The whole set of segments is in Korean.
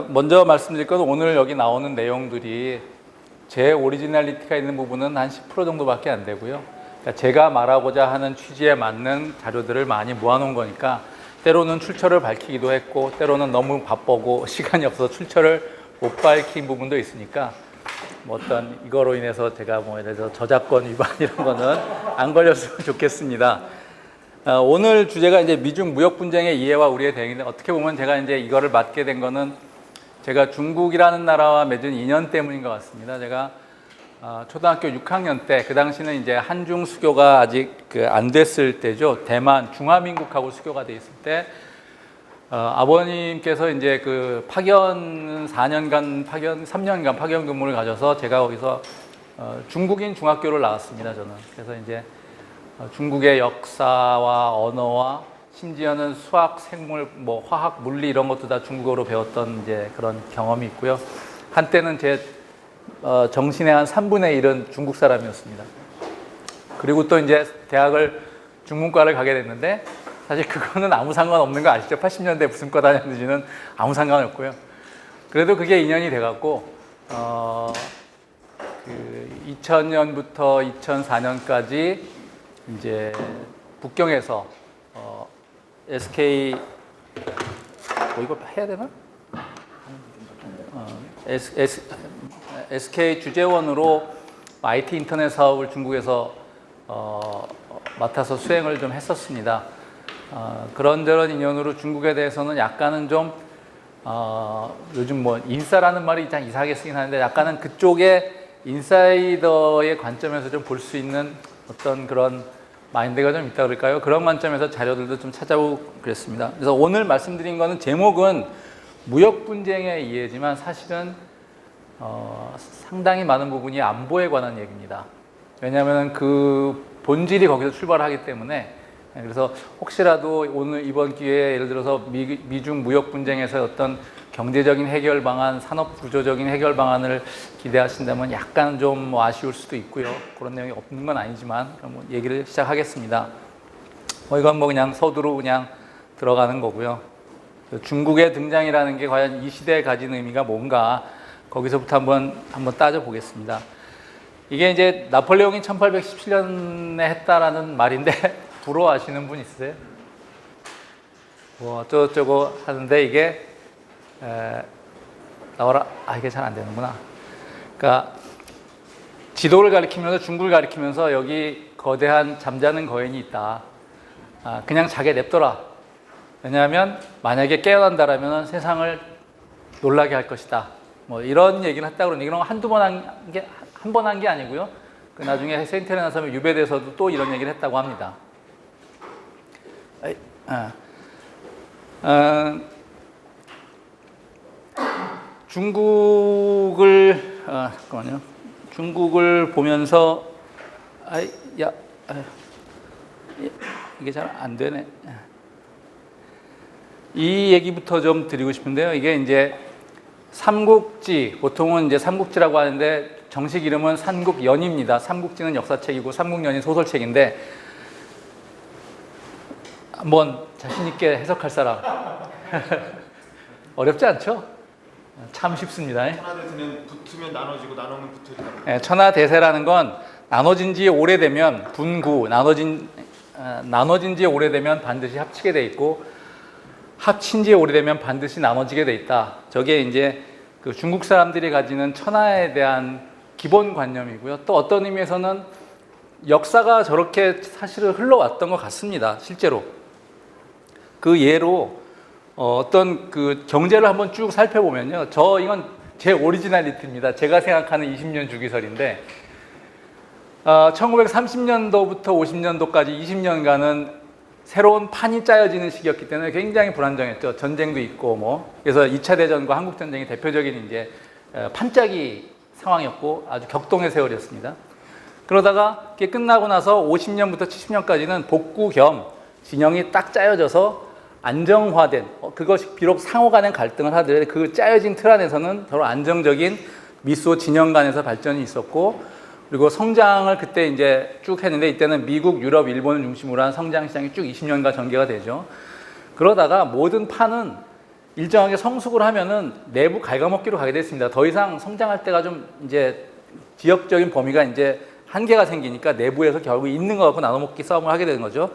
먼저 말씀드릴 건 오늘 여기 나오는 내용들이 제 오리지널리티가 있는 부분은 한 10% 정도밖에 안 되고요. 그러니까 제가 말하고자 하는 취지에 맞는 자료들을 많이 모아놓은 거니까 때로는 출처를 밝히기도 했고 때로는 너무 바쁘고 시간이 없어서 출처를 못 밝힌 부분도 있으니까 뭐 어떤 이거로 인해서 제가 뭐 예를 들어서 저작권 위반 이런 거는 안 걸렸으면 좋겠습니다. 오늘 주제가 이제 미중 무역 분쟁의 이해와 우리의 대응인데 어떻게 보면 제가 이제 이거를 맡게 된 거는 제가 중국이라는 나라와 맺은 인연 때문인 것 같습니다. 제가 초등학교 6학년 때 그 당시는 이제 한중 수교가 아직 안 됐을 때죠. 대만 중화민국하고 수교가 돼 있을 때 아버님께서 이제 그 파견 3년간 파견 근무를 가셔서 제가 거기서 중국인 중학교를 나왔습니다. 저는 그래서 이제 중국의 역사와 언어와 심지어는 수학, 생물, 뭐 화학, 물리 이런 것도 다 중국어로 배웠던 이제 그런 경험이 있고요. 한때는 제 정신의 한 3분의 1은 중국 사람이었습니다. 그리고 또 이제 대학을 중문과를 가게 됐는데 사실 그거는 아무 상관없는 거 아시죠? 80년대 무슨 과 다녔는지는 아무 상관없고요. 그래도 그게 인연이 돼갖고 2000년부터 2004년까지 이제 북경에서 SK 이거 해야 되나? SK 주재원으로 IT 인터넷 사업을 중국에서 맡아서 수행을 좀 했었습니다. 그런저런 인연으로 중국에 대해서는 약간은 좀 요즘 뭐 인싸라는 말이 참 이상하게 쓰긴 하는데 약간은 그쪽의 인사이더의 관점에서 좀 볼 수 있는 어떤 그런 마인드가 좀 있다 그럴까요? 그런 관점에서 자료들도 좀 찾아보고 그랬습니다. 그래서 오늘 말씀드린 거는 제목은 무역 분쟁의 이해지만 사실은 상당히 많은 부분이 안보에 관한 얘기입니다. 왜냐하면 그 본질이 거기서 출발하기 때문에 그래서 혹시라도 오늘 이번 기회에 예를 들어서 미중 무역 분쟁에서 어떤 경제적인 해결 방안, 산업 구조적인 해결 방안을 기대하신다면 약간 좀 아쉬울 수도 있고요. 그런 내용이 없는 건 아니지만 그럼 얘기를 시작하겠습니다. 이건 뭐 그냥 서두로 그냥 들어가는 거고요. 중국의 등장이라는 게 과연 이 시대에 가진 의미가 뭔가 거기서부터 한번 따져 보겠습니다. 이게 이제 나폴레옹이 1817년에 했다라는 말인데 부러워하시는 분 있으세요? 뭐 어쩌고저쩌고 하는데 이게 나와라. 이게 잘 안 되는구나. 그러니까 지도를 가리키면서 중국을 가리키면서 여기 거대한 잠자는 거인이 있다. 그냥 자게 냅둬라. 왜냐하면 만약에 깨어난다라면 세상을 놀라게 할 것이다. 뭐 이런 얘기를 했다고 그러는데 이런 거 한두 번 한 번 한 게 아니고요. 그 나중에 세인트 헬레나 섬의 유배돼서도 또 이런 얘기를 했다고 합니다. 중국을 보면서 이게 잘 안 되네. 이 얘기부터 좀 드리고 싶은데요. 이게 이제 삼국지, 보통은 이제 삼국지라고 하는데 정식 이름은 삼국연입니다. 삼국지는 역사책이고 삼국연이 소설책인데 한번 자신 있게 해석할 사람. 어렵지 않죠? 참 쉽습니다. 천하대세는 붙으면 나눠지고 나누면 붙으리라. 네, 천하대세라는 건 나눠진 지 오래되면 분구, 나눠진 지 오래되면 반드시 합치게 돼 있고 합친 지 오래되면 반드시 나눠지게 돼 있다. 저게 이제 그 중국 사람들이 가지는 천하에 대한 기본관념이고요. 또 어떤 의미에서는 역사가 저렇게 사실은 흘러왔던 것 같습니다. 실제로. 그 예로 어떤 그 경제를 한번 쭉 살펴보면요. 이건 제 오리지널리티입니다. 제가 생각하는 20년 주기설인데 1930년도부터 50년도까지 20년간은 새로운 판이 짜여지는 시기였기 때문에 굉장히 불안정했죠. 전쟁도 있고 뭐. 그래서 2차 대전과 한국 전쟁이 대표적인 이제 판짜기 상황이었고 아주 격동의 세월이었습니다. 그러다가 그게 끝나고 나서 50년부터 70년까지는 복구 겸 진영이 딱 짜여져서 안정화된 그것이 비록 상호 간의 갈등을 하더라도 그 짜여진 틀 안에서는 서로 안정적인 미소 진영 간에서 발전이 있었고 그리고 성장을 그때 이제 쭉 했는데 이때는 미국, 유럽, 일본을 중심으로 한 성장 시장이 쭉 20년간 전개가 되죠. 그러다가 모든 판은 일정하게 성숙을 하면은 내부 갉아먹기로 가게 됐습니다. 더 이상 성장할 때가 좀 이제 지역적인 범위가 이제 한계가 생기니까 내부에서 결국 있는 거 갖고 나눠먹기 싸움을 하게 되는 거죠.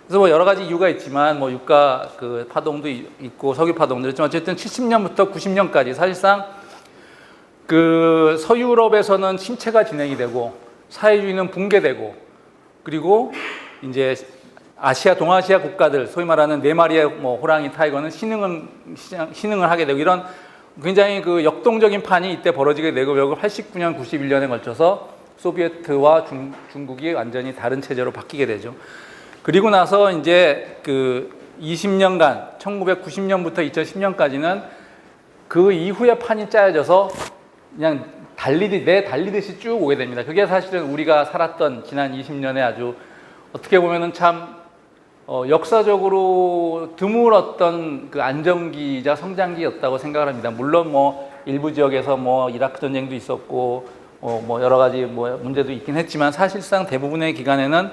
그래서 뭐 여러 가지 이유가 있지만 뭐 유가 그 파동도 있고 석유 파동도 있지만 어쨌든 70년부터 90년까지 사실상 그 서유럽에서는 침체가 진행이 되고 사회주의는 붕괴되고 그리고 이제 아시아, 동아시아 국가들, 소위 말하는 네 마리의 뭐 호랑이 타이거는 신흥을 하게 되고 이런 굉장히 그 역동적인 판이 이때 벌어지게 되고 결국 89년, 91년에 걸쳐서 소비에트와 중국이 완전히 다른 체제로 바뀌게 되죠. 그리고 나서 이제 그 20년간, 1990년부터 2010년까지는 그 이후에 판이 짜여져서 그냥 달리듯이 쭉 오게 됩니다. 그게 사실은 우리가 살았던 지난 20년에 아주 어떻게 보면은 참 역사적으로 드물었던 그 안정기이자 성장기였다고 생각을 합니다. 물론 뭐 일부 지역에서 뭐 이라크 전쟁도 있었고 뭐 여러 가지 뭐 문제도 있긴 했지만 사실상 대부분의 기간에는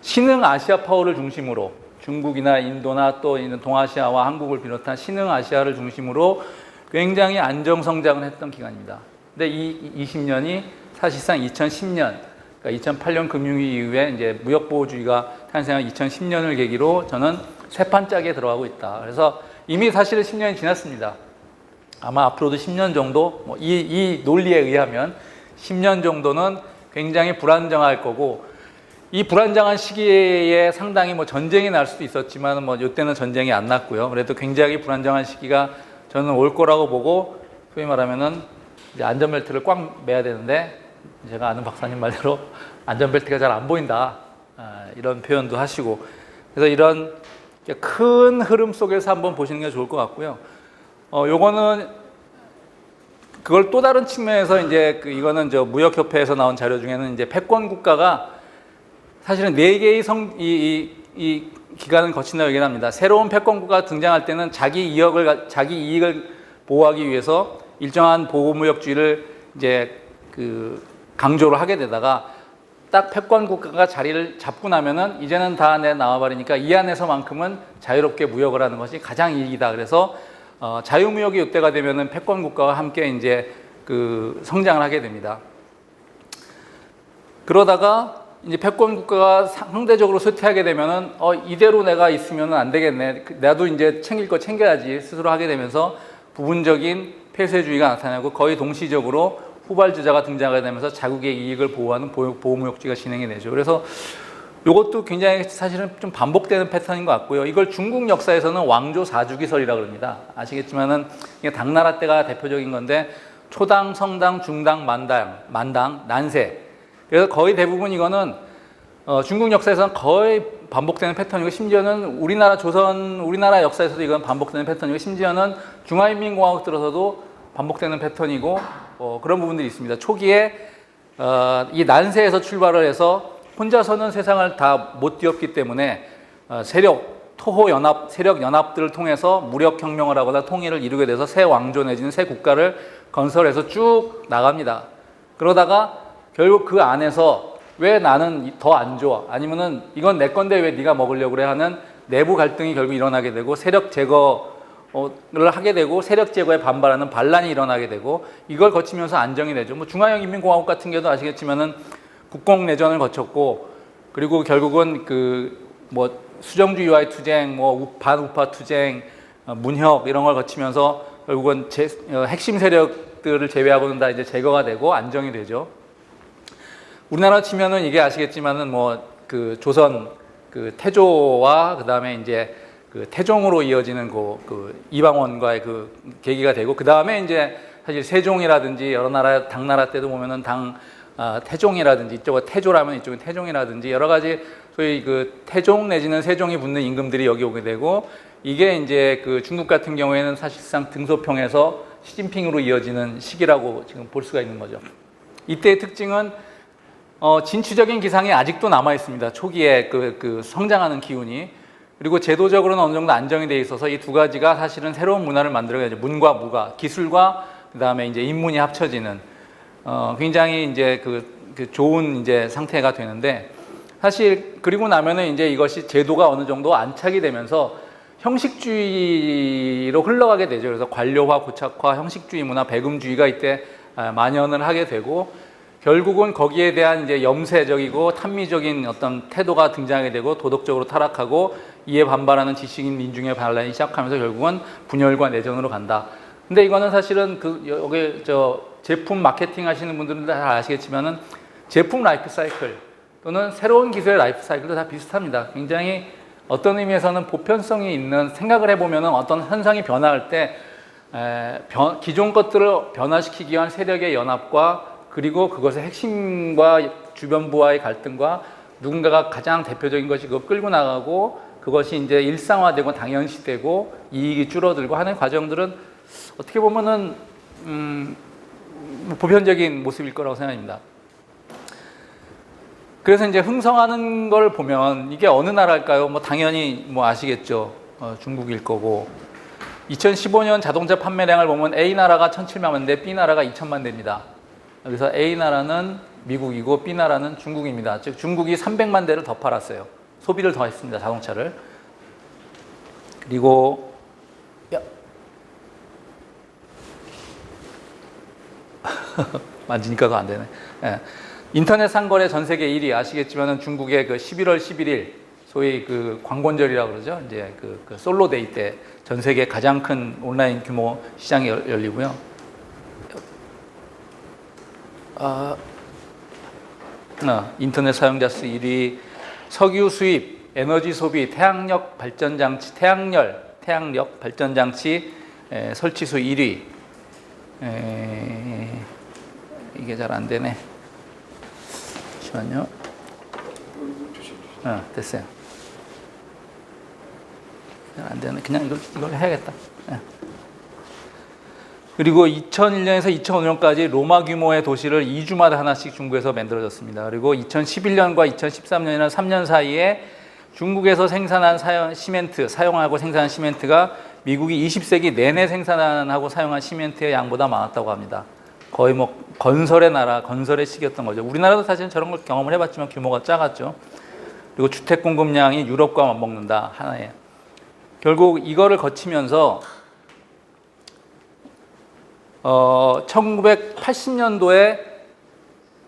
신흥 아시아 파워를 중심으로 중국이나 인도나 또 있는 동아시아와 한국을 비롯한 신흥 아시아를 중심으로 굉장히 안정 성장을 했던 기간입니다. 근데 이 20년이 사실상 2010년, 그러니까 2008년 금융위기 이후에 이제 무역보호주의가 탄생한 2010년을 계기로 저는 새판짜기에 들어가고 있다. 그래서 이미 사실은 10년이 지났습니다. 아마 앞으로도 10년 정도, 뭐 이 논리에 의하면 10년 정도는 굉장히 불안정할 거고, 이 불안정한 시기에 상당히 뭐 전쟁이 날 수도 있었지만 뭐 이때는 전쟁이 안 났고요. 그래도 굉장히 불안정한 시기가 저는 올 거라고 보고, 소위 말하면은 이제 안전벨트를 꽉 매야 되는데 제가 아는 박사님 말대로 안전벨트가 잘 안 보인다, 이런 표현도 하시고, 그래서 이런 큰 흐름 속에서 한번 보시는 게 좋을 것 같고요. 요거는 그걸 또 다른 측면에서 이제 이거는 저 무역협회에서 나온 자료 중에는 이제 패권 국가가 사실은 4개의 이 기간을 거친다고 얘기를 합니다. 새로운 패권 국가가 등장할 때는 자기 이익을 보호하기 위해서 일정한 보호무역주의를 이제 강조를 하게 되다가 딱 패권 국가가 자리를 잡고 나면은 이제는 다 나와버리니까 이 안에서만큼은 자유롭게 무역을 하는 것이 가장 이익이다. 그래서 자유무역이 이때가 되면은 패권 국가와 함께 이제 성장을 하게 됩니다. 그러다가 이제 패권 국가가 상대적으로 쇠퇴하게 되면은 이대로 내가 있으면은 안 되겠네. 나도 이제 챙길 거 챙겨야지 스스로 하게 되면서 부분적인 폐쇄주의가 나타나고 거의 동시적으로 후발주자가 등장하게 되면서 자국의 이익을 보호하는 보호무역주의가 진행이 되죠. 그래서 이것도 굉장히 사실은 좀 반복되는 패턴인 것 같고요. 이걸 중국 역사에서는 왕조 사주기설이라고 합니다. 아시겠지만은 이게 당나라 때가 대표적인 건데 초당, 성당, 중당, 만당, 난세. 그래서 거의 대부분 이거는 중국 역사에서는 거의 반복되는 패턴이고, 심지어는 우리나라 역사에서도 이건 반복되는 패턴이고, 심지어는 중화인민공화국 들어서도 반복되는 패턴이고, 그런 부분들이 있습니다. 초기에 이 난세에서 출발을 해서 혼자서는 세상을 다 못 뒤엎기 때문에 세력 연합들을 통해서 무력혁명을 하거나 통일을 이루게 돼서 새 왕조 내지는 새 국가를 건설해서 쭉 나갑니다. 그러다가 결국 그 안에서 왜 나는 더 안 좋아? 아니면은 이건 내 건데 왜 네가 먹으려고 그래? 하는 내부 갈등이 결국 일어나게 되고, 세력 제거를 하게 되고, 세력 제거에 반발하는 반란이 일어나게 되고, 이걸 거치면서 안정이 되죠. 뭐 중화인민공화국 같은 경우도 아시겠지만은 국공내전을 거쳤고, 그리고 결국은 뭐 수정주의와의 투쟁, 뭐 반우파 투쟁, 문혁 이런 걸 거치면서 결국은 핵심 세력들을 제외하고는 다 이제 제거가 되고 안정이 되죠. 우리나라 치면은 이게 아시겠지만은 뭐 조선 태조와 그다음에 이제 태종으로 이어지는 이방원과의 계기가 되고, 그다음에 이제 사실 세종이라든지 여러 나라 당나라 때도 보면은 태종이라든지 이쪽은 태조라면 이쪽은 태종이라든지 여러 가지 소위 태종 내지는 세종이 붙는 임금들이 여기 오게 되고, 이게 이제 중국 같은 경우에는 사실상 등소평에서 시진핑으로 이어지는 시기라고 지금 볼 수가 있는 거죠. 이때의 특징은 진취적인 기상이 아직도 남아 있습니다. 초기에 성장하는 기운이. 그리고 제도적으로는 어느 정도 안정이 돼 있어서 이 두 가지가 사실은 새로운 문화를 만들어야죠. 문과 무가, 기술과 그다음에 이제 인문이 합쳐지는 굉장히 이제 좋은 이제 상태가 되는데, 사실 그리고 나면은 이제 이것이 제도가 어느 정도 안착이 되면서 형식주의로 흘러가게 되죠. 그래서 관료화, 고착화, 형식주의 문화, 배금주의가 이때 만연을 하게 되고 결국은 거기에 대한 이제 염세적이고 탐미적인 어떤 태도가 등장하게 되고 도덕적으로 타락하고 이에 반발하는 지식인 민중의 반란이 시작하면서 결국은 분열과 내전으로 간다. 근데 이거는 사실은 여기 제품 마케팅 하시는 분들은 다 아시겠지만은 제품 라이프 사이클 또는 새로운 기술의 라이프 사이클도 다 비슷합니다. 굉장히 어떤 의미에서는 보편성이 있는 생각을 해보면은 어떤 현상이 변화할 때 기존 것들을 변화시키기 위한 세력의 연합과 그리고 그것의 핵심과 주변부와의 갈등과 누군가가 가장 대표적인 것이 그거 끌고 나가고 그것이 이제 일상화되고 당연시되고 이익이 줄어들고 하는 과정들은 어떻게 보면은 보편적인 모습일 거라고 생각합니다. 그래서 이제 흥성하는 걸 보면 이게 어느 나라일까요? 뭐 당연히 뭐 아시겠죠. 중국일 거고 2015년 자동차 판매량을 보면 A 나라가 1,700만 대, B 나라가 2,000만 대입니다. 그래서 A 나라는 미국이고 B 나라는 중국입니다. 즉 중국이 300만 대를 더 팔았어요. 소비를 더 했습니다. 자동차를. 그리고 만지니까 더 안 되네. 예. 인터넷 상거래 전 세계 1위 아시겠지만은 중국의 그 11월 11일 소위 그 광본절이라고 그러죠. 이제 그 솔로데이 때 전 세계 가장 큰 온라인 규모 시장이 열리고요. 인터넷 사용자 수 1위, 석유 수입, 에너지 소비, 태양력 발전 장치, 태양력 발전 장치 설치 수 1위. 이게 잘 안 되네. 잠시만요. 됐어요. 잘 안 되네. 그냥 이걸 해야겠다. 그리고 2001년에서 2005년까지 로마 규모의 도시를 2주마다 하나씩 중국에서 만들어졌습니다. 그리고 2011년과 2013년이나 3년 사이에 중국에서 생산한 사용하고 생산한 시멘트가 미국이 20세기 내내 생산하고 사용한 시멘트의 양보다 많았다고 합니다. 거의 뭐 건설의 나라, 건설의 시기였던 거죠. 우리나라도 사실 저런 걸 경험을 해봤지만 규모가 작았죠. 그리고 주택 공급량이 유럽과 맞먹는다, 하나에. 결국 이거를 거치면서 1980년도에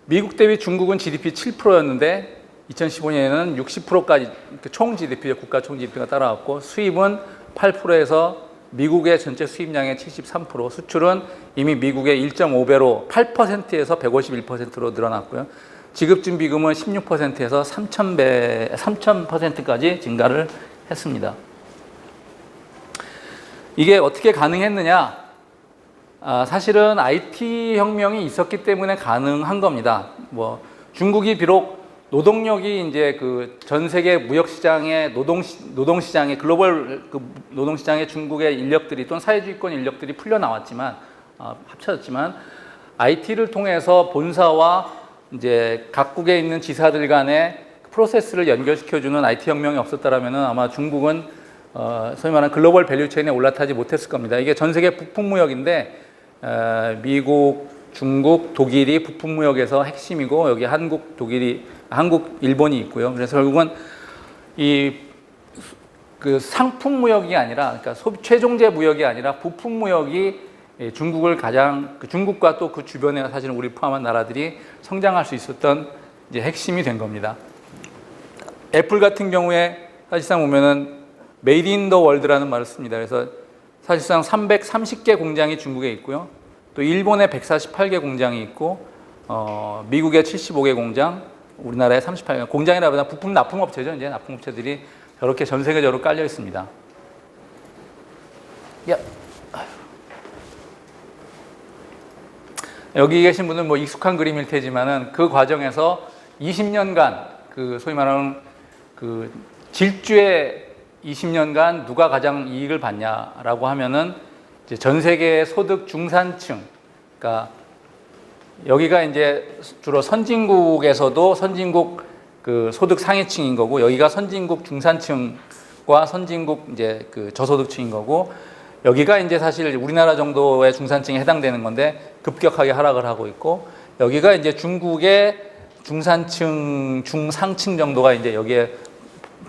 미국 대비 중국은 GDP 7%였는데 2015년에는 60%까지 총 GDP, 국가 총 GDP가 따라왔고 수입은 8%에서 미국의 전체 수입량의 73%, 수출은 이미 미국의 1.5배로 8%에서 151%로 늘어났고요. 지급준비금은 16%에서 3,000%까지 증가를 했습니다. 이게 어떻게 가능했느냐? 사실은 IT 혁명이 있었기 때문에 가능한 겁니다. 뭐 중국이 비록 노동력이 이제 그 전 세계 무역 시장의 노동 시장의 글로벌 그 노동 시장의 중국의 인력들이 또는 사회주의권 인력들이 풀려 나왔지만 합쳐졌지만 IT를 통해서 본사와 이제 각국에 있는 지사들 간의 프로세스를 연결시켜주는 IT 혁명이 없었다라면은 아마 중국은 소위 말하는 글로벌 밸류체인에 올라타지 못했을 겁니다. 이게 전 세계 부품 무역인데 미국, 중국, 독일이 부품 무역에서 핵심이고 여기 한국, 일본이 있고요. 그래서 결국은 그 상품 무역이 아니라, 그러니까 최종재 무역이 아니라 부품 무역이 중국을 중국과 또 그 주변에 사실은 우리 포함한 나라들이 성장할 수 있었던 이제 핵심이 된 겁니다. 애플 같은 경우에 사실상 보면은 메이드 인 더 월드라는 말을 씁니다. 그래서 사실상 330개 공장이 중국에 있고요. 또 일본에 148개 공장이 있고, 미국에 75개 공장, 우리나라에 38개 공장이라보다 부품 납품업체죠. 이제 납품업체들이 저렇게 전 세계적으로 깔려 있습니다. 여기 계신 분은 뭐 익숙한 그림일 테지만은 그 과정에서 20년간 그 소위 말하는 그 질주의 20년간 누가 가장 이익을 받냐라고 하면은 이제 전 세계 소득 중산층, 그러니까 여기가 이제 주로 선진국에서도 선진국 그 소득 상위층인 거고 여기가 선진국 중산층과 선진국 이제 그 저소득층인 거고 여기가 이제 사실 우리나라 정도의 중산층에 해당되는 건데 급격하게 하락을 하고 있고 여기가 이제 중국의 중산층, 중상층 정도가 이제 여기에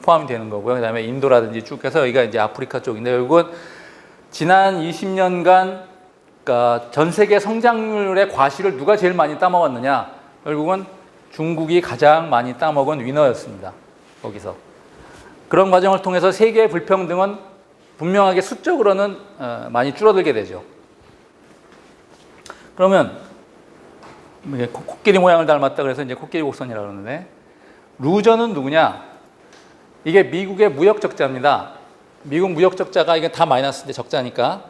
포함이 되는 거고요. 그다음에 인도라든지 쭉 해서 여기가 이제 아프리카 쪽인데 결국은 지난 20년간 그러니까 전 세계 성장률의 과실을 누가 제일 많이 따먹었느냐? 결국은 중국이 가장 많이 따먹은 위너였습니다. 거기서. 그런 과정을 통해서 세계의 불평등은 분명하게 수적으로는 많이 줄어들게 되죠. 그러면 코끼리 모양을 닮았다 그래서 이제 코끼리 곡선이라고 그러는데 루저는 누구냐? 이게 미국의 무역 적자입니다. 미국 무역 적자가 이게 다 마이너스인데 적자니까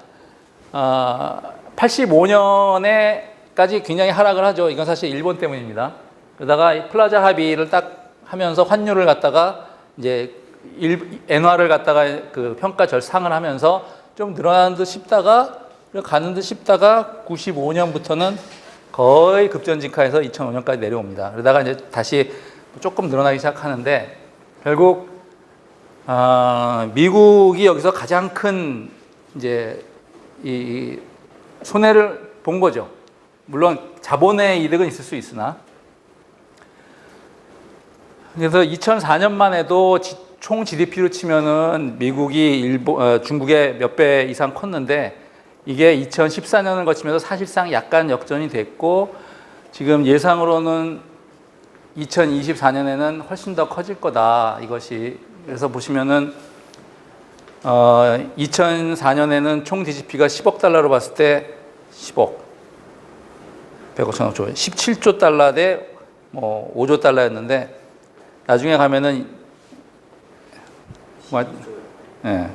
85년에까지 굉장히 하락을 하죠. 이건 사실 일본 때문입니다. 그러다가 플라자 합의를 딱 하면서 환율을 갖다가 이제 엔화를 갖다가 그 평가 절상을 하면서 좀 늘어나는 듯 싶다가 가는 듯 싶다가 95년부터는 거의 급전직하에서 2005년까지 내려옵니다. 그러다가 이제 다시 조금 늘어나기 시작하는데 결국 미국이 여기서 가장 큰 이제 이 손해를 본 거죠. 물론 자본의 이득은 있을 수 있으나 그래서 2004년만 해도 총 GDP로 치면은 미국이 중국의 몇 배 이상 컸는데 이게 2014년을 거치면서 사실상 약간 역전이 됐고 지금 예상으로는 2024년에는 훨씬 더 커질 거다 이것이. 그래서 보시면은 2004년에는 총 GDP가 10억 달러로 봤을 때 10억 100억 1조 17조 달러 대 뭐 5조 달러였는데 나중에 가면은 예.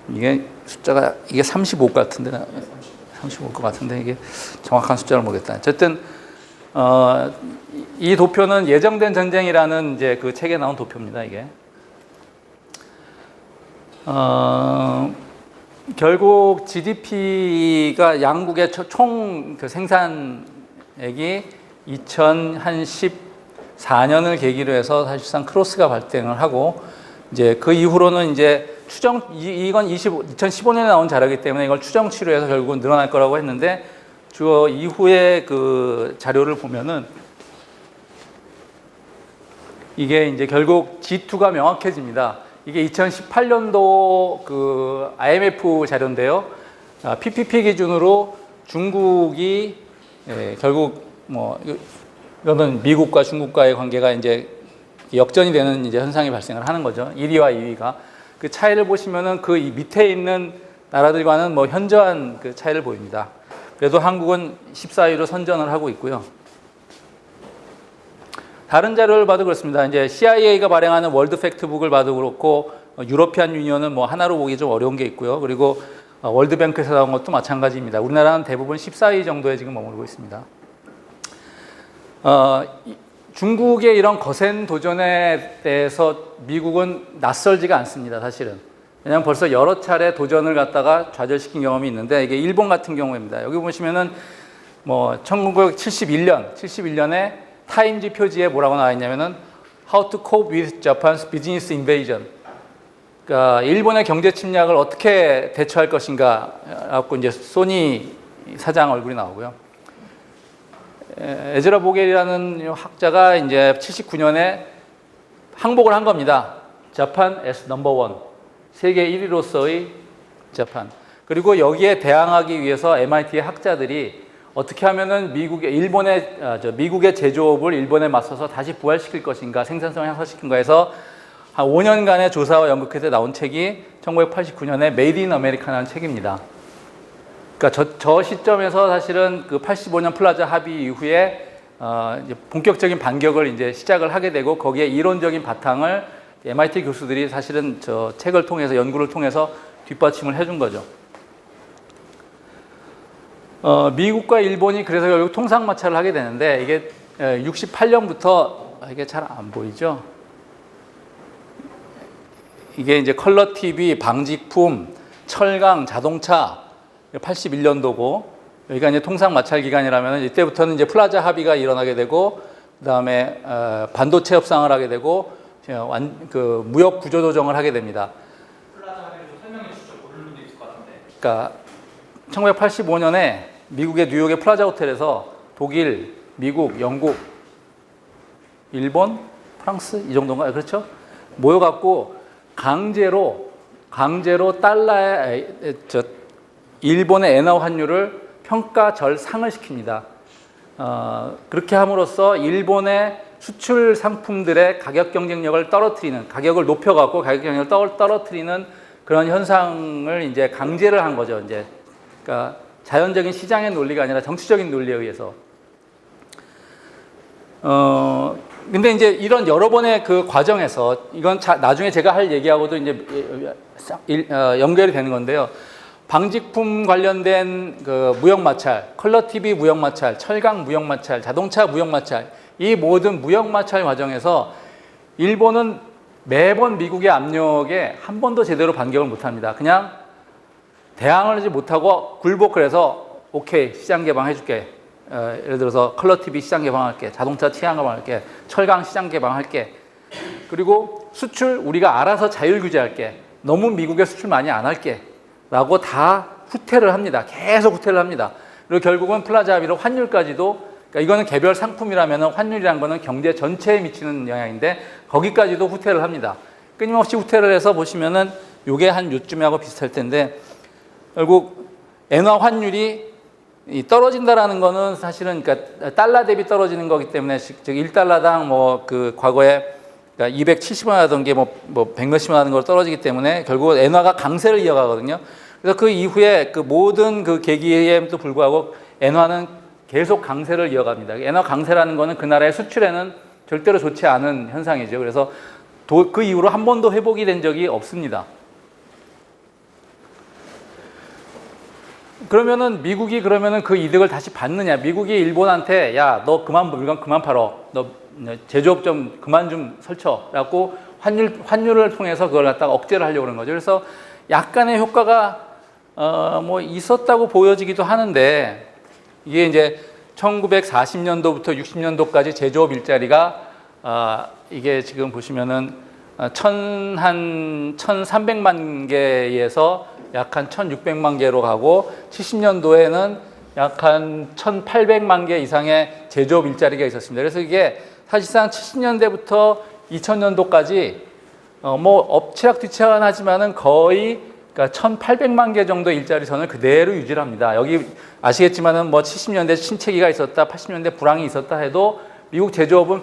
이게 숫자가 이게 35 같은데 35일 것 같은데 이게 정확한 숫자를 모르겠다. 어쨌든 이 도표는 예정된 전쟁이라는 이제 그 책에 나온 도표입니다. 이게 결국 GDP가 양국의 총 그 생산액이 2014년을 계기로 해서 사실상 크로스가 발생을 하고 이제 그 이후로는 이제 이건 2015년에 나온 자료이기 때문에 이걸 추정치로 해서 결국은 늘어날 거라고 했는데 주 이후에 그 자료를 보면은 이게 이제 결국 G2가 명확해집니다. 이게 2018년도 그 IMF 자료인데요. PPP 기준으로 중국이 결국 뭐 이거는 미국과 중국과의 관계가 이제 역전이 되는 이제 현상이 발생을 하는 거죠. 1위와 2위가. 그 차이를 보시면은 그 밑에 있는 나라들과는 뭐 현저한 그 차이를 보입니다. 그래도 한국은 14위로 선전을 하고 있고요. 다른 자료를 봐도 그렇습니다. 이제 CIA가 발행하는 월드 팩트북을 봐도 그렇고 유러피안 유니언은 뭐 하나로 보기 좀 어려운 게 있고요. 그리고 월드뱅크에서 나온 것도 마찬가지입니다. 우리나라는 대부분 14위 정도에 지금 머무르고 있습니다. 중국의 이런 거센 도전에 대해서 미국은 낯설지가 않습니다. 사실은. 왜냐하면 벌써 여러 차례 도전을 갖다가 좌절시킨 경험이 있는데 이게 일본 같은 경우입니다. 여기 보시면은 뭐 1971년에 타임지 표지에 뭐라고 나와 있냐면은 How to cope with Japan's business invasion. 그러니까 일본의 경제 침략을 어떻게 대처할 것인가 갖고 이제 소니 사장 얼굴이 나오고요. 에즈라 보겔이라는 학자가 이제 79년에 항복을 한 겁니다. Japan as number one. 세계 1위로서의 재판. 그리고 여기에 대항하기 위해서 MIT의 학자들이 어떻게 하면은 미국의 제조업을 일본에 맞서서 다시 부활시킬 것인가, 생산성을 향상시킨가 해서 한 5년간의 조사와 연구 끝에 나온 책이 1989년에 Made in America라는 책입니다. 그러니까 저 시점에서 사실은 그 85년 플라자 합의 이후에 이제 본격적인 반격을 이제 시작을 하게 되고 거기에 이론적인 바탕을 MIT 교수들이 사실은 저 책을 통해서 연구를 통해서 뒷받침을 해준 거죠. 미국과 일본이 그래서 결국 통상마찰을 하게 되는데 이게 68년부터 이게 잘 안 보이죠? 이게 이제 컬러 TV, 방직품, 철강, 자동차 81년도고 여기가 이제 통상마찰 기간이라면 이때부터는 이제 플라자 합의가 일어나게 되고 그다음에 반도체 협상을 하게 되고 그 무역 구조 조정을 하게 됩니다. 플라자 합의를 좀 설명해 주시죠. 모르는 분도 있을 것 같은데. 그러니까 1985년에 미국의 뉴욕의 플라자 호텔에서 독일, 미국, 영국, 일본, 프랑스 이 정도인가요? 그렇죠? 모여갖고 강제로 일본의 엔화 환율을 평가절상을 시킵니다. 그렇게 함으로써 일본의 수출 상품들의 가격 경쟁력을 떨어뜨리는, 가격을 높여갖고 가격 경쟁력을 떨어뜨리는 그런 현상을 이제 강제를 한 거죠. 이제 그러니까 자연적인 시장의 논리가 아니라 정치적인 논리에 의해서. 근데 이제 이런 여러 번의 그 과정에서 이건 나중에 제가 할 얘기하고도 이제 연결이 되는 건데요. 방직품 관련된 그 무역 마찰, 컬러 TV 무역 마찰, 철강 무역 마찰, 자동차 무역 마찰, 이 모든 무역 마찰 과정에서 일본은 매번 미국의 압력에 한 번도 제대로 반격을 못 합니다. 그냥 대항을 하지 못하고 굴복을 해서 오케이, 시장 개방해줄게. 예를 들어서 컬러 TV 시장 개방할게, 자동차 시장 개방할게, 철강 시장 개방할게. 그리고 수출 우리가 알아서 자율 규제할게. 너무 미국에 수출 많이 안 할게. 라고 다 후퇴를 합니다. 계속 후퇴를 합니다. 그리고 결국은 플라자 합의로 환율까지도, 그러니까 이거는 개별 상품이라면 환율이란 거는 경제 전체에 미치는 영향인데 거기까지도 후퇴를 합니다. 끊임없이 후퇴를 해서 보시면은 요게 한 요쯤에 하고 비슷할 텐데 결국 엔화 환율이 떨어진다라는 거는 사실은 그러니까 달러 대비 떨어지는 거기 때문에 즉 1달러당 뭐 그 과거에 그러니까 270원 하던 게 뭐 100몇십 원 하는 걸 떨어지기 때문에 결국 엔화가 강세를 이어가거든요. 그래서 그 이후에 그 모든 그 계기에도 불구하고 엔화는 계속 강세를 이어갑니다. 엔화 강세라는 거는 그 나라의 수출에는 절대로 좋지 않은 현상이죠. 그래서 그 이후로 한 번도 회복이 된 적이 없습니다. 그러면은 미국이 그러면은 그 이득을 다시 받느냐? 미국이 일본한테 야, 너 물건 그만 팔어. 너 제조업 좀 그만 좀 설쳐. 라고 환율을 통해서 그걸 갖다가 억제를 하려고 그러는 거죠. 그래서 약간의 효과가 뭐 있었다고 보여지기도 하는데 이게 이제 1940년도부터 60년도까지 제조업 일자리가 이게 지금 보시면은 1,300만 개에서 약 한 1,600만 개로 가고 70년도에는 약 한 1,800만 개 이상의 제조업 일자리가 있었습니다. 그래서 이게 사실상 70년대부터 2000년도까지 뭐 엎치락뒤치락은 하지만은 거의 그러니까 1,800만 개 정도 일자리 선을 그대로 유지를 합니다. 여기 아시겠지만은 뭐 70년대 침체기가 있었다, 80년대 불황이 있었다 해도 미국 제조업은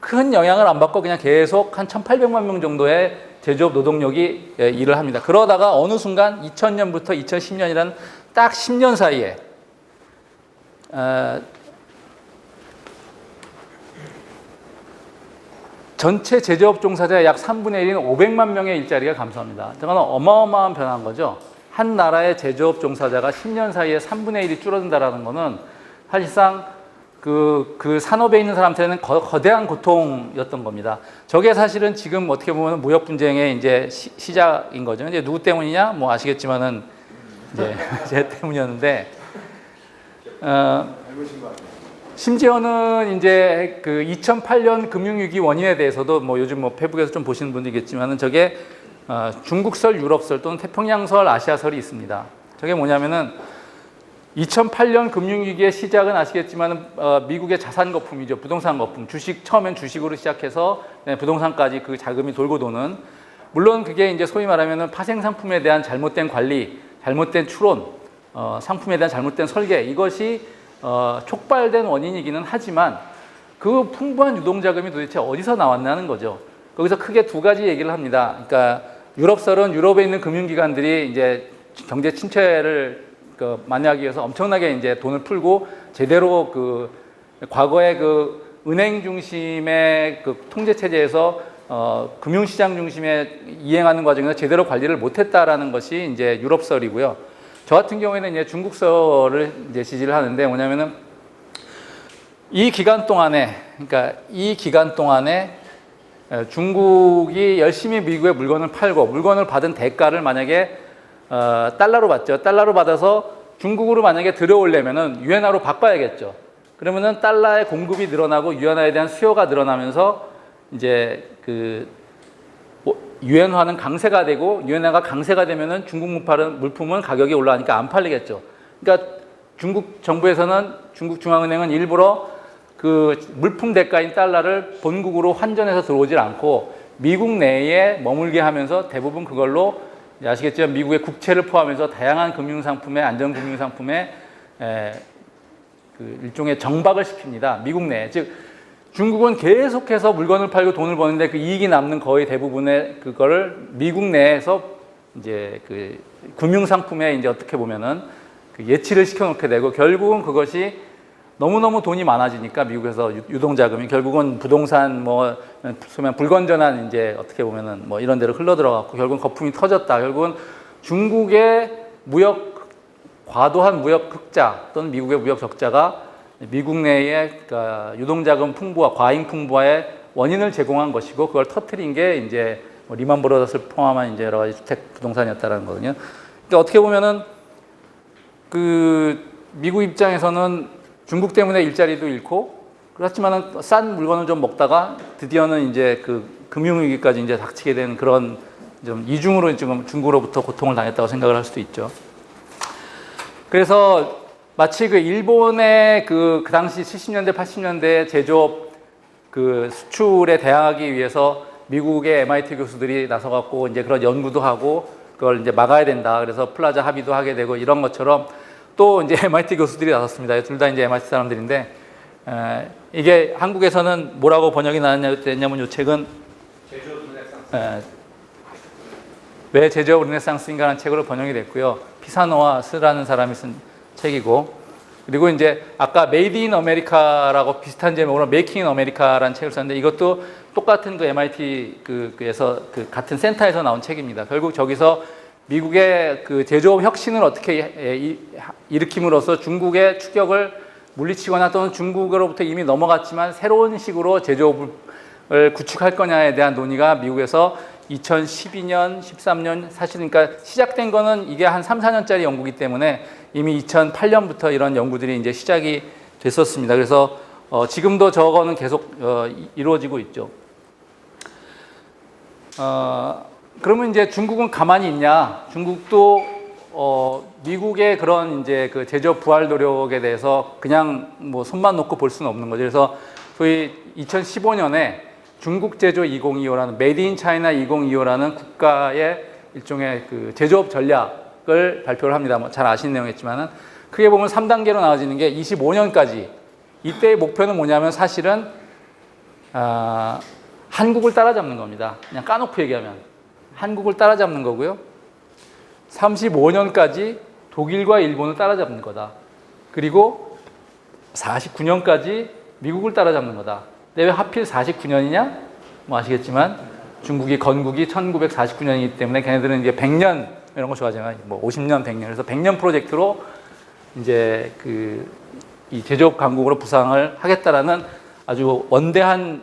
큰 영향을 안 받고 그냥 계속 한 1,800만 명 정도의 제조업 노동력이 일을 합니다. 그러다가 어느 순간 2000년부터 2010년이라는 딱 10년 사이에 전체 제조업 종사자의 약 3분의 1인 500만 명의 일자리가 감소합니다. 이건 어마어마한 변화인 거죠. 한 나라의 제조업 종사자가 10년 사이에 3분의 1이 줄어든다는 것은 사실상 그 산업에 있는 사람한테는 거대한 고통이었던 겁니다. 저게 사실은 지금 어떻게 보면 무역 분쟁의 이제 시작인 거죠. 이제 누구 때문이냐? 뭐 아시겠지만은 이제 제 때문이었는데, 심지어는 이제 그 2008년 금융위기 원인에 대해서도 뭐 요즘 뭐 페북에서 좀 보시는 분들이겠지만은 저게 중국설, 유럽설 또는 태평양설, 아시아설이 있습니다. 저게 뭐냐면은 2008년 금융위기의 시작은 아시겠지만 미국의 자산 거품이죠. 부동산 거품. 처음엔 주식으로 시작해서 부동산까지 그 자금이 돌고 도는. 물론 그게 이제 소위 말하면 파생 상품에 대한 잘못된 관리, 잘못된 추론, 상품에 대한 잘못된 설계, 이것이 촉발된 원인이기는 하지만 그 풍부한 유동자금이 도대체 어디서 나왔냐는 거죠. 거기서 크게 두 가지 얘기를 합니다. 그러니까 유럽설은 유럽에 있는 금융기관들이 이제 경제 침체를 만회하기 위해서 엄청나게 이제 돈을 풀고 제대로 그 과거의 그 은행 중심의 그 통제 체제에서 금융시장 중심에 이행하는 과정에서 제대로 관리를 못했다라는 것이 이제 유럽설이고요. 저 같은 경우에는 이제 중국설을 이제 지지를 하는데 뭐냐면은 이 기간 동안에 중국이 열심히 미국에 물건을 팔고 물건을 받은 대가를 만약에 달러로 받죠. 달러로 받아서 중국으로 만약에 들여오려면은 유엔화로 바꿔야겠죠. 그러면은 달러의 공급이 늘어나고 유엔화에 대한 수요가 늘어나면서 이제 그 유엔화는 강세가 되고 유엔화가 강세가 되면은 중국 물품은 가격이 올라가니까 안 팔리겠죠. 그러니까 중국 정부에서는 중국 중앙은행은 일부러 그 물품 대가인 달러를 본국으로 환전해서 들어오질 않고 미국 내에 머물게 하면서 대부분 그걸로 아시겠지만 미국의 국채를 포함해서 다양한 금융상품의 안전금융상품에 그 일종의 정박을 시킵니다. 미국 내에. 즉 중국은 계속해서 물건을 팔고 돈을 버는데 그 이익이 남는 거의 대부분의 그거를 미국 내에서 이제 그 금융상품에 이제 어떻게 보면은 그 예치를 시켜놓게 되고 결국은 그것이 너무너무 돈이 많아지니까 미국에서 유동자금이 결국은 부동산 뭐 소면 불건전한 이제 어떻게 보면은 뭐 이런 데로 흘러들어갔고 결국은 거품이 터졌다. 결국은 중국의 과도한 무역 흑자 또는 미국의 무역 적자가 미국 내의 그러니까 유동자금 풍부화, 과잉 풍부화의 원인을 제공한 것이고 그걸 터트린 게 이제 뭐 리만 브러더스를 포함한 이제 여러 가지 주택 부동산이었다라는 거거든요. 그러니까 어떻게 보면은 그 미국 입장에서는 중국 때문에 일자리도 잃고 그렇지만은 싼 물건을 좀 먹다가 드디어는 이제 그 금융위기까지 이제 닥치게 된 그런 좀 이중으로 지금 중국으로부터 고통을 당했다고 생각을 할 수도 있죠. 그래서 마치 그 일본의 그 당시 70년대, 80년대 제조업 그 수출에 대항하기 위해서 미국의 MIT 교수들이 나서갖고 이제 그런 연구도 하고 그걸 이제 막아야 된다. 그래서 플라자 합의도 하게 되고 이런 것처럼 또 이제 MIT 교수들이 나섰습니다. 둘 다 이제 MIT 사람들인데 이게 한국에서는 뭐라고 번역이 나왔냐면 이 책은 제조업 르네상스. 왜 제조업 르네상스인가라는 책으로 번역이 됐고요. 피사노아스라는 사람이 쓴 책이고 그리고 이제 아까 메이드 인 아메리카라고 비슷한 제목으로 메이킹 인 아메리카라는 책을 썼는데 이것도 똑같은 그 MIT 그에서 그 같은 센터에서 나온 책입니다. 결국 저기서 미국의 그 제조업 혁신을 어떻게 일으킴으로써 중국의 추격을 물리치거나 또는 중국으로부터 이미 넘어갔지만 새로운 식으로 제조업을 구축할 거냐에 대한 논의가 미국에서 2012년, 13년 사실 그러니까 시작된 거는 이게 한 3, 4년짜리 연구이기 때문에 이미 2008년부터 이런 연구들이 이제 시작이 됐었습니다. 그래서 지금도 저거는 계속 이루어지고 있죠. 그러면 이제 중국은 가만히 있냐? 중국도 미국의 그런 이제 그 제조업 부활 노력에 대해서 그냥 뭐 손만 놓고 볼 수는 없는 거죠. 그래서 소위 2015년에 중국 제조 2025라는 메이드 인 차이나 2025라는 국가의 일종의 그 제조업 전략을 발표를 합니다. 뭐 잘 아시는 내용이겠지만은 크게 보면 3단계로 나눠지는 게 25년까지 이때의 목표는 뭐냐면 사실은 한국을 따라잡는 겁니다. 그냥 까놓고 얘기하면 한국을 따라잡는 거고요. 35년까지 독일과 일본을 따라잡는 거다. 그리고 49년까지 미국을 따라잡는 거다. 근데 왜 하필 49년이냐? 뭐 아시겠지만 중국이 건국이 1949년이기 때문에 걔네들은 이제 100년 이런 거 좋아하잖아요. 뭐 50년, 100년. 그래서 100년 프로젝트로 이제 이 제조업 강국으로 부상을 하겠다라는 아주 원대한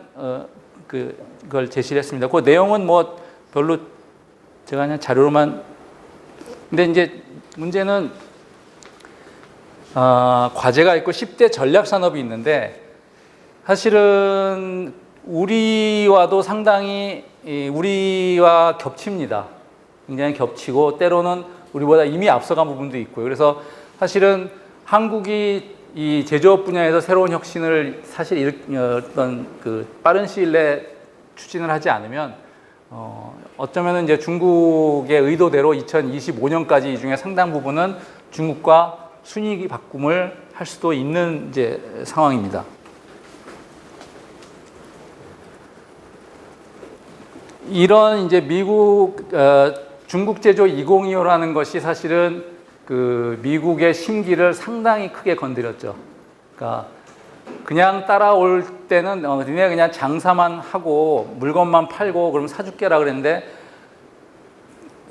그걸 제시를 했습니다. 그 내용은 뭐 별로 제가 그냥 자료로만 근데 이제 문제는 과제가 있고 10대 전략 산업이 있는데 사실은 우리와도 상당히 우리와 겹칩니다. 굉장히 겹치고 때로는 우리보다 이미 앞서간 부분도 있고요. 그래서 사실은 한국이 이 제조업 분야에서 새로운 혁신을 사실 어떤 그 빠른 시일 내에 추진을 하지 않으면 어쩌면 이제 중국의 의도대로 2025년까지 이 중에 상당 부분은 중국과 순위 바꿈을 할 수도 있는 이제 상황입니다. 이런 이제 중국 제조 2025라는 것이 사실은 그 미국의 심기를 상당히 크게 건드렸죠. 그러니까 그냥 따라올 때는 니네 그냥 장사만 하고 물건만 팔고 그러면 사줄게라 그랬는데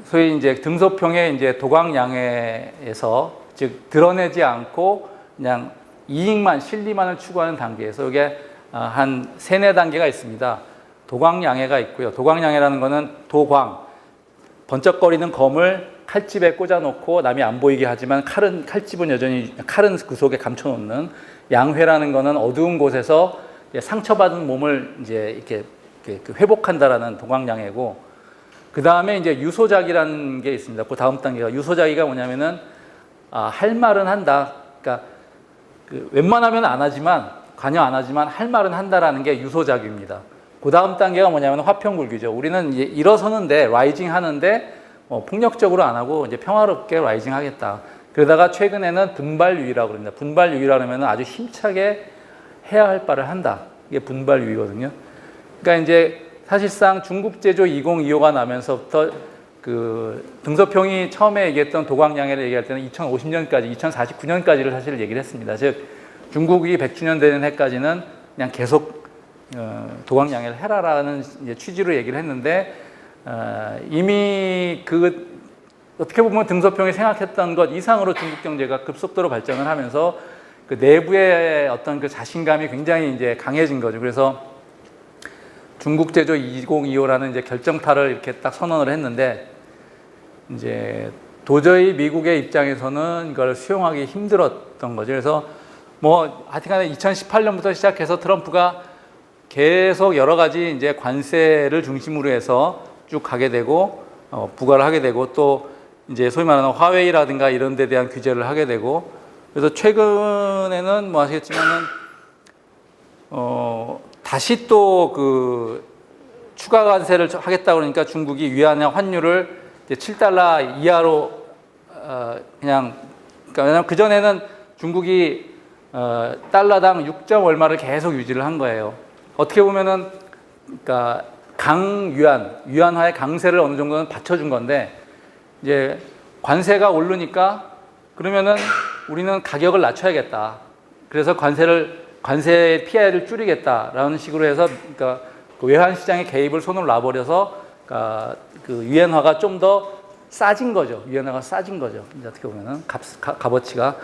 소위 이제 등소평의 이제 도광양해에서 즉 드러내지 않고 그냥 이익만 실리만을 추구하는 단계에서 이게 한 3, 4단계가 있습니다. 도광양해가 있고요. 도광양해라는 거는 도광 번쩍거리는 검을 칼집에 꽂아놓고 남이 안 보이게 하지만 칼집은 여전히 칼은 그 속에 감춰놓는 양회라는 거는 어두운 곳에서 상처받은 몸을 이제 이렇게 회복한다라는 도광양해고 그 다음에 이제 유소작이라는 게 있습니다. 그 다음 단계가 유소작이가 뭐냐면은 할 말은 한다. 그러니까 웬만하면 안 하지만 관여 안 하지만 할 말은 한다라는 게 유소작입니다. 그 다음 단계가 뭐냐면 화평불교죠. 우리는 이제 일어서는데 라이징 하는데 폭력적으로 안 하고 이제 평화롭게 라이징 하겠다. 그러다가 최근에는 분발유의라고 그럽니다. 분발유의라 하면 아주 힘차게 해야 할 바를 한다. 이게 분발유의거든요. 그러니까 이제 사실상 중국 제조 2025가 나면서부터 그 등소평이 처음에 얘기했던 도광양해를 얘기할 때는 2050년까지, 2049년까지를 사실 얘기를 했습니다. 즉 중국이 100주년 되는 해까지는 그냥 계속 도광양해를 해라라는 이제 취지로 얘기를 했는데 이미 그 어떻게 보면 등소평이 생각했던 것 이상으로 중국 경제가 급속도로 발전을 하면서 그 내부의 어떤 그 자신감이 굉장히 이제 강해진 거죠. 그래서 중국 제조 2025라는 이제 결정타를 이렇게 딱 선언을 했는데 이제 도저히 미국의 입장에서는 이걸 수용하기 힘들었던 거죠. 그래서 뭐 하여튼간에 2018년부터 시작해서 트럼프가 계속 여러 가지 이제 관세를 중심으로 해서 쭉 가게 되고 부과를 하게 되고 또 이제 소위 말하는 화웨이라든가 이런 데 대한 규제를 하게 되고 그래서 최근에는 뭐 아시겠지만은 다시 또 그 추가 관세를 하겠다 그러니까 중국이 위안화 환율을 이제 7달러 이하로 그냥 그러니까 왜냐면 그 전에는 중국이 달러당 6. 얼마를 계속 유지를 한 거예요. 어떻게 보면은 그러니까 위안화의 강세를 어느 정도는 받쳐준 건데 이제 관세가 오르니까 그러면은 우리는 가격을 낮춰야겠다. 그래서 관세의 피해를 줄이겠다라는 식으로 해서 그러니까 그 외환 시장의 개입을 손을 놔버려서 그러니까 그 위안화가 좀 더 싸진 거죠. 위안화가 싸진 거죠. 이제 어떻게 보면은 값어치가.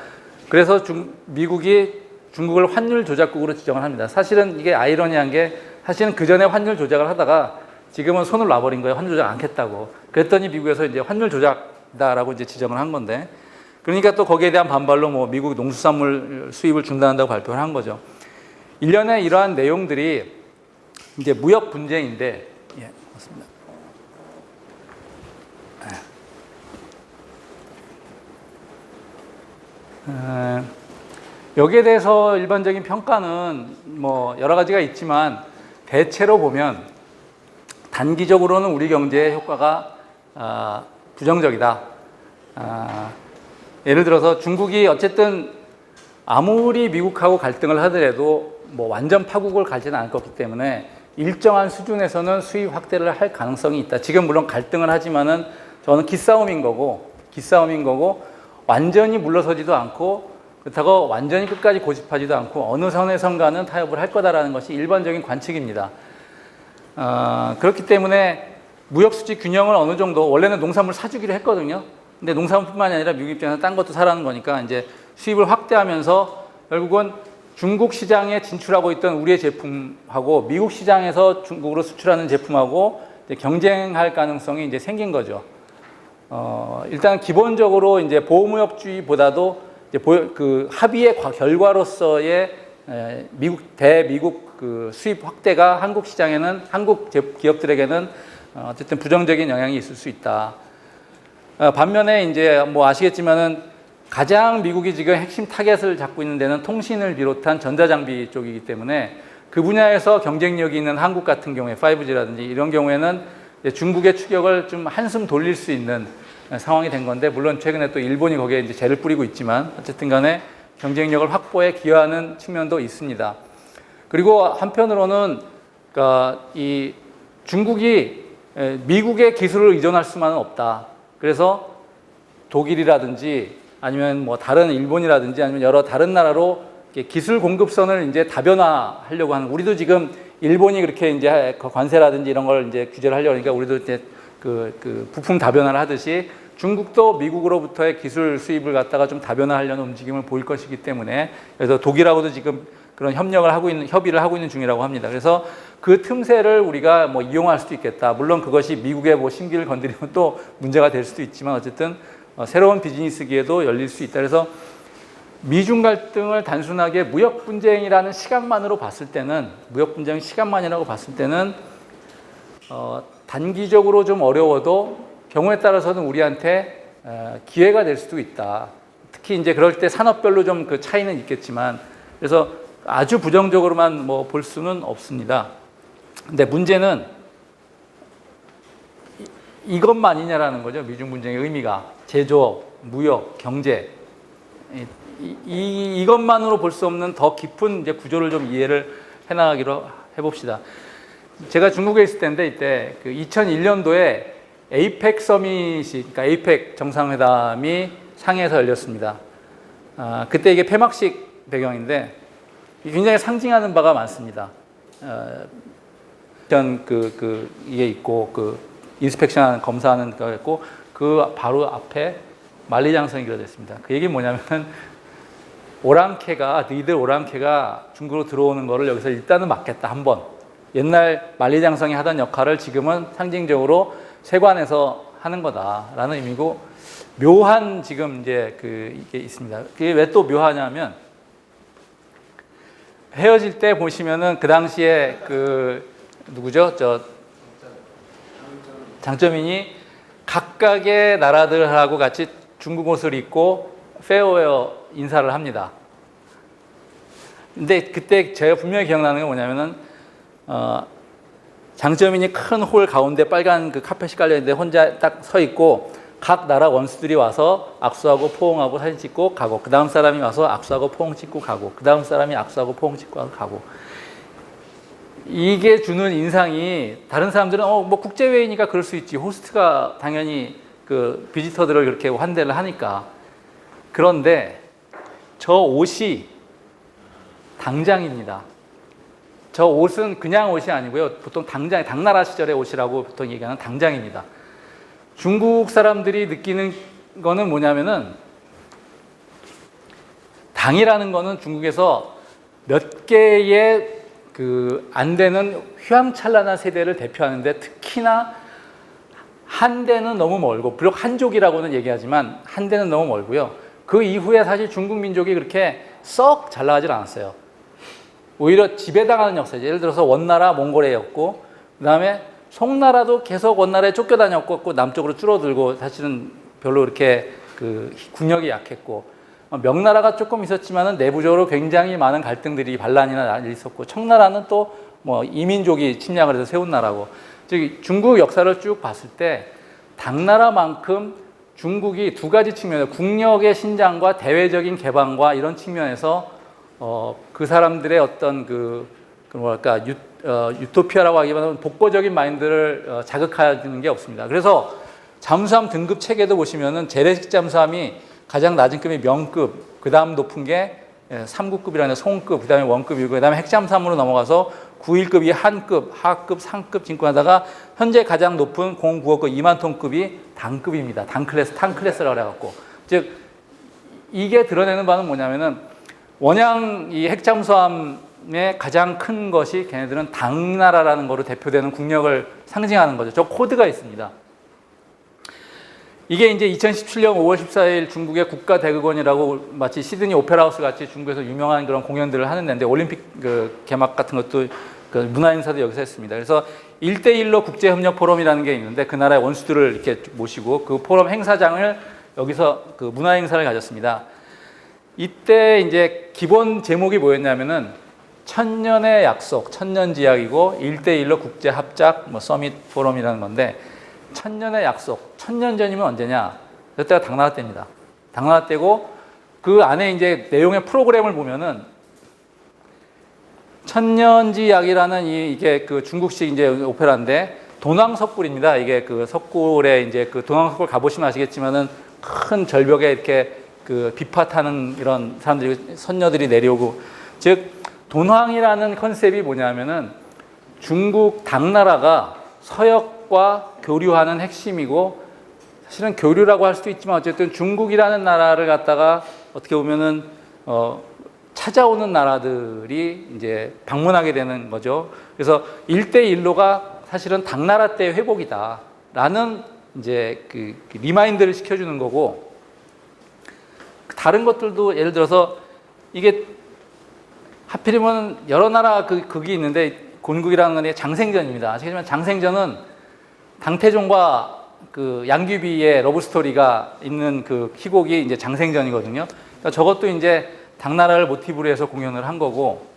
그래서 미국이 중국을 환율 조작국으로 지정을 합니다. 사실은 이게 아이러니한 게 사실은 그 전에 환율 조작을 하다가 지금은 손을 놔버린 거예요. 환율 조작 않겠다고. 그랬더니 미국에서 이제 환율 조작다라고 이제 지정을 한 건데. 그러니까 또 거기에 대한 반발로 뭐 미국 농수산물 수입을 중단한다고 발표를 한 거죠. 일련의 이러한 내용들이 이제 무역 분쟁인데, 예, 맞습니다. 여기에 대해서 일반적인 평가는 뭐 여러 가지가 있지만 대체로 보면 단기적으로는 우리 경제의 효과가 부정적이다. 예를 들어서 중국이 어쨌든 아무리 미국하고 갈등을 하더라도 뭐 완전 파국을 가지는 않을 거기 때문에 일정한 수준에서는 수입 확대를 할 가능성이 있다. 지금 물론 갈등을 하지만은 저는 기싸움인 거고 완전히 물러서지도 않고 그렇다고 완전히 끝까지 고집하지도 않고 어느 선에선가는 타협을 할 거다라는 것이 일반적인 관측입니다. 그렇기 때문에 무역수지 균형을 어느 정도 원래는 농산물 사주기로 했거든요. 근데 농산물뿐만이 아니라 미국 입장에서 딴 것도 사라는 거니까 이제 수입을 확대하면서 결국은 중국 시장에 진출하고 있던 우리의 제품하고 미국 시장에서 중국으로 수출하는 제품하고 이제 경쟁할 가능성이 이제 생긴 거죠. 일단 기본적으로 이제 보호무역주의보다도 이제 그 합의의 결과로서의 대미국 그 수입 확대가 한국 시장에는 한국 기업들에게는 어쨌든 부정적인 영향이 있을 수 있다. 반면에 이제 뭐 아시겠지만은 가장 미국이 지금 핵심 타겟을 잡고 있는 데는 통신을 비롯한 전자장비 쪽이기 때문에 그 분야에서 경쟁력이 있는 한국 같은 경우에 5G라든지 이런 경우에는 중국의 추격을 좀 한숨 돌릴 수 있는 상황이 된 건데 물론 최근에 또 일본이 거기에 이제 재를 뿌리고 있지만 어쨌든 간에 경쟁력을 확보에 기여하는 측면도 있습니다. 그리고 한편으로는 그러니까 이 중국이 미국의 기술을 의존할 수만은 없다. 그래서 독일이라든지 아니면 뭐 다른 일본이라든지 아니면 여러 다른 나라로 기술 공급선을 이제 다변화하려고 하는 우리도 지금 일본이 그렇게 이제 관세라든지 이런 걸 이제 규제를 하려고 하니까 우리도 이제 그 부품 다변화를 하듯이 중국도 미국으로부터의 기술 수입을 갖다가 좀 다변화하려는 움직임을 보일 것이기 때문에 그래서 독일하고도 지금 그런 협의를 하고 있는 중이라고 합니다. 그래서 그 틈새를 우리가 뭐 이용할 수도 있겠다. 물론 그것이 미국의 뭐 심기를 건드리면 또 문제가 될 수도 있지만 어쨌든 새로운 비즈니스 기회도 열릴 수 있다. 그래서 미중 갈등을 단순하게 무역 분쟁이라는 시각만으로 봤을 때는 무역 분쟁 시각만이라고 봤을 때는 단기적으로 좀 어려워도 경우에 따라서는 우리한테 기회가 될 수도 있다. 특히 이제 그럴 때 산업별로 좀 그 차이는 있겠지만 그래서 아주 부정적으로만 뭐 볼 수는 없습니다. 근데 문제는 이것만이냐라는 거죠. 미중 분쟁의 의미가 제조업, 무역, 경제 이것만으로 볼 수 없는 더 깊은 이제 구조를 좀 이해를 해나가기로 해봅시다. 제가 중국에 있을 때인데 이때 그 2001년도에 에이펙 서밋이, 그러니까 에이펙 정상회담이 상해에서 열렸습니다. 그때 이게 폐막식 배경인데 굉장히 상징하는 바가 많습니다. 이게 있고 인스펙션 검사하는 거 있고 그 바로 앞에 만리장성이 그려졌습니다. 그 얘기는 뭐냐면 너희들 오랑캐가 중국으로 들어오는 거를 여기서 일단은 막겠다 한번. 옛날 만리장성이 하던 역할을 지금은 상징적으로 세관에서 하는 거다라는 의미고 묘한 지금 이제 이게 있습니다. 그게 왜 또 묘하냐면 헤어질 때 보시면은 그 당시에 누구죠? 장쩌민이 각각의 나라들하고 같이 중국 옷을 입고 페어웨어 인사를 합니다. 근데 그때 제가 분명히 기억나는 게 뭐냐면은 장쩌민이 큰 홀 가운데 빨간 그 카펫이 깔려 있는데 혼자 딱 서 있고 각 나라 원수들이 와서 악수하고 포옹하고 사진 찍고 가고 그 다음 사람이 와서 악수하고 포옹 찍고 가고 그 다음 사람이 악수하고 포옹 찍고 가고 이게 주는 인상이 다른 사람들은 뭐 국제회의니까 그럴 수 있지 호스트가 당연히 그 비지터들을 그렇게 환대를 하니까 그런데 저 옷이 당장입니다. 저 옷은 그냥 옷이 아니고요. 보통 당나라 시절의 옷이라고 보통 얘기하는 당장입니다. 중국 사람들이 느끼는 거는 뭐냐면은 당이라는 거는 중국에서 몇 개의 안 되는 휘황찬란한 세대를 대표하는데 특히나 한대는 너무 멀고 비록 한족이라고는 얘기하지만 한대는 너무 멀고요. 그 이후에 사실 중국 민족이 그렇게 썩 잘 나가질 않았어요. 오히려 지배당하는 역사죠. 예를 들어서 원나라 몽골이었고 그다음에 송나라도 계속 원나라에 쫓겨다녔고 남쪽으로 줄어들고 사실은 별로 이렇게 국력이 약했고 명나라가 조금 있었지만은 내부적으로 굉장히 많은 갈등들이 반란이나 있었고 청나라는 또 뭐 이민족이 침략을 해서 세운 나라고 즉 중국 역사를 쭉 봤을 때 당나라만큼 중국이 두 가지 측면에서 국력의 신장과 대외적인 개방과 이런 측면에서 그 사람들의 어떤 유토피아라고 하기보다는 복고적인 마인드를 자극하는 게 없습니다. 그래서 잠수함 등급 체계도 보시면은 재래식 잠수함이 가장 낮은 급이 명급, 그 다음 높은 게 3구급이라는 송급, 그 다음에 원급이고, 그 다음에 핵잠수함으로 넘어가서 9.1급이 한급, 하급, 상급 진군하다가 현재 가장 높은 0.95급 2만 톤급이 단급입니다. 탕클래스라고 해갖고. 즉, 이게 드러내는 바는 뭐냐면은 원양 이 핵잠수함의 가장 큰 것이 걔네들은 당나라라는 거로 대표되는 국력을 상징하는 거죠. 저 코드가 있습니다. 이게 이제 2017년 5월 14일 중국의 국가대극원이라고 마치 시드니 오페라하우스 같이 중국에서 유명한 그런 공연들을 하는 데인데 올림픽 개막 같은 것도 문화행사도 여기서 했습니다. 그래서 1대1로 국제협력 포럼이라는 게 있는데 그 나라의 원수들을 이렇게 모시고 그 포럼 행사장을 여기서 문화행사를 가졌습니다. 이때 이제 기본 제목이 뭐였냐면은 천년의 약속, 천년지약이고 1대1로 국제합작 서밋 포럼이라는 건데 천년의 약속, 천년 전이면 언제냐? 그때가 당나라 때입니다. 당나라 때고 그 안에 이제 내용의 프로그램을 보면은 천년지약이라는 이게 중국식 이제 오페라인데 돈왕석굴입니다. 이게 석굴에 이제 돈왕석굴 가보시면 아시겠지만은 큰 절벽에 이렇게 비파타는 이런 사람들이 선녀들이 내려오고 즉 돈왕이라는 컨셉이 뭐냐면은 중국 당나라가 서역과 교류하는 핵심이고 사실은 교류라고 할 수도 있지만 어쨌든 중국이라는 나라를 갖다가 어떻게 보면은 찾아오는 나라들이 이제 방문하게 되는 거죠. 그래서 1대1로가 사실은 당나라 때 회복이다라는 이제 리마인드를 시켜주는 거고 다른 것들도 예를 들어서 이게 하필이면 여러 나라 극이 있는데 곤국이라는 건 장생전입니다. 아시겠지만 장생전은 당태종과 양귀비의 러브 스토리가 있는 희곡이 이제 장생전이거든요. 그러니까 저것도 이제 당나라를 모티브로 해서 공연을 한 거고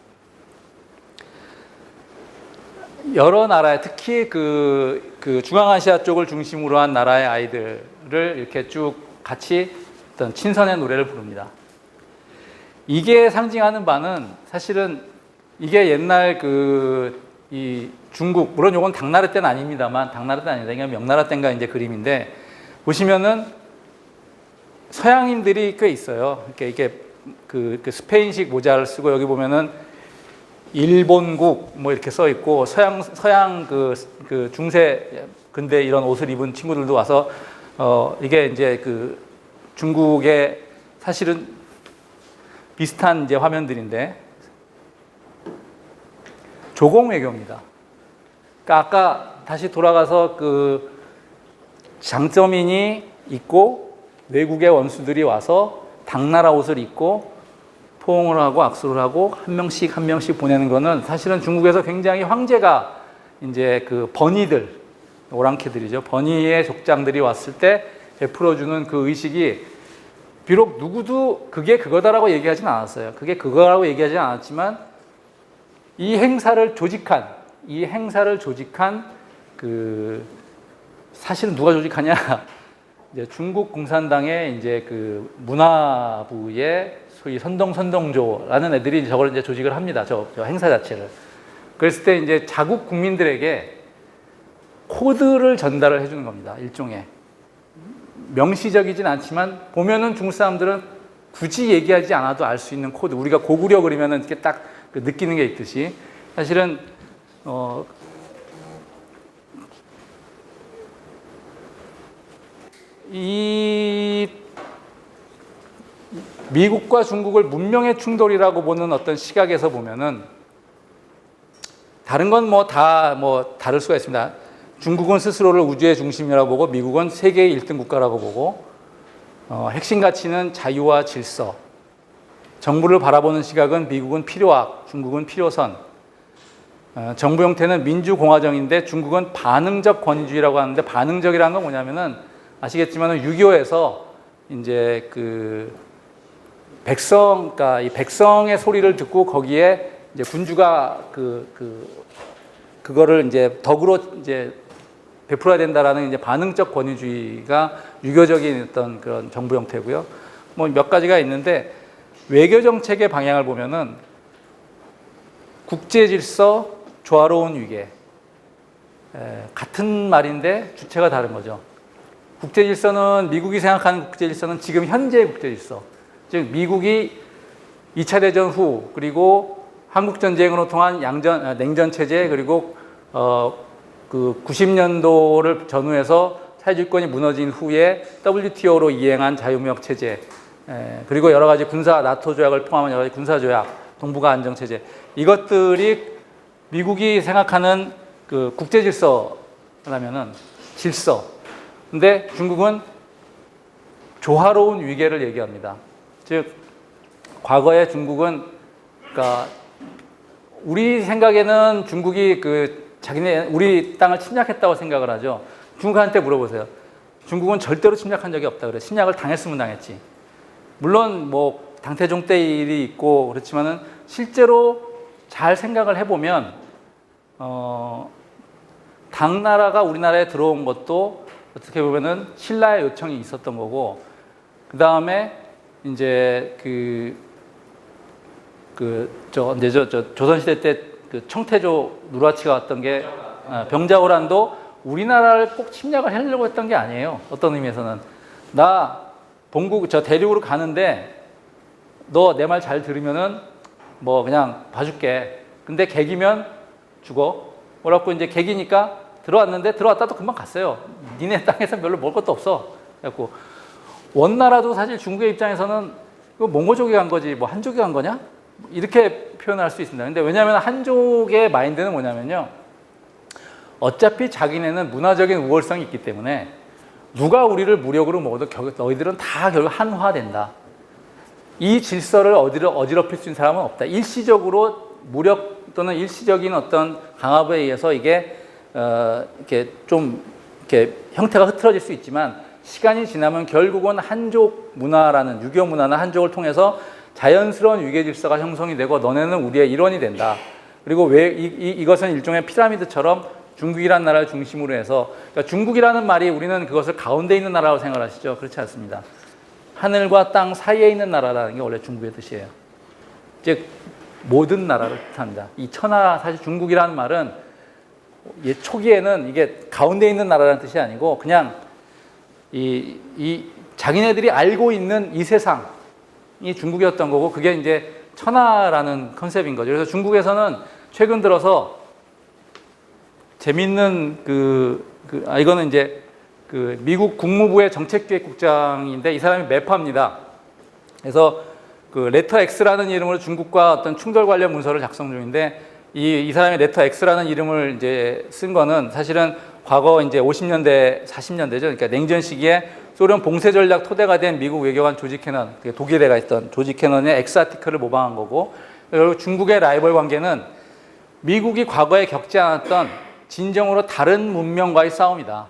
여러 나라의 특히 그 중앙아시아 쪽을 중심으로 한 나라의 아이들을 이렇게 쭉 같이 어떤 친선의 노래를 부릅니다. 이게 상징하는 바는 사실은 이게 옛날 이 중국, 물론 이건 당나라 때는 아닙니다만, 당나라 때 아니다. 그냥 명나라 때인가 이제 그림인데, 보시면은 서양인들이 꽤 있어요. 이게 그 스페인식 모자를 쓰고, 여기 보면은 일본국 뭐 이렇게 써 있고, 서양 그 중세 근대 이런 옷을 입은 친구들도 와서, 이게 이제 그 중국의 사실은 비슷한 이제 화면들인데, 조공 외교입니다. 그러니까 아까 다시 돌아가서 그 장점인이 있고 외국의 원수들이 와서 당나라 옷을 입고 포옹을 하고 악수를 하고 한 명씩 보내는 거는 사실은 중국에서 굉장히 황제가 이제 그 버니들, 오랑캐들이죠. 버니의 족장들이 왔을 때 베풀어주는 그 의식이 비록 누구도 그게 그거다라고 얘기하진 않았어요. 그게 그거라고 얘기하진 않았지만 이 행사를 조직한 그 사실은 누가 조직하냐? 이제 중국 공산당의 이제 그 문화부의 소위 선동조라는 애들이 저걸 이제 조직을 합니다. 저 행사 자체를. 그랬을 때 이제 자국 국민들에게 코드를 전달을 해주는 겁니다. 일종의 명시적이진 않지만 보면은 중국 사람들은 굳이 얘기하지 않아도 알 수 있는 코드. 우리가 고구려 그리면은 이렇게 딱 느끼는 게 있듯이 사실은 이 미국과 중국을 문명의 충돌이라고 보는 어떤 시각에서 보면은 다른 건 다를 수가 있습니다. 중국은 스스로를 우주의 중심이라고 보고 미국은 세계의 1등 국가라고 보고 핵심 가치는 자유와 질서. 정부를 바라보는 시각은 미국은 필요악, 중국은 필요선. 정부 형태는 민주공화정인데 중국은 반응적 권위주의라고 하는데 반응적이라는 건 뭐냐면은 아시겠지만 6.25에서 이제 그 그러니까 이 백성의 소리를 듣고 거기에 이제 군주가 그거를 이제 덕으로 이제 베풀어야 된다라는 이제 반응적 권위주의가 유교적인 어떤 그런 정부 형태고요. 뭐 몇 가지가 있는데 외교 정책의 방향을 보면은 국제 질서, 조화로운 위계 같은 말인데 주체가 다른 거죠. 국제 질서는 미국이 생각하는 국제 질서는 지금 현재의 국제 질서. 즉 미국이 2차 대전 후 그리고 한국 전쟁으로 통한 냉전 체제 그리고 그 90년도를 전후해서 사회주의권이 무너진 후에 WTO로 이행한 자유무역 체제 그리고 여러 가지 나토 조약을 포함한 여러 가지 군사 조약, 동북아 안정 체제 이것들이 미국이 생각하는 그 국제 질서라면은 질서. 근데 중국은 조화로운 위계를 얘기합니다. 즉 과거에 중국은 그러니까 우리 생각에는 중국이 우리 땅을 침략했다고 생각을 하죠. 중국한테 물어보세요. 중국은 절대로 침략한 적이 없다 그래. 침략을 당했으면 당했지. 물론 뭐 당태종 때 일이 있고 그렇지만은 실제로 잘 생각을 해보면 당나라가 우리나라에 들어온 것도 어떻게 보면은 신라의 요청이 있었던 거고 그 다음에 이제 조선시대 때 그 청태조 누라치가 왔던 게 병자호란도 우리나라를 꼭 침략을 하려고 했던 게 아니에요. 어떤 의미에서는 나 대륙으로 가는데 너 내 말 잘 들으면은 뭐 그냥 봐줄게. 근데 개기면 죽어. 뭐라고 이제 개기니까 들어왔다도 금방 갔어요. 니네 땅에서 별로 먹을 것도 없어. 그래갖고 원나라도 사실 중국의 입장에서는 이거 몽고족이 간 거지 뭐 한족이 간 거냐? 이렇게 표현할 수 있습니다. 근데 왜냐하면 한족의 마인드는 뭐냐면요. 어차피 자기네는 문화적인 우월성이 있기 때문에 누가 우리를 무력으로 먹어도 너희들은 다 결국 한화된다. 이 질서를 어지럽힐 수 있는 사람은 없다. 일시적으로 무력 또는 일시적인 어떤 강압에 의해서 이게 이렇게 좀 이렇게 형태가 흐트러질 수 있지만 시간이 지나면 결국은 한족 문화라는 유교 문화나 한족을 통해서 자연스러운 위계 질서가 형성이 되고 너네는 우리의 일원이 된다. 그리고 왜 이것은 일종의 피라미드처럼 중국이라는 나라를 중심으로 해서, 그러니까 중국이라는 말이 우리는 그것을 가운데 있는 나라라고 생각하시죠? 그렇지 않습니다. 하늘과 땅 사이에 있는 나라라는 게 원래 중국의 뜻이에요. 즉 모든 나라를 뜻합니다. 이 천하, 사실 중국이라는 말은 초기에는 이게 가운데 있는 나라라는 뜻이 아니고 그냥 이 자기네들이 알고 있는 이 세상이 중국이었던 거고, 그게 이제 천하라는 컨셉인 거죠. 그래서 중국에서는 최근 들어서 재밌는 이거는 이제 미국 국무부의 정책기획국장인데 이 사람이 매파입니다. 그래서 레터 X라는 이름으로 중국과 어떤 충돌 관련 문서를 작성 중인데, 이 사람이 레터 X라는 이름을 이제 쓴 거는 사실은 과거 이제 50년대, 40년대죠. 그러니까 냉전 시기에 소련 봉쇄 전략 토대가 된 미국 외교관 조지 캐넌, 독일에 가 있던 조지 캐넌의 X 아티클을 모방한 거고, 그리고 중국의 라이벌 관계는 미국이 과거에 겪지 않았던 진정으로 다른 문명과의 싸움이다.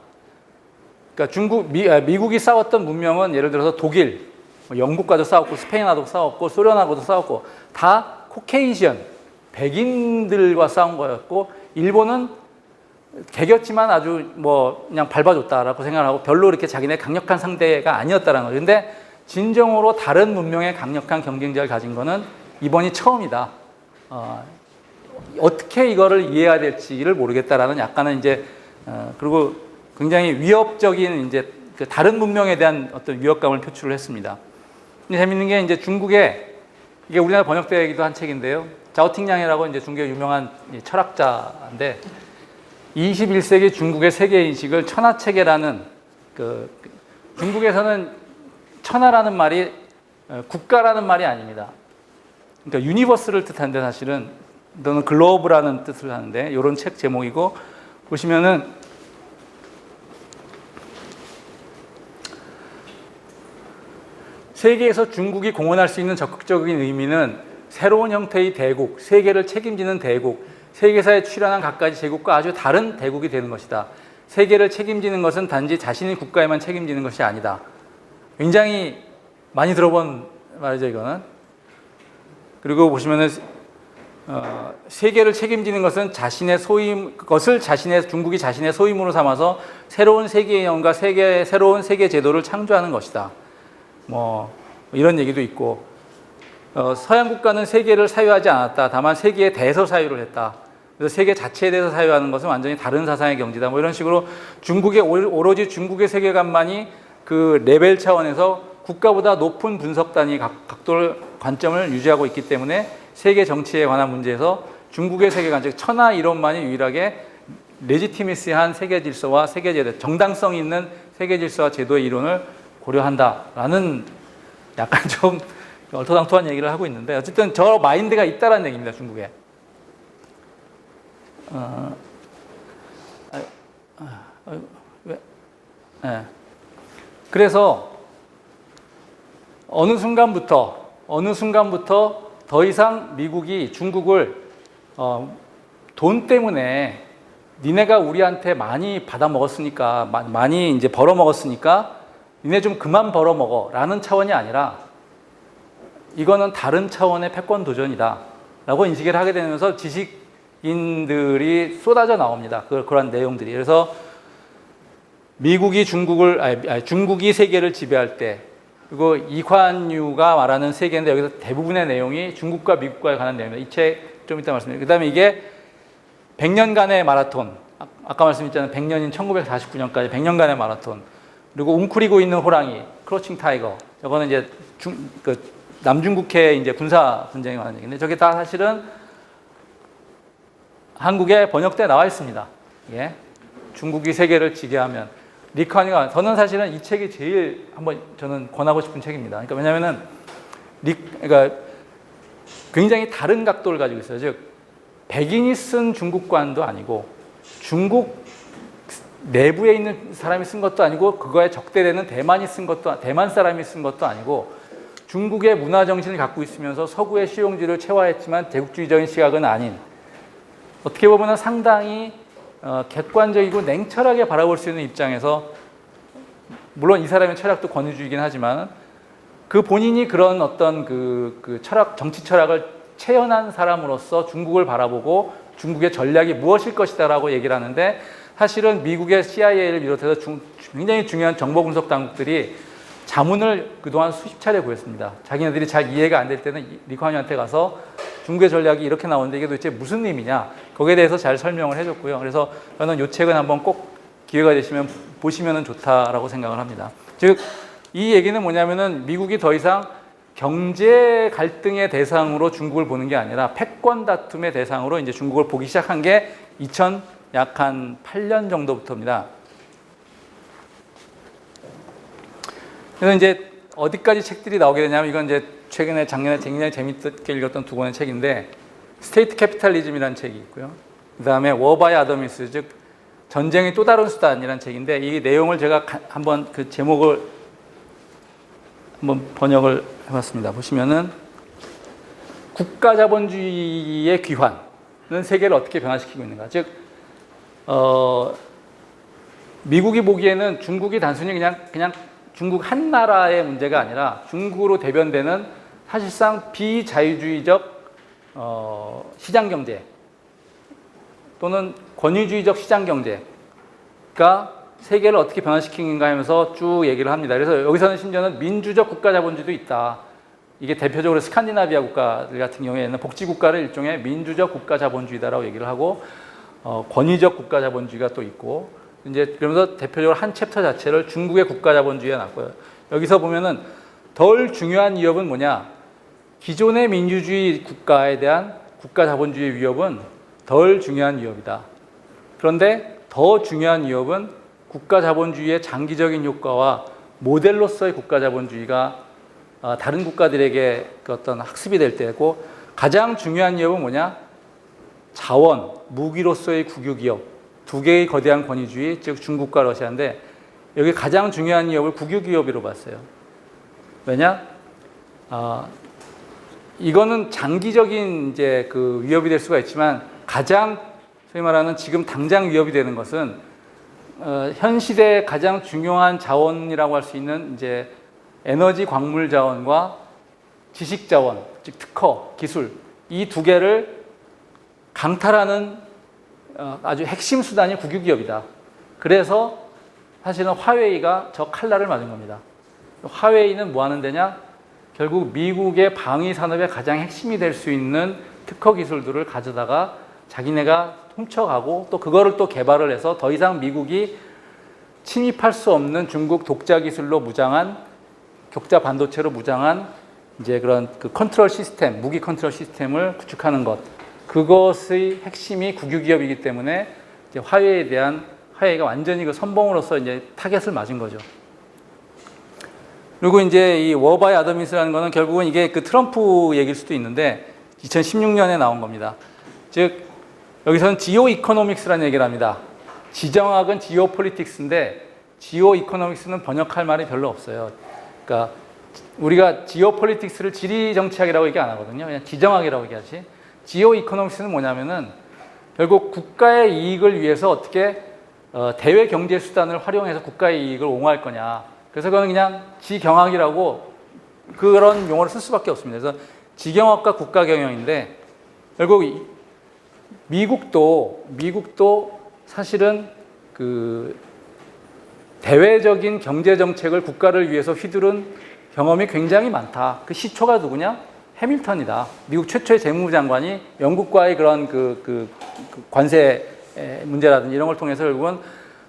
그러니까 미국이 싸웠던 문명은 예를 들어서 독일, 영국과도 싸웠고, 스페인하고도 싸웠고, 소련하고도 싸웠고, 다 코케이시언, 백인들과 싸운 거였고, 일본은 개겼지만 아주 그냥 밟아줬다라고 생각하고 별로 이렇게 자기네 강력한 상대가 아니었다라는 거죠. 근데 진정으로 다른 문명의 강력한 경쟁자를 가진 거는 이번이 처음이다. 어떻게 이거를 이해해야 될지를 모르겠다라는 약간은 이제 그리고 굉장히 위협적인 이제 다른 문명에 대한 어떤 위협감을 표출을 했습니다. 근데 재밌는 게 이제 중국에 이게 우리나라 번역되기도 한 책인데요. 자오팅량이라고 이제 중국의 유명한 철학자인데 21세기 중국의 세계 인식을 천하체계라는 중국에서는 천하라는 말이 국가라는 말이 아닙니다. 그러니까 유니버스를 뜻하는데 사실은 또는 글로브라는 뜻을 하는데 이런 책 제목이고, 보시면은 세계에서 중국이 공헌할 수 있는 적극적인 의미는 새로운 형태의 대국, 세계를 책임지는 대국, 세계사에 출현한 갖가지 제국과 아주 다른 대국이 되는 것이다. 세계를 책임지는 것은 단지 자신의 국가에만 책임지는 것이 아니다. 굉장히 많이 들어본 말이죠, 이거는. 그리고 보시면은 세계를 책임지는 것은 중국이 자신의 소임으로 삼아서 새로운 세계형과 새로운 세계 제도를 창조하는 것이다. 이런 얘기도 있고, 서양 국가는 세계를 사유하지 않았다. 다만 세계에 대해서 사유를 했다. 그래서 세계 자체에 대해서 사유하는 것은 완전히 다른 사상의 경지다. 이런 식으로 오로지 중국의 세계관만이 그 레벨 차원에서 국가보다 높은 분석 단위 관점을 유지하고 있기 때문에 세계 정치에 관한 문제에서 중국의 세계관, 즉 천하 이론만이 유일하게 레지티미시한 세계 질서와 세계 제도, 정당성 있는 세계 질서와 제도의 이론을 고려한다라는 약간 좀 얼토당토한 얘기를 하고 있는데, 어쨌든 저 마인드가 있다라는 얘기입니다, 중국에. 네. 그래서 어느 순간부터 더 이상 미국이 중국을 돈 때문에 니네가 우리한테 많이 받아먹었으니까, 많이 이제 벌어먹었으니까 니네 좀 그만 벌어먹어 라는 차원이 아니라 이거는 다른 차원의 패권 도전이다 라고 인식을 하게 되면서 지식인들이 쏟아져 나옵니다. 그런 내용들이. 그래서 미국이 중국이 세계를 지배할 때, 그리고 이관유가 말하는 세계인데 여기서 대부분의 내용이 중국과 미국과에 관한 내용입니다. 이 책 좀 이따 말씀드릴게요. 그 다음에 이게 100년간의 마라톤, 아까 말씀드렸잖아요. 100년인 1949년까지 100년간의 마라톤, 그리고 웅크리고 있는 호랑이, 크로칭 타이거. 저거는 이제 남중국해 이제 군사 분쟁에 관한 얘기인데, 저게 다 사실은 한국에 번역돼 나와 있습니다. 예. 중국이 세계를 지배하면. 리카니가, 저는 사실은 이 책이 제일 한번 저는 권하고 싶은 책입니다. 그러니까 왜냐면은 그러니까 굉장히 다른 각도를 가지고 있어요. 즉 백인이 쓴 중국관도 아니고 중국 내부에 있는 사람이 쓴 것도 아니고 그거에 적대되는 대만 사람이 쓴 것도 아니고 중국의 문화 정신을 갖고 있으면서 서구의 실용주의를 체화했지만 제국주의적인 시각은 아닌, 어떻게 보면 상당히 객관적이고 냉철하게 바라볼 수 있는 입장에서, 물론 이 사람의 철학도 권위주의이긴 하지만 그 본인이 그런 어떤 그 철학, 정치 철학을 체연한 사람으로서 중국을 바라보고 중국의 전략이 무엇일 것이다라고 얘기를 하는데 사실은 미국의 CIA를 비롯해서 굉장히 중요한 정보 분석 당국들이 자문을 그동안 수십 차례 구했습니다. 자기네들이 잘 이해가 안 될 때는 리쿠안유한테 가서 중국의 전략이 이렇게 나오는데 이게 도대체 무슨 의미냐 거기에 대해서 잘 설명을 해줬고요. 그래서 저는 이 책은 한번 꼭 기회가 되시면 보시면 좋다라고 생각을 합니다. 즉 이 얘기는 뭐냐면은 미국이 더 이상 경제 갈등의 대상으로 중국을 보는 게 아니라 패권 다툼의 대상으로 이제 중국을 보기 시작한 게 약 한 8년 정도부터입니다. 그래서 이제 어디까지 책들이 나오게 되냐면 이건 이제 최근에 작년에 굉장히 재밌게 읽었던 두 권의 책인데 스테이트 캐피탈리즘이라는 책이 있고요. 그다음에 워 바이 아더미스 즉 전쟁의 또 다른 수단이라는 책인데 이 내용을 제가 한번 그 제목을 한번 번역을 해봤습니다. 보시면은 국가 자본주의의 귀환은 세계를 어떻게 변화시키고 있는가. 즉 미국이 보기에는 중국이 단순히 그냥 중국 한 나라의 문제가 아니라 중국으로 대변되는 사실상 비자유주의적 시장 경제 또는 권위주의적 시장 경제가 세계를 어떻게 변화시키는가 하면서 쭉 얘기를 합니다. 그래서 여기서는 심지어는 민주적 국가 자본주의도 있다. 이게 대표적으로 스칸디나비아 국가들 같은 경우에는 복지국가를 일종의 민주적 국가 자본주의다라고 얘기를 하고 권위적 국가 자본주의가 또 있고 이제 그러면서 대표적으로 한 챕터 자체를 중국의 국가 자본주의에 놨고요. 여기서 보면은 덜 중요한 위협은 뭐냐? 기존의 민주주의 국가에 대한 국가 자본주의 위협은 덜 중요한 위협이다. 그런데 더 중요한 위협은 국가 자본주의의 장기적인 효과와 모델로서의 국가 자본주의가 다른 국가들에게 그 어떤 학습이 될 때고 가장 중요한 위협은 뭐냐? 자원, 무기로서의 국유기업, 두 개의 거대한 권위주의, 즉 중국과 러시아인데 여기 가장 중요한 위협을 국유기업으로 봤어요. 왜냐? 이거는 장기적인 이제 그 위협이 될 수가 있지만 가장 소위 말하는 지금 당장 위협이 되는 것은 현 시대의 가장 중요한 자원이라고 할 수 있는 이제 에너지 광물 자원과 지식 자원, 즉 특허, 기술 이 두 개를 강탈하는 아주 핵심 수단이 국유기업이다. 그래서 사실은 화웨이가 저 칼날을 맞은 겁니다. 화웨이는 뭐 하는 데냐? 결국 미국의 방위 산업의 가장 핵심이 될 수 있는 특허 기술들을 가져다가 자기네가 훔쳐가고 또 그거를 또 개발을 해서 더 이상 미국이 침입할 수 없는 중국 독자 기술로 무장한 격자 반도체로 무장한 이제 그런 그 컨트롤 시스템, 무기 컨트롤 시스템을 구축하는 것. 그것의 핵심이 국유기업이기 때문에 이제 화웨이가 완전히 그 선봉으로서 이제 타겟을 맞은 거죠. 그리고 이제 이 워 바이 아더미스라는 거는 결국은 이게 그 트럼프 얘기일 수도 있는데 2016년에 나온 겁니다. 즉 여기서는 지오 이코노믹스라는 얘기를 합니다. 지정학은 지오 폴리틱스인데 지오 이코노믹스는 번역할 말이 별로 없어요. 그러니까 우리가 지오 폴리틱스를 지리 정치학이라고 얘기 안 하거든요. 그냥 지정학이라고 얘기하지. 지오 이코노믹스는 뭐냐면은 결국 국가의 이익을 위해서 어떻게 대외 경제 수단을 활용해서 국가의 이익을 옹호할 거냐. 그래서 그건 그냥 지경학이라고 그런 용어를 쓸 수밖에 없습니다. 그래서 지경학과 국가 경영인데 결국 미국도 사실은 그 대외적인 경제 정책을 국가를 위해서 휘두른 경험이 굉장히 많다. 그 시초가 누구냐? 해밀턴이다. 미국 최초의 재무부 장관이 영국과의 그런 그 관세 문제라든지 이런 걸 통해서 결국은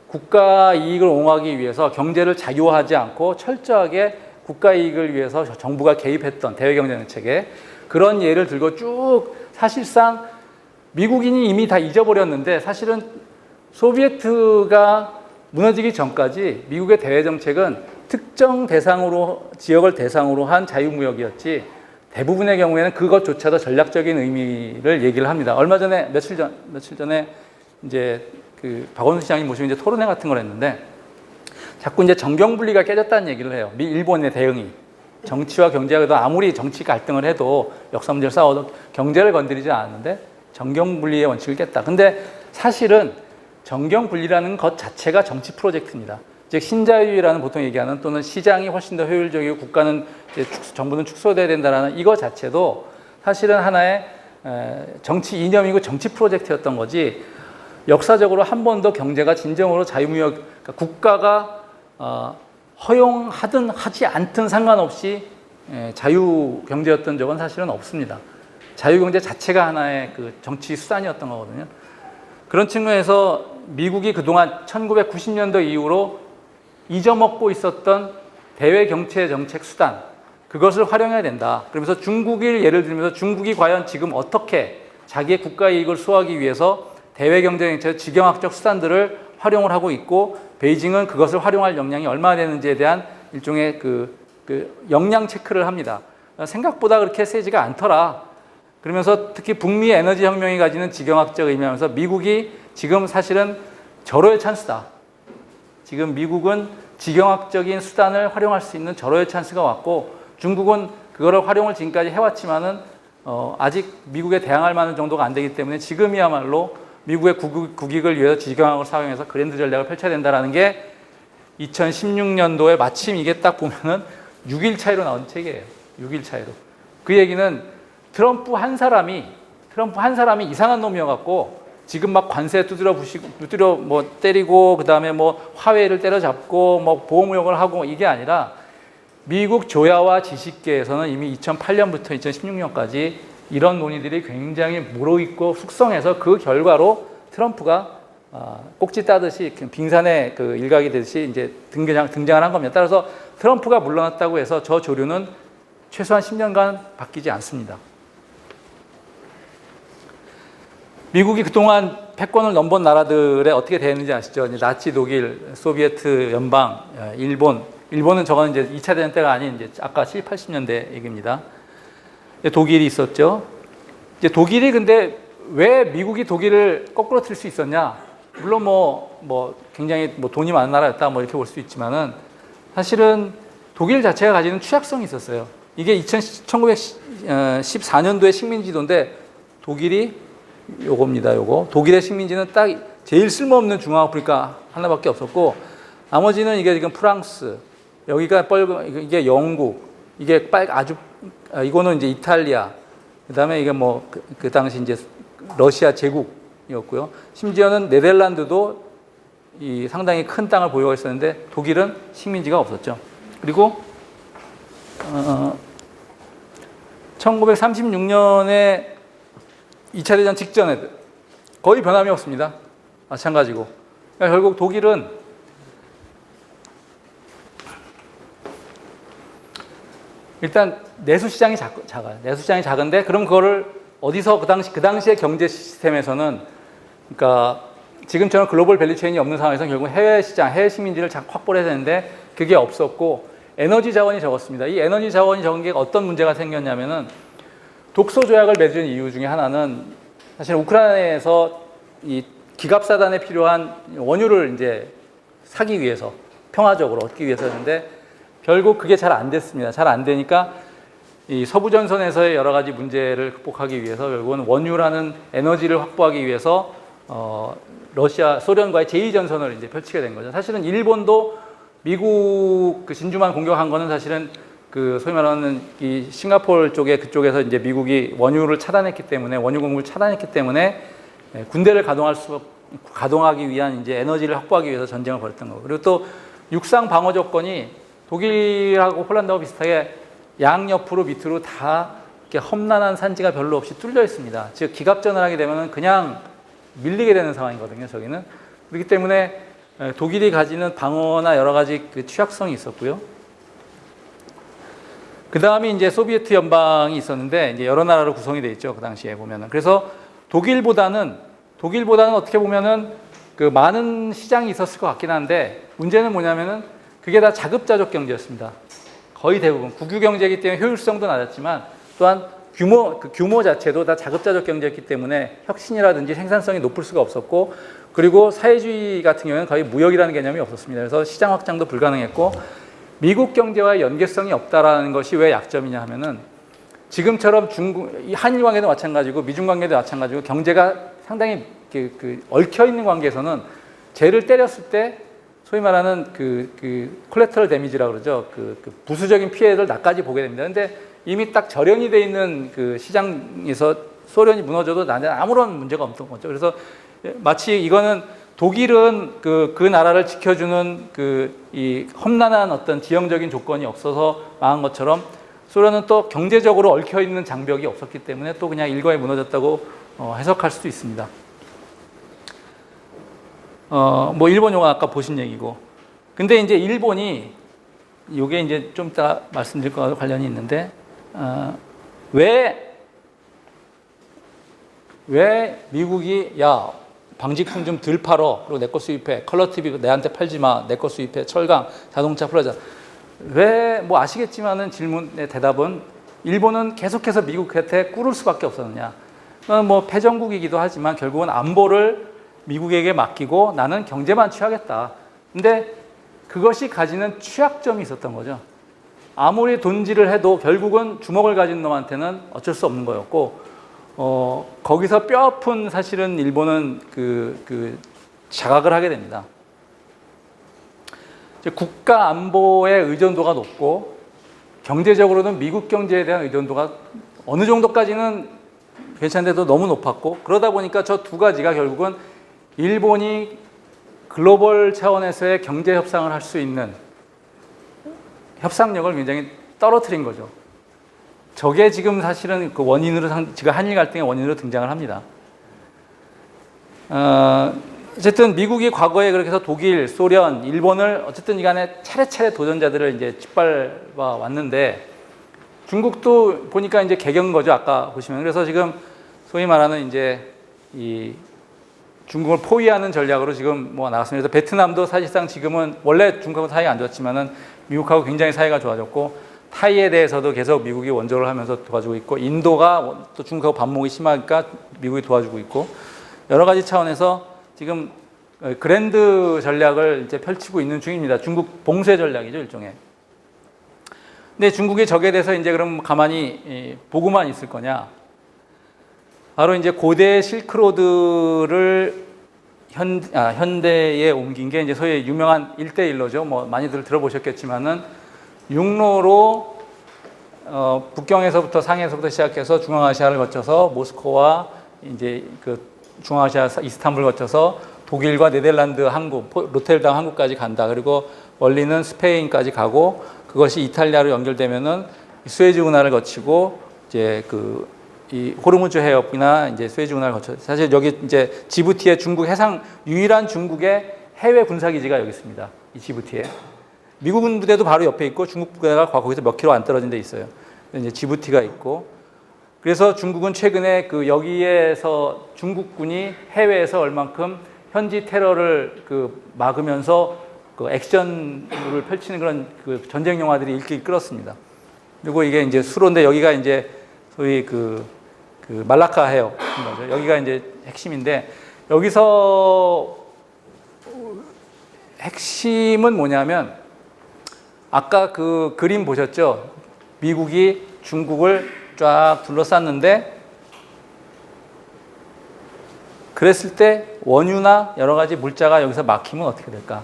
국가 이익을 옹호하기 위해서 경제를 자유화하지 않고 철저하게 국가 이익을 위해서 정부가 개입했던 대외 경제 정책에 그런 예를 들고 쭉 사실상 미국인이 이미 다 잊어버렸는데 사실은 소비에트가 무너지기 전까지 미국의 대외 정책은 특정 대상으로 지역을 대상으로 한 자유무역이었지 대부분의 경우에는 그것조차도 전략적인 의미를 얘기를 합니다. 얼마 전에 며칠 전에 이제 그 박원순 시장이 모시고 이제 토론회 같은 걸 했는데 자꾸 이제 정경 분리가 깨졌다는 얘기를 해요. 일본의 대응이 정치와 경제가 아무리 정치 갈등을 해도 역사 문제를 싸워도 경제를 건드리지 않았는데 정경 분리의 원칙을 깼다. 근데 사실은 정경 분리라는 것 자체가 정치 프로젝트입니다. 즉 신자유주의라는 보통 얘기하는 또는 시장이 훨씬 더 효율적이고 국가는 정부는 축소돼야 된다라는 이거 자체도 사실은 하나의 정치 이념이고 정치 프로젝트였던 거지 역사적으로 한 번도 경제가 진정으로 자유무역, 그러니까 국가가 허용하든 하지 않든 상관없이 자유 경제였던 적은 사실은 없습니다. 자유 경제 자체가 하나의 그 정치 수단이었던 거거든요. 그런 측면에서 미국이 그동안 1990년도 이후로 잊어먹고 있었던 대외 경제 정책 수단, 그것을 활용해야 된다. 그러면서 중국을 예를 들면서 중국이 과연 지금 어떻게 자기의 국가 이익을 수호하기 위해서 대외 경제 정책 지경학적 수단들을 활용을 하고 있고 베이징은 그것을 활용할 역량이 얼마나 되는지에 대한 일종의 그 역량 체크를 합니다. 생각보다 그렇게 세지가 않더라. 그러면서 특히 북미 에너지 혁명이 가지는 지경학적 의미하면서 미국이 지금 사실은 절호의 찬스다. 지금 미국은 지경학적인 수단을 활용할 수 있는 절호의 찬스가 왔고 중국은 그거를 활용을 지금까지 해왔지만은 아직 미국에 대항할 만한 정도가 안 되기 때문에 지금이야말로 미국의 국익을 위해서 지경학을 사용해서 그랜드 전략을 펼쳐야 된다라는 게 2016년도에 마침 이게 딱 보면은 6일 차이로 나온 책이에요. 6일 차이로. 그 얘기는 트럼프 한 사람이 이상한 놈이어갖고 지금 막 관세 두드려 뭐 때리고 그다음에 뭐 화웨이를 때려잡고 뭐 보호무역을 하고 이게 아니라 미국 조야와 지식계에서는 이미 2008년부터 2016년까지 이런 논의들이 굉장히 무르익고 숙성해서 그 결과로 트럼프가 꼭지 따듯이 빙산의 그 일각이 되듯이 이제 등장을 한 겁니다. 따라서 트럼프가 물러났다고 해서 저 조류는 최소한 10년간 바뀌지 않습니다. 미국이 그동안 패권을 넘본 나라들에 어떻게 되었는지 아시죠? 이제 나치 독일, 소비에트 연방, 일본은 저거는 이제 2차 대전 때가 아닌 이제 아까 70, 80년대 얘기입니다. 독일이 있었죠. 이제 독일이 근데 왜 미국이 독일을 거꾸로 틀 수 있었냐? 물론 뭐 굉장히 뭐 돈이 많은 나라였다 뭐 이렇게 볼 수 있지만은 사실은 독일 자체가 가지는 취약성이 있었어요. 이게 1914년도에 식민지도인데 독일이 요겁니다. 요거 독일의 식민지는 딱 제일 쓸모없는 중앙아프리카 하나밖에 없었고 나머지는 이게 지금 프랑스, 여기가 이게 영국, 이게 이거는 이제 이탈리아, 그다음에 이게 뭐 그 당시 이제 러시아 제국이었고요. 심지어는 네덜란드도 이 상당히 큰 땅을 보유하고 있었는데 독일은 식민지가 없었죠. 그리고 1936년에 2차 대전 직전에 거의 변함이 없습니다. 마찬가지고. 그러니까 결국 독일은 일단 내수시장이 작아요. 내수시장이 작은데 그럼 그거를 어디서 그 당시의 경제 시스템에서는 그러니까 지금처럼 글로벌 밸류체인이 없는 상황에서 결국 해외 시장, 해외 식민지를 확보를 해야 되는데 그게 없었고 에너지 자원이 적었습니다. 이 에너지 자원이 적은 게 어떤 문제가 생겼냐면은 독소 조약을 맺은 이유 중에 하나는 사실 우크라이나에서 이 기갑사단에 필요한 원유를 이제 사기 위해서 평화적으로 얻기 위해서였는데 결국 그게 잘 안 됐습니다. 잘 안 되니까 이 서부전선에서의 여러 가지 문제를 극복하기 위해서 결국은 원유라는 에너지를 확보하기 위해서 소련과의 제2전선을 이제 펼치게 된 거죠. 사실은 일본도 미국 그 진주만 공격한 거는 사실은 그 소위 말하는 이 싱가포르 그쪽에서 이제 미국이 원유 공급을 차단했기 때문에 군대를 가동하기 위한 이제 에너지를 확보하기 위해서 전쟁을 벌였던 거고. 그리고 또 육상 방어 조건이 독일하고 폴란드하고 비슷하게 양옆으로 밑으로 다 이렇게 험난한 산지가 별로 없이 뚫려 있습니다. 즉 기갑전을 하게 되면 그냥 밀리게 되는 상황이거든요. 저기는 그렇기 때문에 독일이 가지는 방어나 여러 가지 그 취약성이 있었고요. 그 다음에 이제 소비에트 연방이 있었는데 이제 여러 나라로 구성이 돼 있죠. 그 당시에 보면은. 그래서 독일보다는 어떻게 보면은 그 많은 시장이 있었을 것 같긴 한데 문제는 뭐냐면은 그게 다 자급자족 경제였습니다. 거의 대부분 국유 경제이기 때문에 효율성도 낮았지만 또한 규모 자체도 다 자급자족 경제였기 때문에 혁신이라든지 생산성이 높을 수가 없었고 그리고 사회주의 같은 경우에는 거의 무역이라는 개념이 없었습니다. 그래서 시장 확장도 불가능했고 미국 경제와의 연계성이 없다라는 것이 왜 약점이냐 하면은 지금처럼 한일 관계도 마찬가지고 미중 관계도 마찬가지고 경제가 상당히 얽혀 있는 관계에서는 쟤를 때렸을 때 소위 말하는 콜레터럴 데미지라고 그러죠. 부수적인 피해를 나까지 보게 됩니다. 근데 이미 딱 절연이 돼 있는 그 시장에서 소련이 무너져도 나는 아무런 문제가 없던 거죠. 그래서 마치 이거는 독일은 그 나라를 지켜주는 이 험난한 어떤 지형적인 조건이 없어서 망한 것처럼 소련은 또 경제적으로 얽혀 있는 장벽이 없었기 때문에 또 그냥 일거에 무너졌다고 해석할 수도 있습니다. 뭐 일본 용어 아까 보신 얘기고. 근데 이제 일본이 요게 이제 좀 이따 말씀드릴 거와 관련이 있는데 왜 미국이 야 방직품 좀 덜 팔어 그리고 내 거 수입해 컬러 TV 내한테 팔지 마 내 거 수입해 철강 자동차 풀어자 왜 뭐 아시겠지만은 질문의 대답은 일본은 계속해서 미국한테 꿇을 수밖에 없었느냐. 뭐 패전국이기도 하지만 결국은 안보를 미국에게 맡기고 나는 경제만 취하겠다. 근데 그것이 가지는 취약점이 있었던 거죠. 아무리 돈질을 해도 결국은 주먹을 가진 놈한테는 어쩔 수 없는 거였고, 거기서 뼈아픈 사실은 일본은 자각을 하게 됩니다. 국가 안보의 의존도가 높고 경제적으로는 미국 경제에 대한 의존도가 어느 정도까지는 괜찮은데도 너무 높았고, 그러다 보니까 저 두 가지가 결국은 일본이 글로벌 차원에서의 경제 협상을 할 수 있는 협상력을 굉장히 떨어뜨린 거죠. 저게 지금 사실은 그 원인으로 지금 한일 갈등의 원인으로 등장을 합니다. 어쨌든 미국이 과거에 그렇게 해서 독일, 소련, 일본을 어쨌든 이간에 차례차례 도전자들을 이제 짓밟아 왔는데 중국도 보니까 이제 개경인 거죠. 아까 보시면. 그래서 지금 소위 말하는 이제 이 중국을 포위하는 전략으로 지금 뭐 나왔습니다. 그래서 베트남도 사실상 지금은 원래 중국하고 사이가 안 좋았지만은 미국하고 굉장히 사이가 좋아졌고, 타이에 대해서도 계속 미국이 원조를 하면서 도와주고 있고, 인도가 또 중국하고 반목이 심하니까 미국이 도와주고 있고, 여러 가지 차원에서 지금 그랜드 전략을 이제 펼치고 있는 중입니다. 중국 봉쇄 전략이죠, 일종의. 근데 중국이 저게 대해서 이제 그럼 가만히 보고만 있을 거냐? 바로 이제 고대 실크로드를 현대에 옮긴 게 이제 소위 유명한 1대1로죠. 뭐 많이들 들어보셨겠지만은 육로로 북경에서부터 상해에서부터 시작해서 중앙아시아를 거쳐서 모스크와 이제 그 중앙아시아 이스탄불 거쳐서 독일과 네덜란드 항구, 로테르담 항구까지 간다. 그리고 원리는 스페인까지 가고, 그것이 이탈리아로 연결되면은 수에즈 운하를 거치고 이제 이 호르무즈 해협이나 이제 수에즈 운하를 거쳐, 사실 여기 이제 지부티에 중국 해상 유일한 중국의 해외 군사 기지가 여기 있습니다. 이 지부티에. 미국은 부대도 바로 옆에 있고 중국 부대가 거기서 몇 킬로 안 떨어진 데 있어요. 이제 지부티가 있고, 그래서 중국은 최근에 여기에서 중국군이 해외에서 얼만큼 현지 테러를 막으면서 액션을 펼치는 그런 전쟁 영화들이 일기 끌었습니다. 그리고 이게 이제 수로인데 여기가 이제 소위 말라카 해협인 거죠. 여기가 이제 핵심인데, 여기서 핵심은 뭐냐면 아까 그 그림 보셨죠? 미국이 중국을 쫙 둘러쌌는데, 그랬을 때 원유나 여러 가지 물자가 여기서 막히면 어떻게 될까?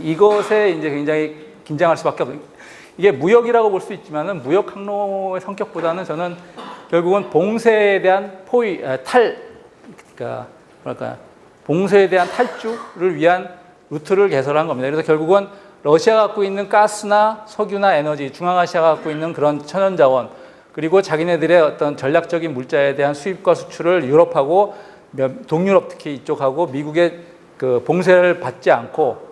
이것에 이제 굉장히 긴장할 수밖에 없어요. 이게 무역이라고 볼 수 있지만은 무역 항로의 성격보다는 저는 결국은 봉쇄에 대한 그러니까 뭐랄까, 봉쇄에 대한 탈주를 위한 루트를 개설한 겁니다. 그래서 결국은 러시아가 갖고 있는 가스나 석유나 에너지, 중앙아시아가 갖고 있는 그런 천연자원, 그리고 자기네들의 어떤 전략적인 물자에 대한 수입과 수출을 유럽하고 동유럽 특히 이쪽하고 미국의 봉쇄를 받지 않고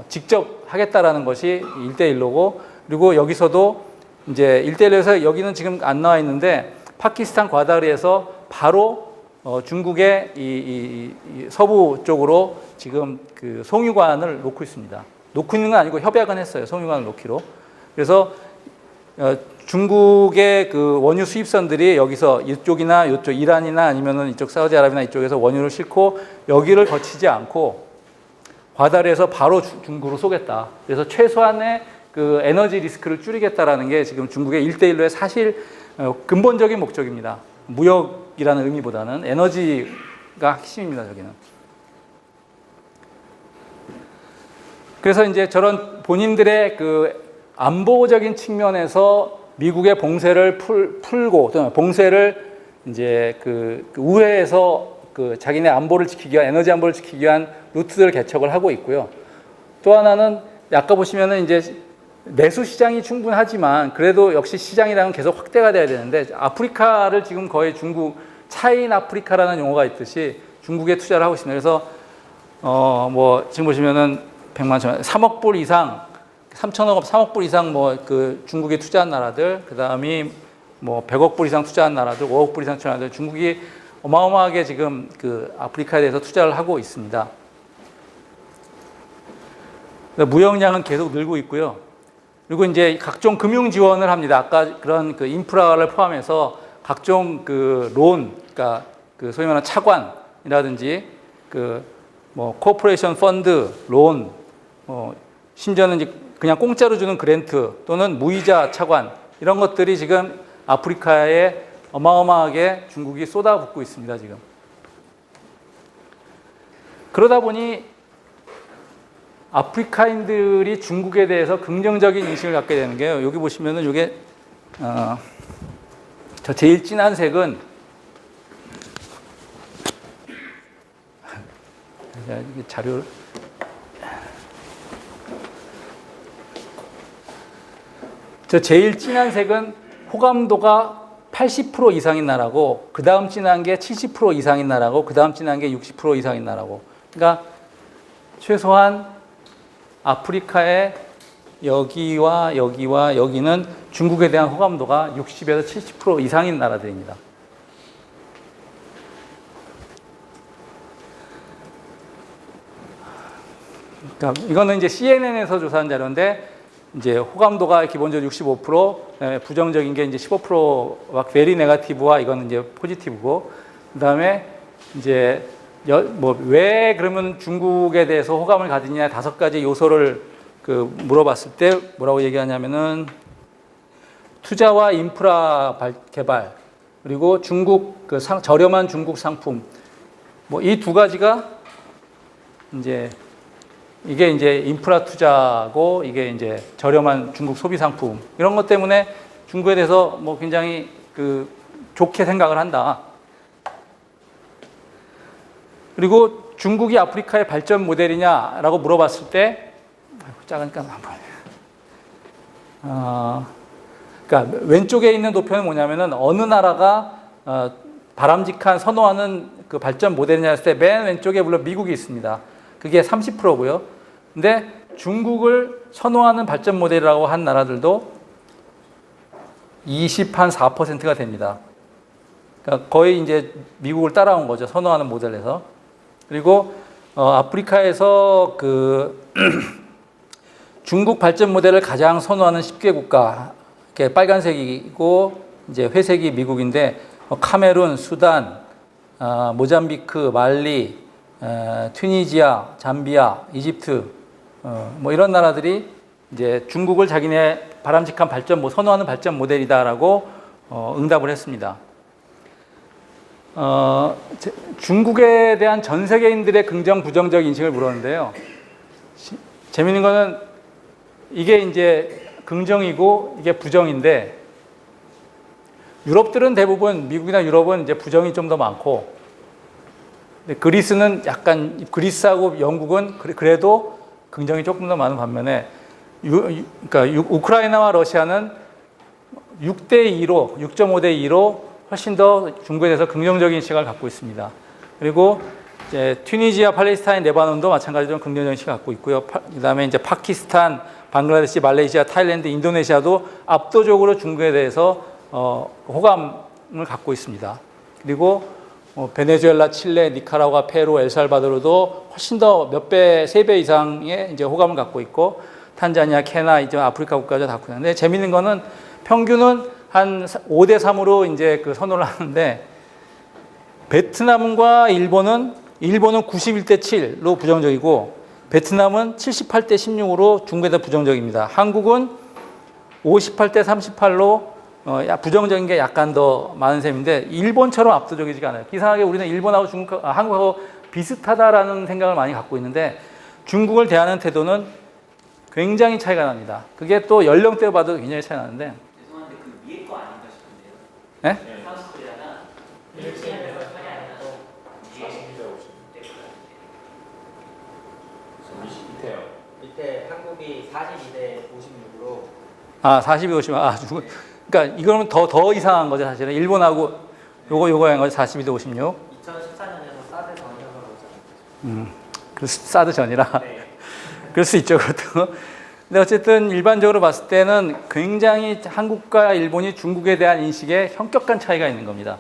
직접 하겠다라는 것이 1대1로고, 그리고 여기서도 이제 1대1에서 여기는 지금 안 나와 있는데 파키스탄 과다르에서 바로 중국의 이 서부 쪽으로 지금 송유관을 놓고 있습니다. 놓고 있는 건 아니고 협약은 했어요. 송유관을 놓기로. 그래서 중국의 원유 수입선들이 여기서 이쪽이나 이쪽 이란이나 아니면은 이쪽 사우디아라비아나 이쪽에서 원유를 싣고 여기를 거치지 않고 과다르에서 바로 중국으로 쏘겠다. 그래서 최소한의 에너지 리스크를 줄이겠다라는 게 지금 중국의 1대1로의 사실 근본적인 목적입니다. 무역이라는 의미보다는 에너지가 핵심입니다, 저기는. 그래서 이제 저런 본인들의 안보적인 측면에서 미국의 봉쇄를 풀고 또는 봉쇄를 이제 그 우회해서 그 자기네 안보를 지키기 위한 에너지 안보를 지키기 위한 루트들을 개척을 하고 있고요. 또 하나는 아까 보시면은 이제 내수 시장이 충분하지만 그래도 역시 시장이랑은 계속 확대가 돼야 되는데 아프리카를 지금 거의 중국 차인 아프리카라는 용어가 있듯이 중국에 투자를 하고 있습니다. 그래서 뭐 지금 보시면은 100만 천 3억 불 이상 3억 불 이상 뭐 그 중국에 투자한 나라들, 그다음이 뭐 100억 불 이상 투자한 나라들, 5억 불 이상 투자한 나라들, 중국이 어마어마하게 지금 그 아프리카에 대해서 투자를 하고 있습니다. 무역량은 계속 늘고 있고요. 그리고 이제 각종 금융 지원을 합니다. 아까 그런 그 인프라를 포함해서 각종 그 론, 그러니까 그 소위 말하는 차관이라든지 그 뭐 코퍼레이션 펀드, 론, 심지어는 이제 그냥 공짜로 주는 그랜트 또는 무이자 차관 이런 것들이 지금 아프리카에 어마어마하게 중국이 쏟아붓고 있습니다, 지금. 그러다 보니 아프리카인들이 중국에 대해서 긍정적인 인식을 갖게 되는 게요. 여기 보시면은 이게 저 제일 진한 색은 이게 자료를 저 제일 진한 색은 호감도가 80% 이상인 나라고 그 다음 진한 게 70% 이상인 나라고 그 다음 진한 게 60% 이상인 나라고. 그러니까 최소한 아프리카의 여기와 여기와 여기는 중국에 대한 호감도가 60에서 70% 이상인 나라들입니다. 그러니까 이거는 이제 CNN에서 조사한 자료인데 이제 호감도가 기본적으로 65%, 부정적인 게 이제 15%, 막 베리 네거티브와 이거는 이제 포지티브고, 그다음에 이제 뭐 왜 그러면 중국에 대해서 호감을 가지냐 5가지 요소를 그 물어봤을 때 뭐라고 얘기하냐면은 투자와 인프라 개발, 그리고 중국 그 저렴한 중국 상품, 뭐 이 2가지가 이제 이게 이제 인프라 투자고 이게 이제 저렴한 중국 소비 상품, 이런 것 때문에 중국에 대해서 뭐 굉장히 그 좋게 생각을 한다. 그리고 중국이 아프리카의 발전 모델이냐라고 물어봤을 때, 작으니까 한번. 그러니까 왼쪽에 있는 도표는 뭐냐면은 어느 나라가 바람직한 선호하는 그 발전 모델이냐 했을 때 맨 왼쪽에 물론 미국이 있습니다. 그게 30%고요. 근데 중국을 선호하는 발전 모델이라고 한 나라들도 24%가 됩니다. 그러니까 거의 이제 미국을 따라온 거죠. 선호하는 모델에서. 그리고 아프리카에서 그 중국 발전 모델을 가장 선호하는 10개 국가, 이렇게 빨간색이고 이제 회색이 미국인데 카메룬, 수단, 모잠비크, 말리, 튀니지아, 잠비아, 이집트, 뭐 이런 나라들이 이제 중국을 자기네 바람직한 선호하는 발전 모델이다라고 응답을 했습니다. 중국에 대한 전 세계인들의 긍정, 부정적 인식을 물었는데요. 재밌는 거는 이게 이제 긍정이고 이게 부정인데, 유럽들은 대부분, 미국이나 유럽은 이제 부정이 좀 더 많고, 그리스는 약간, 그리스하고 영국은 그래도 긍정이 조금 더 많은 반면에, 그러니까 우크라이나와 러시아는 6대2로, 6.5대 2로 훨씬 더 중국에 대해서 긍정적인 시각을 갖고 있습니다. 그리고 이제 튀니지아, 팔레스타인, 레바논도 마찬가지로 긍정적인 시각을 갖고 있고요. 그다음에 이제 파키스탄, 방글라데시, 말레이시아, 타일랜드, 인도네시아도 압도적으로 중국에 대해서 호감을 갖고 있습니다. 그리고 베네수엘라, 칠레, 니카라과, 페루, 엘살바도르도 훨씬 더 몇 배, 3배 이상의 이제 호감을 갖고 있고, 탄자니아, 케냐, 이제 아프리카 국가도 다 갖고 있는데, 재미있는 거는 평균은 한 5대 3으로 이제 그 선호를 하는데, 베트남과 일본은 91대 7로 부정적이고, 베트남은 78대 16으로 중국에 대해 부정적입니다. 한국은 58대 38로 부정적인 게 약간 더 많은 셈인데, 일본처럼 압도적이지가 않아요. 이상하게 우리는 일본하고 한국하고 비슷하다라는 생각을 많이 갖고 있는데, 중국을 대하는 태도는 굉장히 차이가 납니다. 그게 또 연령대로 봐도 굉장히 차이가 나는데. 죄송한데 그 네? 산수들이잖아. 밑에 한국이 42대 56으로. 아, 42, 50. 그러니까 이거는 더 이상한 거죠, 사실은. 일본하고 요거 한 거죠, 42대 56. 2014년에서 사드 전형으로 오잖아요. 사드 전이라. 네. 그럴 수 있죠, 그것도. 근데 어쨌든 일반적으로 봤을 때는 굉장히 한국과 일본이 중국에 대한 인식에 현격한 차이가 있는 겁니다.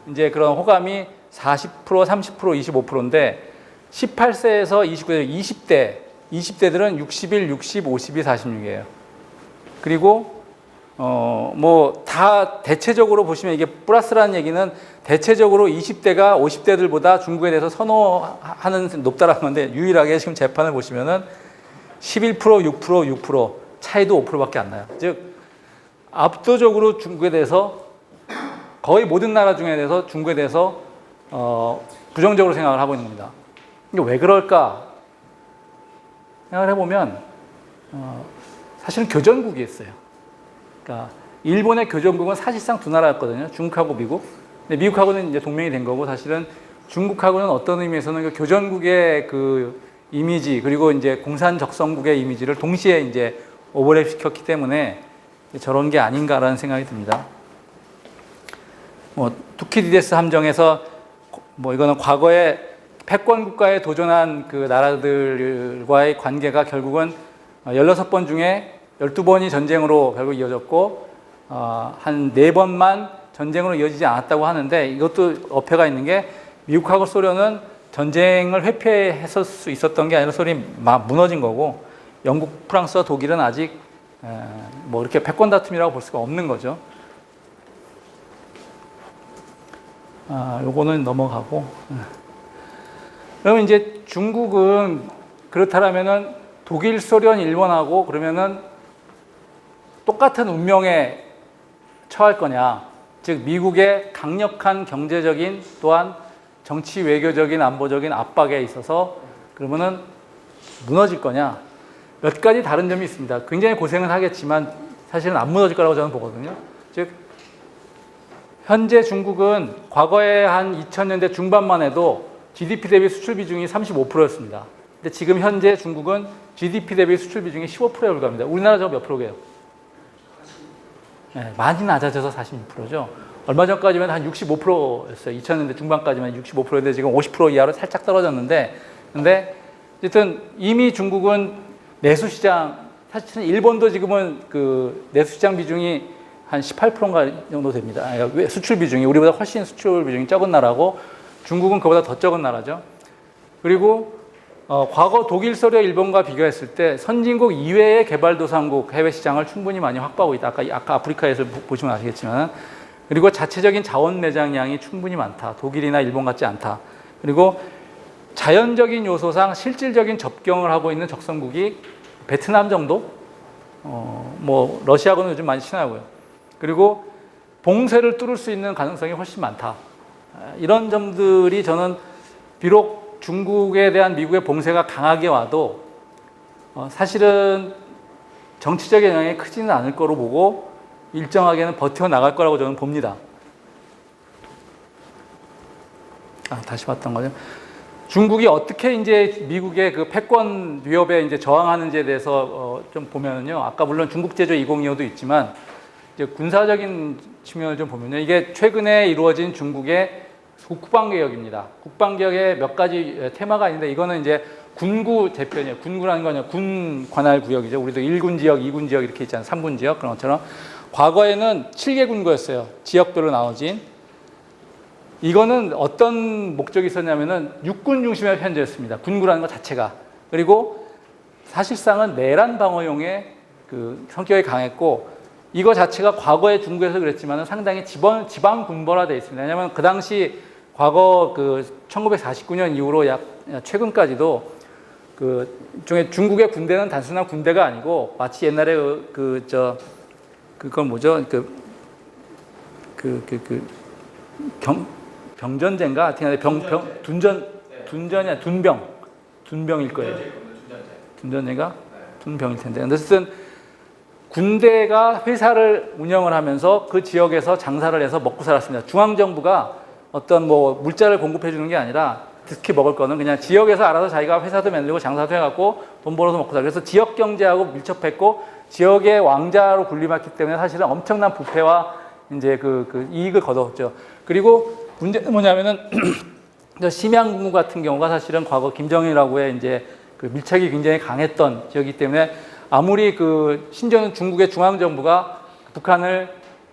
이제 그런 호감이 40%, 30%, 25%인데 18세에서 29세, 20대들은 61, 60, 52, 46이에요. 그리고 뭐 다 대체적으로 보시면 이게 플러스라는 얘기는 대체적으로 20대가 50대들보다 중국에 대해서 선호하는 높다라는 건데 유일하게 지금 재판을 보시면은 11%, 6%, 6% 차이도 5%밖에 안 나요. 즉 압도적으로 중국에 대해서 거의 모든 나라 중에 대해서 중국에 대해서 부정적으로 생각을 하고 있는 겁니다. 이게 왜 그럴까 생각을 해보면 사실은 교전국이었어요. 그러니까 일본의 교전국은 사실상 두 나라였거든요. 중국하고 미국. 근데 미국하고는 이제 동맹이 된 거고 사실은 중국하고는 어떤 의미에서는 그 교전국의 그 이미지 그리고 이제 공산적성국의 이미지를 동시에 이제 오버랩 시켰기 때문에 저런 게 아닌가라는 생각이 듭니다. 뭐 투키디데스 함정에서 뭐 이거는 과거에 패권 국가에 도전한 그 나라들과의 관계가 결국은 16번 중에 12번이 전쟁으로 결국 이어졌고 한 4번만 전쟁으로 이어지지 않았다고 하는데 이것도 어폐가 있는 게 미국하고 소련은 전쟁을 회피했을 수 있었던 게 아니라 소련이 막 무너진 거고 영국, 프랑스와 독일은 아직 뭐 이렇게 패권 다툼이라고 볼 수가 없는 거죠. 요거는 넘어가고. 그러면 이제 중국은 그렇다면은 독일, 소련, 일본하고 그러면은 똑같은 운명에 처할 거냐. 즉, 미국의 강력한 경제적인 또한 정치 외교적인 안보적인 압박에 있어서 그러면은 무너질 거냐. 몇 가지 다른 점이 있습니다. 굉장히 고생은 하겠지만 사실은 안 무너질 거라고 저는 보거든요. 즉, 현재 중국은 과거에 한 2000년대 중반만 해도 GDP 대비 수출 비중이 35%였습니다. 근데 지금 현재 중국은 GDP 대비 수출 비중이 15%에 불과합니다. 우리나라 저 몇 프로게요? 네, 많이 낮아져서 46%죠. 얼마 전까지만 한 65%였어요. 2000년대 중반까지만 65%인데 지금 50% 이하로 살짝 떨어졌는데, 근데 어쨌든 이미 중국은 내수시장, 사실은 일본도 지금은 그 내수시장 비중이 한 18%인가 정도 됩니다. 수출 비중이 우리보다 훨씬 수출 비중이 적은 나라고 중국은 그보다 더 적은 나라죠. 그리고 과거 독일, 소련, 일본과 비교했을 때 선진국 이외의 개발도상국 해외 시장을 충분히 많이 확보하고 있다. 아까 아프리카에서 보시면 아시겠지만, 그리고 자체적인 자원 매장량이 충분히 많다. 독일이나 일본 같지 않다. 그리고 자연적인 요소상 실질적인 접경을 하고 있는 적성국이 베트남 정도? 뭐 러시아하고는 요즘 많이 친하고요. 그리고 봉쇄를 뚫을 수 있는 가능성이 훨씬 많다. 이런 점들이 저는 비록 중국에 대한 미국의 봉쇄가 강하게 와도 사실은 정치적인 영향이 크지는 않을 거로 보고 일정하게는 버텨나갈 거라고 저는 봅니다. 다시 봤던 거죠. 중국이 어떻게 이제 미국의 그 패권 위협에 이제 저항하는지에 대해서 좀 보면은요. 아까 물론 중국 제조 2025도 있지만 이제 군사적인 측면을 좀 보면요. 이게 최근에 이루어진 중국의 국방개혁입니다. 국방개혁에 몇 가지 테마가 있는데 이거는 이제 군구 재편이에요. 군구라는 건 군 관할 구역이죠. 우리도 1군 지역, 2군 지역 이렇게 있잖아요. 3군 지역 그런 것처럼 과거에는 7개 군구였어요. 지역별로 나눠진. 이거는 어떤 목적이 있었냐면은 육군 중심의 편제였습니다. 군구라는 것 자체가. 그리고 사실상은 내란 방어용의 그 성격이 강했고 이거 자체가 과거에 중국에서 그랬지만 상당히 지방 군벌화되어 있습니다. 왜냐하면 그 당시 과거 그 1949년 이후로 약 최근까지도 그 중국의 군대는 단순한 군대가 아니고 마치 옛날에 그건 뭐죠? 병전제인가? 둔병일 거예요. 둔전제가 둔병일 텐데. 어쨌든 군대가 회사를 운영을 하면서 그 지역에서 장사를 해서 먹고 살았습니다. 중앙정부가 어떤 뭐 물자를 공급해 주는 게 아니라 특히 먹을 거는 그냥 지역에서 알아서 자기가 회사도 만들고 장사도 해갖고 돈 벌어서 먹고 살고, 그래서 지역 경제하고 밀접했고 지역의 왕자로 군림했기 때문에 사실은 엄청난 부패와 이제 그 이익을 거뒀죠. 그리고 문제는 뭐냐면은 심양군구 같은 경우가 사실은 과거 김정일하고의 이제 그 밀착이 굉장히 강했던 지역이기 때문에 아무리 그 신전 중국의 중앙 정부가 북한을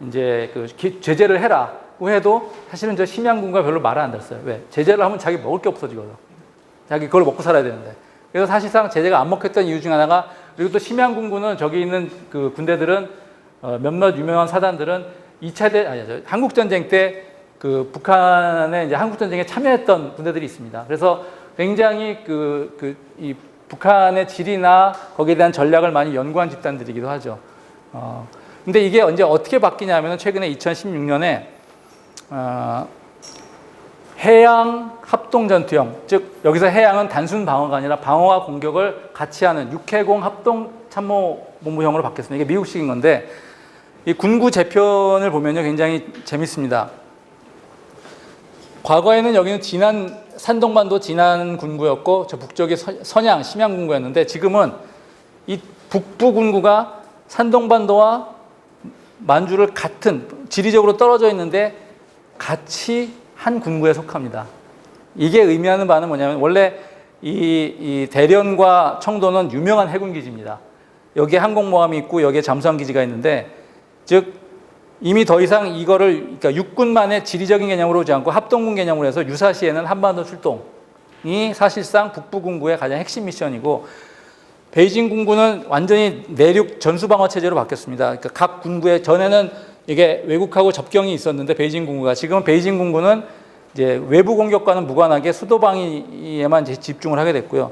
이제 그 제재를 해라고 해도 사실은 저 심양군과 별로 말을 안 들었어요. 왜? 제재를 하면 자기 먹을 게 없어지거든. 자기 그걸 먹고 살아야 되는데. 그래서 사실상 제재가 안 먹혔던 이유 중 하나가, 그리고 또 심양군구는 저기 있는 그 군대들은 몇몇 유명한 사단들은 한국전쟁 때 그 북한의 이제 한국전쟁에 참여했던 군대들이 있습니다. 그래서 굉장히 이 북한의 질이나 거기에 대한 전략을 많이 연구한 집단들이기도 하죠. 근데 이게 언제 어떻게 바뀌냐면 최근에 2016년에 해양 합동전투형, 즉 여기서 해양은 단순 방어가 아니라 방어와 공격을 같이 하는 육해공 합동참모본부형으로 바뀌었습니다. 이게 미국식인 건데 이 군구 재편을 보면요 굉장히 재밌습니다. 과거에는 여기는 산동반도 진안 군구였고 저 북쪽이 선양 심양 군구였는데 지금은 이 북부 군구가 산동반도와 만주를 같은 지리적으로 떨어져 있는데 같이 한 군구에 속합니다. 이게 의미하는 바는 뭐냐면 원래 이 대련과 청도는 유명한 해군 기지입니다. 여기에 항공모함이 있고 여기에 잠수함 기지가 있는데, 즉 이미 더 이상 이거를 그러니까 육군만의 지리적인 개념으로 오지 않고 합동군 개념으로 해서 유사시에는 한반도 출동이 사실상 북부군구의 가장 핵심 미션이고, 베이징 군구는 완전히 내륙 전수방어 체제로 바뀌었습니다. 그러니까 각 군구에 전에는 이게 외국하고 접경이 있었는데 베이징 군구가, 지금은 베이징 군구는 이제 외부 공격과는 무관하게 수도 방위에만 이제 집중을 하게 됐고요.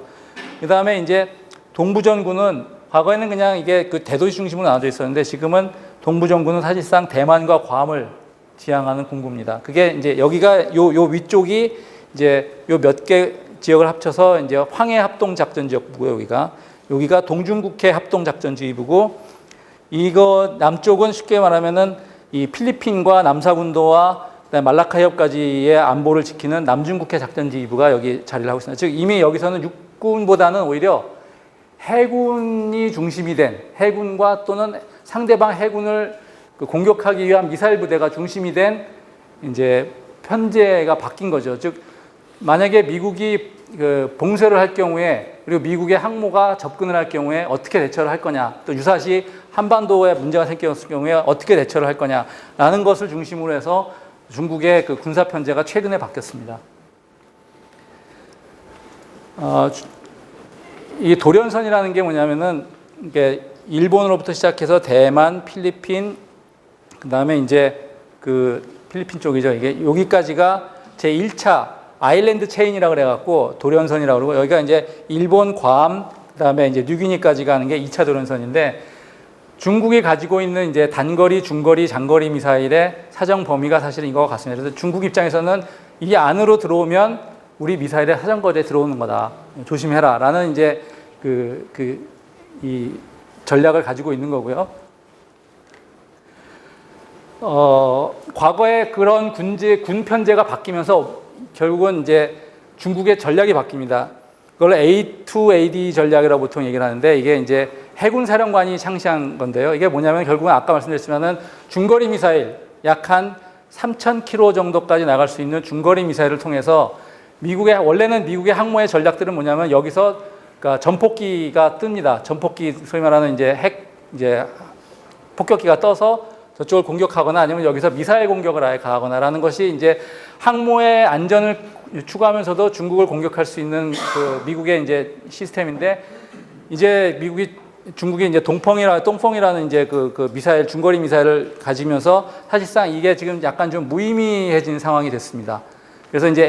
그 다음에 이제 동부전군은 과거에는 그냥 이게 그 대도시 중심으로 나눠져 있었는데 지금은 동부전군은 사실상 대만과 괌을 지향하는 군구입니다. 그게 이제 여기가 요 위쪽이 이제 요 몇 개 지역을 합쳐서 이제 황해 합동작전지역부고요. 여기가 동중국해 합동작전지휘부고, 이거 남쪽은 쉽게 말하면은 이 필리핀과 남사군도와 말라카 해협까지의 안보를 지키는 남중국해 작전지휘부가 여기 자리를 하고 있습니다. 즉 이미 여기서는 육군보다는 오히려 해군이 중심이 된, 해군과 또는 상대방 해군을 공격하기 위한 미사일 부대가 중심이 된 이제 편제가 바뀐 거죠. 즉 만약에 미국이 봉쇄를 할 경우에, 그리고 미국의 항모가 접근을 할 경우에 어떻게 대처를 할 거냐, 또 유사시 한반도에 문제가 생겼을 경우에 어떻게 대처를 할 거냐라는 것을 중심으로 해서 중국의 그 군사 편제가 최근에 바뀌었습니다. 이 도련선이라는 게 뭐냐면은 이게 일본으로부터 시작해서 대만, 필리핀, 그다음에 이제 그 필리핀 쪽이죠. 이게 여기까지가 제 1차 아일랜드 체인이라고 그래 갖고 도련선이라고 그러고, 여기가 이제 일본, 괌, 그다음에 이제 뉴기니까지 가는 게 2차 도련선인데, 중국이 가지고 있는 이제 단거리, 중거리, 장거리 미사일의 사정 범위가 사실은 이거와 같습니다. 그래서 중국 입장에서는 이 안으로 들어오면 우리 미사일의 사정거리에 들어오는 거다, 조심해라라는 이제 이 전략을 가지고 있는 거고요. 과거에 그런 군 편제가 바뀌면서 결국은 이제 중국의 전략이 바뀝니다. 그걸 A2AD 전략이라고 보통 얘기를 하는데, 이게 이제 해군 사령관이 창시한 건데요. 이게 뭐냐면 결국은 아까 말씀드렸지만은 중거리 미사일 약 한 3,000km 정도까지 나갈 수 있는 중거리 미사일을 통해서 원래는 미국의 항모의 전략들은 뭐냐면 여기서 그러니까 전폭기가 뜹니다. 전폭기, 소위 말하는 이제 폭격기가 떠서 저쪽을 공격하거나 아니면 여기서 미사일 공격을 아예 가하거나라는 것이 이제 항모의 안전을 추구하면서도 중국을 공격할 수 있는 그 미국의 이제 시스템인데, 이제 중국이 이제 똥펑이라는 이제 그 미사일, 중거리 미사일을 가지면서 사실상 이게 지금 약간 좀 무의미해진 상황이 됐습니다. 그래서 이제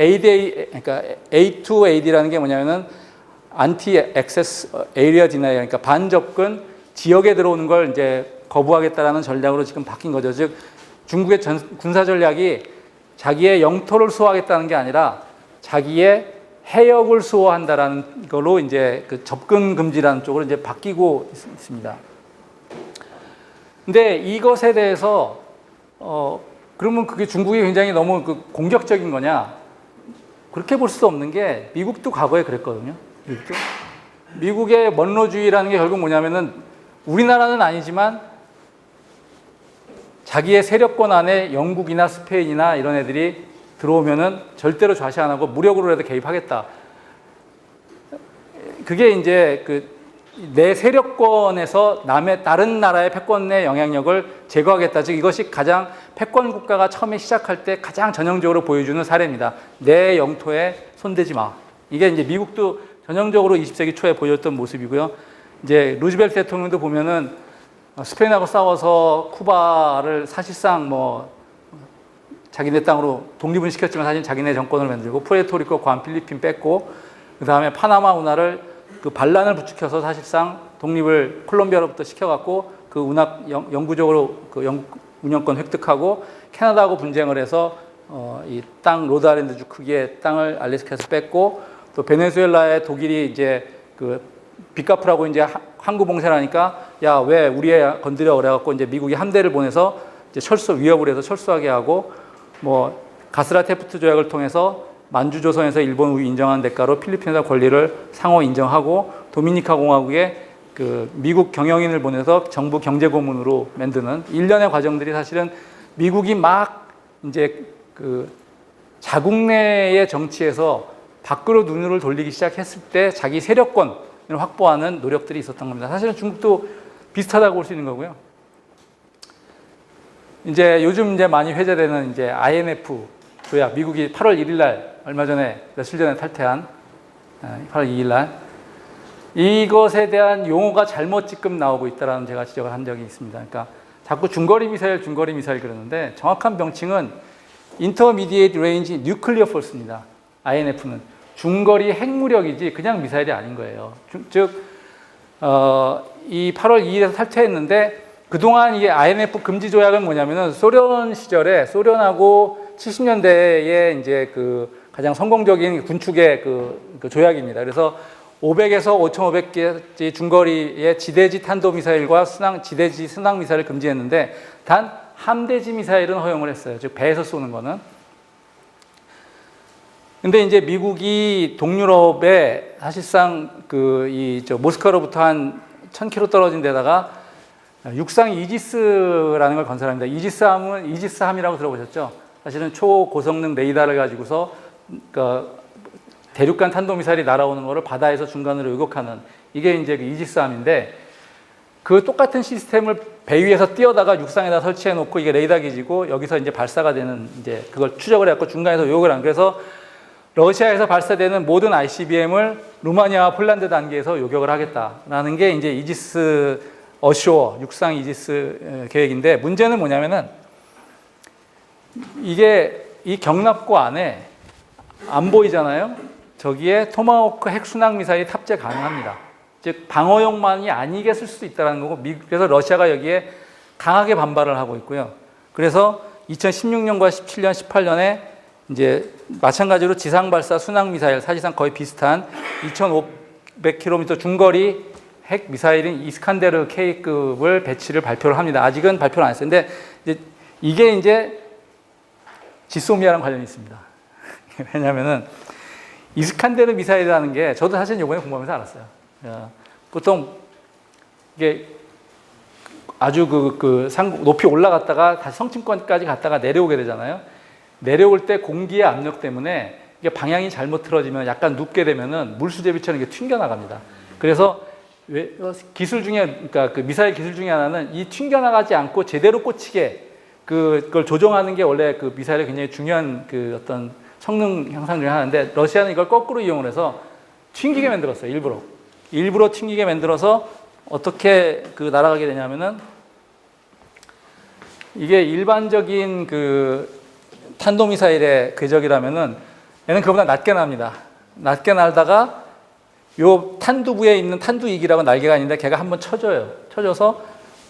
그러니까 A2AD라는 게 뭐냐면은 안티 액세스 에리어 디나이, 그러니까 반접근 지역에 들어오는 걸 이제 거부하겠다라는 전략으로 지금 바뀐 거죠. 즉 중국의 군사 전략이 자기의 영토를 수호하겠다는 게 아니라 자기의 해역을 수호한다라는 걸로 이제 그 접근 금지라는 쪽으로 이제 바뀌고 있습니다. 근데 이것에 대해서 그러면 그게 중국이 굉장히 너무 그 공격적인 거냐? 그렇게 볼 수 없는 게 미국도 과거에 그랬거든요. 미국의 먼로주의라는 게 결국 뭐냐면은 우리나라는 아니지만 자기의 세력권 안에 영국이나 스페인이나 이런 애들이 들어오면은 절대로 좌시 안 하고 무력으로라도 개입하겠다. 그게 이제 내 세력권에서 다른 나라의 패권의 영향력을 제거하겠다. 즉 이것이 가장 패권 국가가 처음에 시작할 때 가장 전형적으로 보여주는 사례입니다. 내 영토에 손대지 마. 이게 이제 미국도 전형적으로 20세기 초에 보였던 모습이고요. 이제 루즈벨트 대통령도 보면은 스페인하고 싸워서 쿠바를 사실상 뭐 자기네 땅으로 독립은 시켰지만 사실 자기네 정권을 만들고 푸에르토리코, 괌, 필리핀 뺐고 그 다음에 파나마 운하를 반란을 부추겨서 사실상 독립을 콜롬비아로부터 시켜갖고 영구적으로 영국 운영권 획득하고 캐나다하고 분쟁을 해서 이 땅 로드아일랜드주 크기의 땅을 알래스카에서 뺐고 또 베네수엘라에 독일이 이제 빚 갚으라고 이제 항구 봉쇄를 하니까 야, 왜 우리 애 건드려 그래갖고 이제 미국이 함대를 보내서 이제 위협을 해서 철수하게 하고 뭐 가스라 테프트 조약을 통해서 만주조선에서 일본 우위 인정한 대가로 필리핀에서 권리를 상호 인정하고 도미니카 공화국에 미국 경영인을 보내서 정부 경제 고문으로 만드는 일련의 과정들이 사실은 미국이 막 이제 자국 내의 정치에서 밖으로 눈을 돌리기 시작했을 때 자기 세력권을 확보하는 노력들이 있었던 겁니다. 사실은 중국도 비슷하다고 볼 수 있는 거고요. 이제 요즘 이제 많이 회자되는 이제 IMF 조약, 미국이 8월 1일 날 얼마 전에 며칠 전에 탈퇴한 8월 2일 날 이것에 대한 용어가 잘못 지금 나오고 있다라는 제가 지적을 한 적이 있습니다. 그러니까 자꾸 중거리 미사일 그러는데 정확한 명칭은 Intermediate Range Nuclear Force입니다. INF는 중거리 핵무력이지 그냥 미사일이 아닌 거예요. 즉 이 8월 2일에서 탈퇴했는데 그동안 이게 INF 금지 조약은 뭐냐면은 소련 시절에 소련하고 70년대에 이제 가장 성공적인 군축의 그 조약입니다. 그래서 500에서 5,500개 중거리의 지대지 탄도미사일과 지대지 순항미사일을 금지했는데 단 함대지 미사일은 허용을 했어요. 즉 배에서 쏘는 거는. 근데 이제 미국이 동유럽에 사실상 모스크바로부터 한 1000km 떨어진 데다가 육상 이지스라는 걸 건설합니다. 이지스함이라고 들어보셨죠? 사실은 초고성능 레이더를 가지고서 대륙간 탄도미사일이 날아오는 거를 바다에서 중간으로 요격하는 이게 이제 이지스함인데 그 똑같은 시스템을 배 위에서 띄어다가 육상에다 설치해 놓고 이게 레이더 기지고 여기서 이제 발사가 되는 이제 그걸 추적을 해갖고 중간에서 요격을 한 그래서 러시아에서 발사되는 모든 ICBM을 루마니아와 폴란드 단계에서 요격을 하겠다라는 게 이제 이지스 어쇼어 육상 이지스 계획인데 문제는 뭐냐면은 이게 이 경납고 안에 안 보이잖아요. 저기에 토마호크 핵순항 미사일이 탑재 가능합니다. 즉 방어용만이 아니게 쓸 수도 있다는 거고 그래서 러시아가 여기에 강하게 반발을 하고 있고요. 그래서 2016년과 17년, 18년에 이제 마찬가지로 지상 발사 순항 미사일 사실상 거의 비슷한 2,500km 중거리 핵 미사일인 이스칸데르 K급을 배치를 발표를 합니다. 아직은 발표를 안 했어요. 근데 이게 이제 지소미아랑 관련이 있습니다. 왜냐면은 이스칸데르 미사일이라는 게 저도 사실 이번에 공부하면서 알았어요. 보통 이게 아주 높이 올라갔다가 다시 성층권까지 갔다가 내려오게 되잖아요. 내려올 때 공기의 압력 때문에 이게 방향이 잘못 틀어지면 약간 눕게 되면은 물수제비처럼 이게 튕겨 나갑니다. 그래서 기술 중에 그러니까 미사일 기술 중에 하나는 이 튕겨 나가지 않고 제대로 꽂히게 그걸 조정하는 게 원래 미사일의 굉장히 중요한 어떤 성능 향상 중에 하나인데 러시아는 이걸 거꾸로 이용을 해서 튕기게 만들었어요. 일부러 튕기게 만들어서 어떻게 날아가게 되냐면은 이게 일반적인 탄도미사일의 궤적이라면은 얘는 그보다 낮게 납니다. 낮게 날다가 요 탄두부에 있는 탄두익이라고 날개가 있는데 걔가 한번 쳐져요. 쳐져서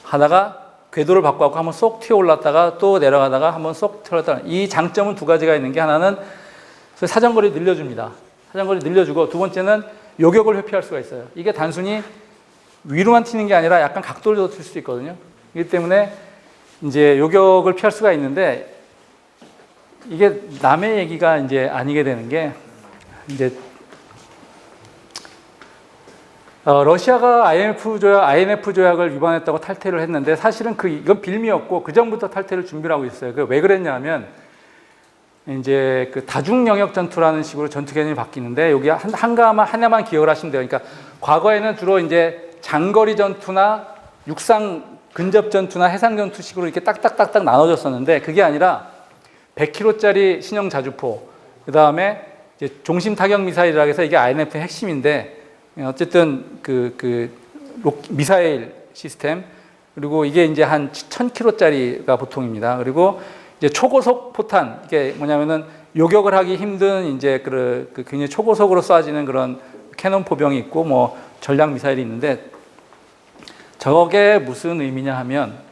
가다가 궤도를 바꿔갖고 한번 쏙 튀어 올랐다가 또 내려가다가 한번 쏙 튀어 올랐다가 이 장점은 두 가지가 있는 게 하나는 사정거리 늘려줍니다. 사정거리 늘려주고 두 번째는 요격을 회피할 수가 있어요. 이게 단순히 위로만 튀는 게 아니라 약간 각도를 더 틀 수도 있거든요. 이기 때문에 이제 요격을 피할 수가 있는데 이게 남의 얘기가 이제 아니게 되는 게 이제 러시아가 INF 조약을 위반했다고 탈퇴를 했는데 사실은 이건 빌미였고 그 전부터 탈퇴를 준비를 하고 있어요. 왜 그랬냐면 이제 그 다중 영역 전투라는 식으로 전투 개념이 바뀌는데 여기 하나만 기억을 하시면 돼요. 그러니까 과거에는 주로 이제 장거리 전투나 육상 근접 전투나 해상 전투식으로 이렇게 딱딱딱딱 나눠졌었는데 그게 아니라 100km짜리 신형 자주포, 그 다음에 종심 타격 미사일이라고 해서 이게 INF의 핵심인데 어쨌든 미사일 시스템, 그리고 이게 이제 한 1000km짜리가 보통입니다. 그리고 이제 초고속 포탄, 이게 뭐냐면은 요격을 하기 힘든 이제 굉장히 초고속으로 쏴지는 그런 캐논 포병이 있고 뭐 전략 미사일이 있는데 저게 무슨 의미냐 하면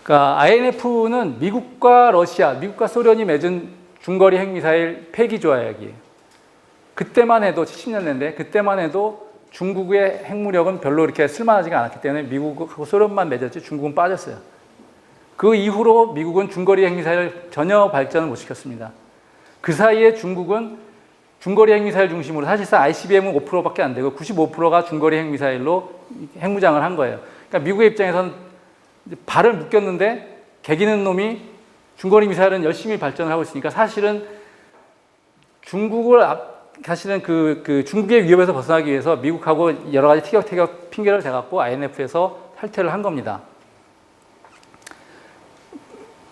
그러니까 INF는 미국과 소련이 맺은 중거리 핵미사일 폐기 조약이에요. 그때만 해도 70년대인데 그때만 해도 중국의 핵무력은 별로 이렇게 쓸만하지가 않았기 때문에 미국하고 소련만 맺었지 중국은 빠졌어요. 그 이후로 미국은 중거리 핵미사일을 전혀 발전을 못 시켰습니다. 그 사이에 중국은 중거리 핵미사일 중심으로 사실상 ICBM은 5%밖에 안 되고 95%가 중거리 핵미사일로 핵무장을 한 거예요. 그러니까 미국의 입장에서는 발을 묶였는데 개기는 놈이 중거리 미사일은 열심히 발전을 하고 있으니까 사실은 중국의 위협에서 벗어나기 위해서 미국하고 여러 가지 티격태격 핑계를 대갖고 INF에서 탈퇴를 한 겁니다.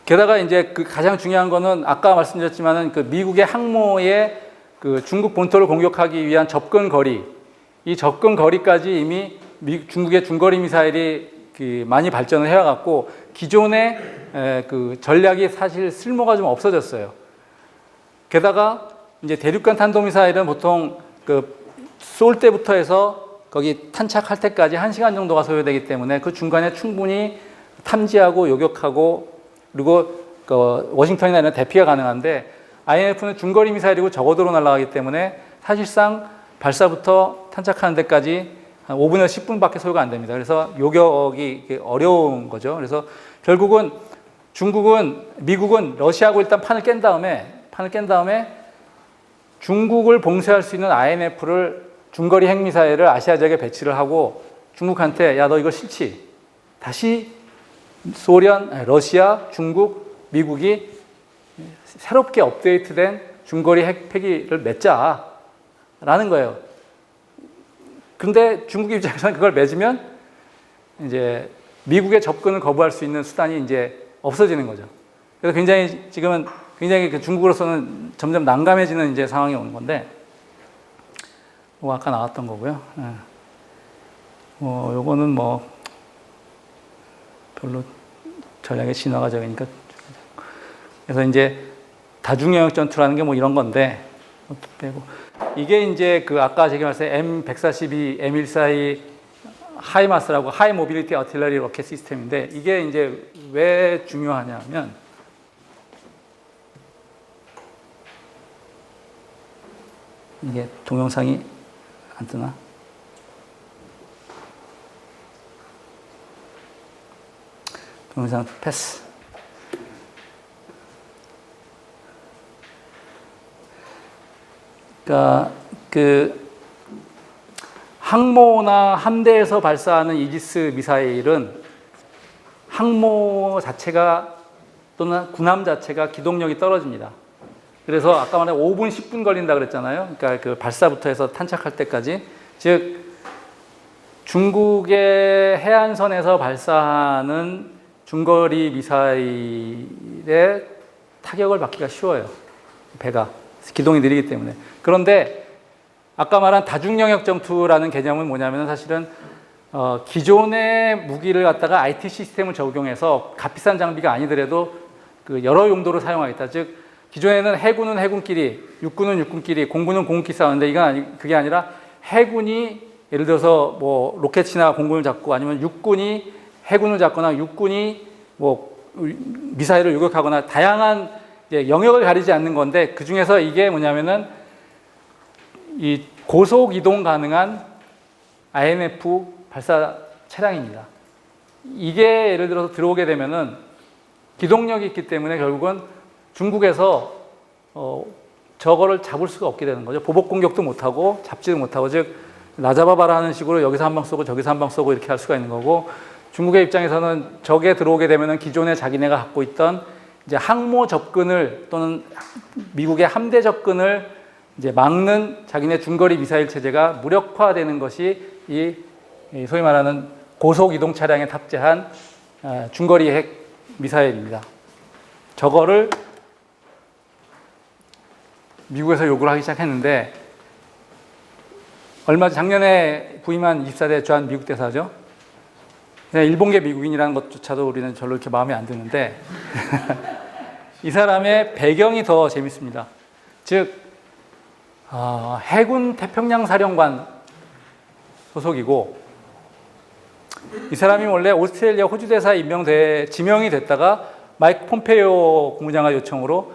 게다가 이제 가장 중요한 거는 아까 말씀드렸지만은 미국의 항모에 중국 본토를 공격하기 위한 접근 거리, 이 접근 거리까지 이미 중국의 중거리 미사일이 많이 발전을 해와갖고 기존의 전략이 사실 쓸모가 좀 없어졌어요. 게다가 이제 대륙간 탄도미사일은 보통 쏠 때부터 해서 거기 탄착할 때까지 1시간 정도가 소요되기 때문에 그 중간에 충분히 탐지하고 요격하고 그리고 워싱턴이나 이런 대피가 가능한데 INF는 중거리 미사일이고 저고도로 날아가기 때문에 사실상 발사부터 탄착하는 데까지 한 5분에서 10분밖에 소요가 안 됩니다. 그래서 요격이 어려운 거죠. 그래서 결국은 미국은 러시아하고 일단 판을 깬 다음에 중국을 봉쇄할 수 있는 INF를 중거리 핵미사일을 아시아 지역에 배치를 하고 중국한테 야, 너 이거 싫지? 다시 러시아, 중국, 미국이 새롭게 업데이트된 중거리 핵 폐기를 맺자라는 거예요. 근데 중국 입장에서는 그걸 맺으면 이제 미국의 접근을 거부할 수 있는 수단이 이제 없어지는 거죠. 그래서 지금은 굉장히 중국으로서는 점점 난감해지는 이제 상황이 오는 건데, 아까 나왔던 거고요. 요거는 뭐 별로 전략의 진화가 적으니까. 그래서 이제 다중영역 전투라는 게 뭐 이런 건데, 빼고. 이게 이제 아까 제가 말씀드린 M142, M142 하이마스라고 하이 모빌리티 어틸러리 로켓 시스템인데 이게 이제 왜 중요하냐면 이게 동영상이 안 뜨나? 동영상 패스. 그러니까 항모나 함대에서 발사하는 이지스 미사일은 항모 자체가 또는 군함 자체가 기동력이 떨어집니다. 그래서 아까 말한 5분, 10분 걸린다 그랬잖아요. 그러니까 발사부터 해서 탄착할 때까지. 즉 중국의 해안선에서 발사하는 중거리 미사일의 타격을 받기가 쉬워요. 배가 기동이 느리기 때문에. 그런데 아까 말한 다중영역 전투라는 개념은 뭐냐면 사실은 기존의 무기를 갖다가 IT 시스템을 적용해서 값비싼 장비가 아니더라도 여러 용도로 사용하겠다. 즉 기존에는 해군은 해군끼리, 육군은 육군끼리, 공군은 공군끼리 싸우는데 그게 아니라 해군이 예를 들어서 뭐 로켓이나 공군을 잡고 아니면 육군이 해군을 잡거나 육군이 뭐 미사일을 요격하거나 다양한 영역을 가리지 않는 건데 그 중에서 이게 뭐냐면은 이 고속 이동 가능한 INF 발사 차량입니다. 이게 예를 들어서 들어오게 되면은 기동력이 있기 때문에 결국은 중국에서 저거를 잡을 수가 없게 되는 거죠. 보복 공격도 못하고 잡지도 못하고, 즉 나 잡아봐라 하는 식으로 여기서 한 방 쏘고 저기서 한 방 쏘고 이렇게 할 수가 있는 거고, 중국의 입장에서는 적에 들어오게 되면은 기존에 자기네가 갖고 있던 이제 항모 접근을 또는 미국의 함대 접근을 이제 막는 자기네 중거리 미사일 체제가 무력화되는 것이 이 소위 말하는 고속 이동 차량에 탑재한 중거리 핵 미사일입니다. 저거를 미국에서 요구를 하기 시작했는데, 얼마 작년에 부임한 24대 주한 미국 대사죠. 그냥 일본계 미국인이라는 것조차도 우리는 별로 이렇게 마음에 안 드는데 이 사람의 배경이 더 재밌습니다. 즉 해군 태평양 사령관 소속이고, 이 사람이 원래 오스트레일리아 호주 대사에 지명이 됐다가 마이크 폼페이오 국무장관 요청으로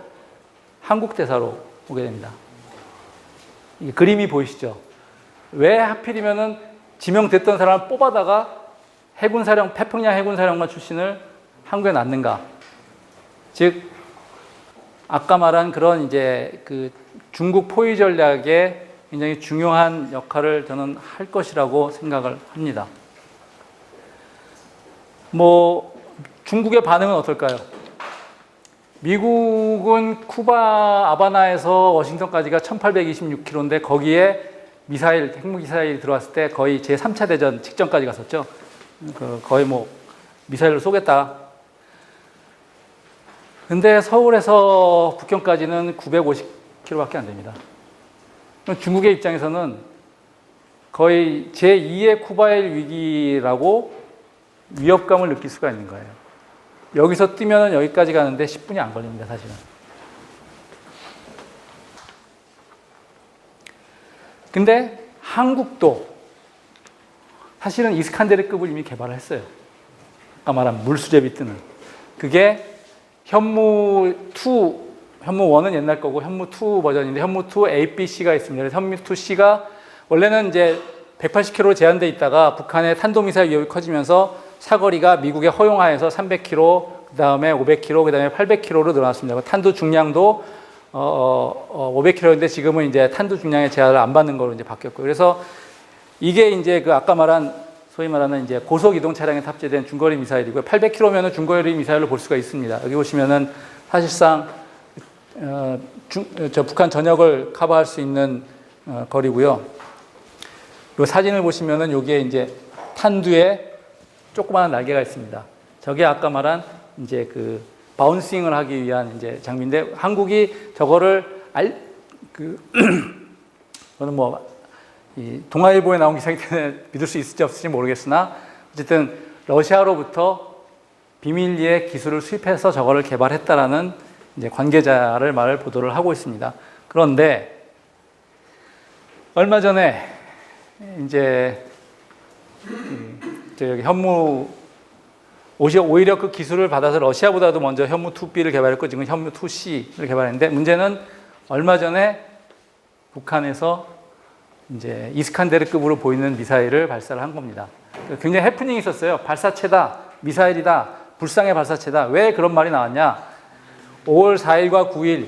한국 대사로 오게 됩니다. 이 그림이 보이시죠? 왜 하필이면은 지명됐던 사람을 뽑아다가 태평양 해군사령관 출신을 한국에 놨는가? 즉, 아까 말한 그런 이제 그 중국 포위 전략에 굉장히 중요한 역할을 저는 할 것이라고 생각을 합니다. 중국의 반응은 어떨까요? 미국은 쿠바 아바나에서 워싱턴까지가 1826km인데 거기에 핵무기사일이 들어왔을 때 거의 제3차 대전 직전까지 갔었죠. 거의 미사일로 쏘겠다. 근데 서울에서 북경까지는 950km밖에 안 됩니다. 중국의 입장에서는 거의 제2의 쿠바일 위기라고 위협감을 느낄 수가 있는 거예요. 여기서 뛰면 여기까지 가는데 10분이 안 걸립니다, 사실은. 근데 한국도 사실은 이스칸데르급을 이미 개발을 했어요. 아까 말한 물수제비 뜨는. 그게 현무 1은 옛날 거고 현무 2 버전인데, 현무 2 A, B, C가 있습니다. 그래서 현무 2 C가 원래는 이제 180km로 제한돼 있다가 북한의 탄도미사일 위협이 커지면서 사거리가 미국의 허용하에서 300km, 그 다음에 500km, 그 다음에 800km로 늘어났습니다. 탄두 중량도 500km인데 지금은 이제 탄두 중량의 제한을 안 받는 걸로 이제 바뀌었고요. 그래서 이게 이제 그 아까 말한 소위 말하는 이제 고속 이동 차량에 탑재된 중거리 미사일이고요. 800km면은 중거리 미사일로 볼 수가 있습니다. 여기 보시면은 사실상 북한 전역을 커버할 수 있는 거리고요. 이 사진을 보시면은 여기에 이제 탄두에 조그마한 날개가 있습니다. 저게 아까 말한 이제 그 바운싱을 하기 위한 이제 장비인데, 한국이 저거를 저는 이 동아일보에 나온 기사이기 때문에 믿을 수 있을지 없을지 모르겠으나, 어쨌든 러시아로부터 비밀리에 기술을 수입해서 저거를 개발했다라는 이제 관계자를 말을 보도를 하고 있습니다. 그런데 얼마 전에 이제 여기 현무 오히려 그 기술을 받아서 러시아보다도 먼저 현무 2B를 개발했고 지금 현무 2C를 개발했는데, 문제는 얼마 전에 북한에서 이제 이스칸데르급으로 보이는 미사일을 발사를 한 겁니다. 굉장히 해프닝이 있었어요. 발사체다, 미사일이다, 불상의 발사체다. 왜 그런 말이 나왔냐? 5월 4일과 9일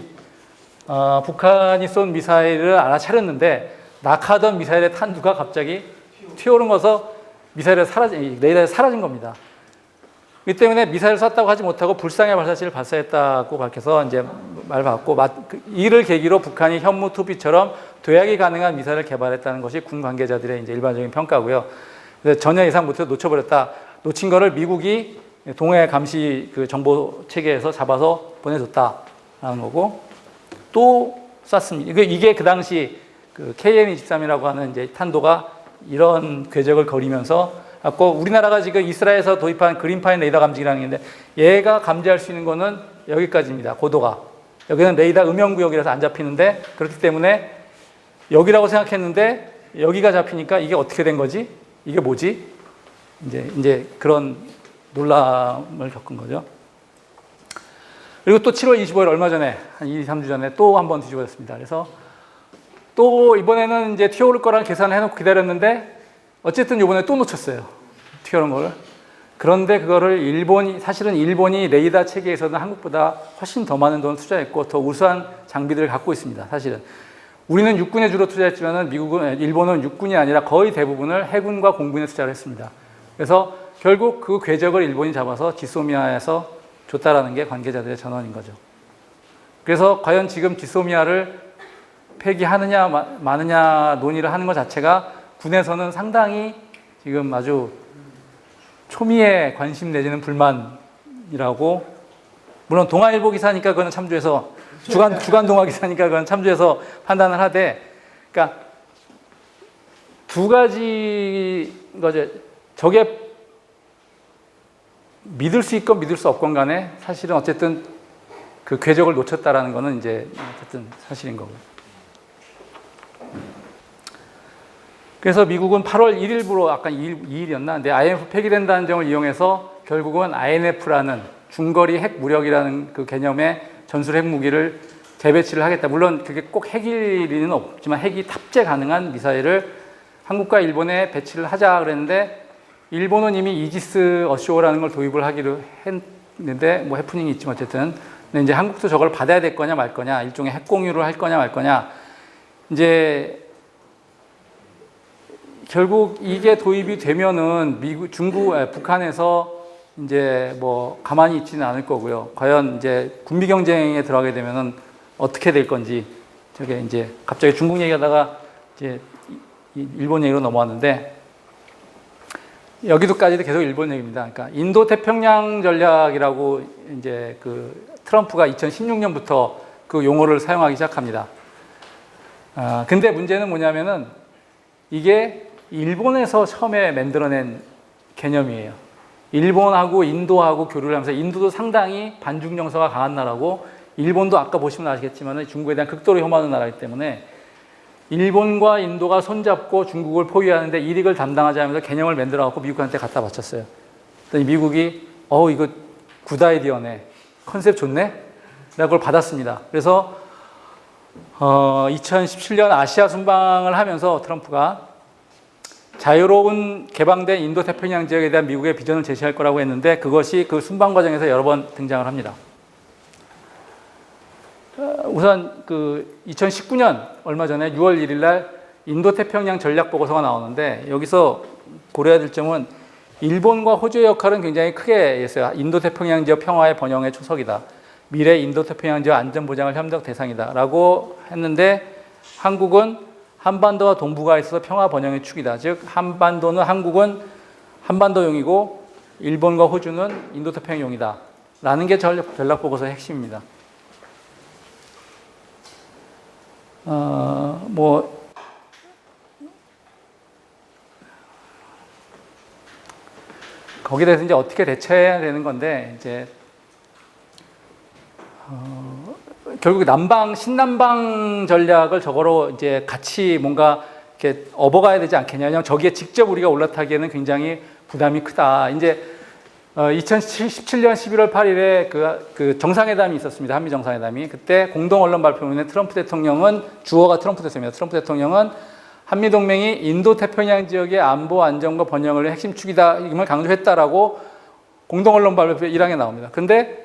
북한이 쏜 미사일을 알아차렸는데 낙하던 미사일의 탄두가 갑자기 튀어오른 거서 레이더에 사라진 겁니다. 이 때문에 미사일을 쐈다고 하지 못하고 불상의 발사체를 발사했다고 밝혀서 이제 말 받고, 이를 계기로 북한이 현무 2B처럼 도약이 가능한 미사일을 개발했다는 것이 군 관계자들의 이제 일반적인 평가고요. 그래서 전혀 예상 못해서 놓쳐버렸다. 놓친 거를 미국이 동해 감시 그 정보 체계에서 잡아서 보내줬다라는 거고, 또 쐈습니다. 이게 그 당시 그 KN-23이라고 하는 이제 탄도가 이런 궤적을 거리면서, 우리나라가 지금 이스라엘에서 도입한 그린파인 레이더 감지기라는 게 있는데, 얘가 감지할 수 있는 거는 여기까지입니다. 고도가. 여기는 레이더 음영구역이라서 안 잡히는데, 그렇기 때문에 여기라고 생각했는데 여기가 잡히니까 이게 어떻게 된 거지? 이게 뭐지? 이제 그런 놀람을 겪은 거죠. 그리고 또 7월 25일 얼마 전에 한 2, 3주 전에 또 한 번 뒤집어졌습니다. 그래서 또 이번에는 이제 튀어오를 거라는 계산을 해놓고 기다렸는데 어쨌든 이번에 또 놓쳤어요. 튀어나온 거를. 그런데 그거를 사실은 일본이 레이더 체계에서는 한국보다 훨씬 더 많은 돈을 투자했고 더 우수한 장비들을 갖고 있습니다. 사실은. 우리는 육군에 주로 투자했지만 일본은 육군이 아니라 거의 대부분을 해군과 공군에 투자를 했습니다. 그래서 결국 그 궤적을 일본이 잡아서 지소미아에서 줬다라는 게 관계자들의 전언인 거죠. 그래서 과연 지금 지소미아를 폐기하느냐 마느냐 논의를 하는 것 자체가 군에서는 상당히 지금 아주 초미의 관심 내지는 불만이라고, 물론 동아일보 기사니까 그거는 참조해서 주간 동아 기사니까 그건 참조해서 판단을 하되, 그러니까 두 가지 거죠. 저게 믿을 수 있건 믿을 수 없건 간에 사실은 어쨌든 그 궤적을 놓쳤다라는 거는 이제 어쨌든 사실인 거고요. 그래서 미국은 8월 1일부로 아까 2일이었나? 근데 IMF 폐기된다는 점을 이용해서 결국은 INF라는 중거리 핵 무력이라는 그 개념의 전술 핵무기를 재배치를 하겠다. 물론 그게 꼭 핵일 리는 없지만 핵이 탑재 가능한 미사일을 한국과 일본에 배치를 하자 그랬는데, 일본은 이미 이지스 어쇼어라는 걸 도입을 하기로 했는데 뭐 해프닝이 있지만 어쨌든, 근데 이제 한국도 저걸 받아야 될 거냐 말 거냐, 일종의 핵 공유를 할 거냐 말 거냐, 이제 결국 이게 도입이 되면은 북한에서 이제 뭐 가만히 있지는 않을 거고요. 과연 이제 군비 경쟁에 들어가게 되면은 어떻게 될 건지, 저게 이제 갑자기 중국 얘기하다가 이제 일본 얘기로 넘어왔는데, 여기도까지도 계속 일본 얘기입니다. 그러니까 인도 태평양 전략이라고 이제 그 트럼프가 2016년부터 그 용어를 사용하기 시작합니다. 근데 문제는 뭐냐면은 이게 일본에서 처음에 만들어낸 개념이에요. 일본하고 인도하고 교류를 하면서, 인도도 상당히 반중 정서가 강한 나라고, 일본도 아까 보시면 아시겠지만 중국에 대한 극도로 혐오하는 나라이기 때문에 일본과 인도가 손잡고 중국을 포위하는데 이익을 담당하자면서 개념을 만들어갖고 미국한테 갖다 바쳤어요. 그랬더니 미국이 이거 굿 아이디어네, 컨셉 좋네? 라고 그걸 받았습니다. 그래서 2017년 아시아 순방을 하면서 트럼프가 자유로운 개방된 인도 태평양 지역에 대한 미국의 비전을 제시할 거라고 했는데, 그것이 그 순방 과정에서 여러 번 등장을 합니다. 우선 그 2019년 얼마 전에 6월 1일 날 인도 태평양 전략 보고서가 나오는데, 여기서 고려해야 될 점은 일본과 호주의 역할은 굉장히 크게 했어요. 인도 태평양 지역 평화의 번영의 초석이다. 미래 인도 태평양 지역 안전 보장을 협력 대상이다라고 했는데, 한국은 한반도와 동북아에 있어서 평화 번영의 축이다. 즉 한국은 한반도용이고 일본과 호주는 인도 태평양용이다. 라는 게 전략 보고서의 핵심입니다. 거기에 대해서 이제 어떻게 대처해야 되는 건데, 이제 결국 신남방 전략을 저거로 이제 같이 뭔가 이렇게 업어가야 되지 않겠냐. 왜냐하면 저기에 직접 우리가 올라타기에는 굉장히 부담이 크다. 이제 2017년 11월 8일에 그 정상회담이 있었습니다. 한미 정상회담이. 그때 공동 언론 발표문에 트럼프 대통령은, 주어가 트럼프 대통령입니다. 트럼프 대통령은 한미 동맹이 인도 태평양 지역의 안보 안정과 번영을 위한 핵심 축이다, 이걸 강조했다라고 공동 언론 발표 1항에 나옵니다. 그런데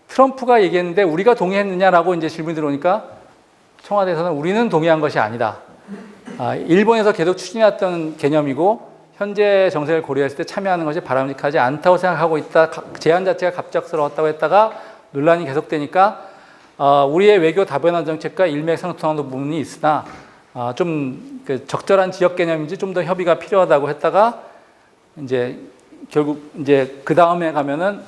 트럼프가 얘기했는데 우리가 동의했느냐라고 이제 질문이 들어오니까 청와대에서는 우리는 동의한 것이 아니다. 일본에서 계속 추진해왔던 개념이고 현재 정세를 고려했을 때 참여하는 것이 바람직하지 않다고 생각하고 있다. 제안 자체가 갑작스러웠다고 했다가 논란이 계속되니까 우리의 외교 다변화 정책과 일맥상통하는 부분이 있으나 좀 그 적절한 지역 개념인지 좀 더 협의가 필요하다고 했다가 이제 결국 이제 그 다음에 가면은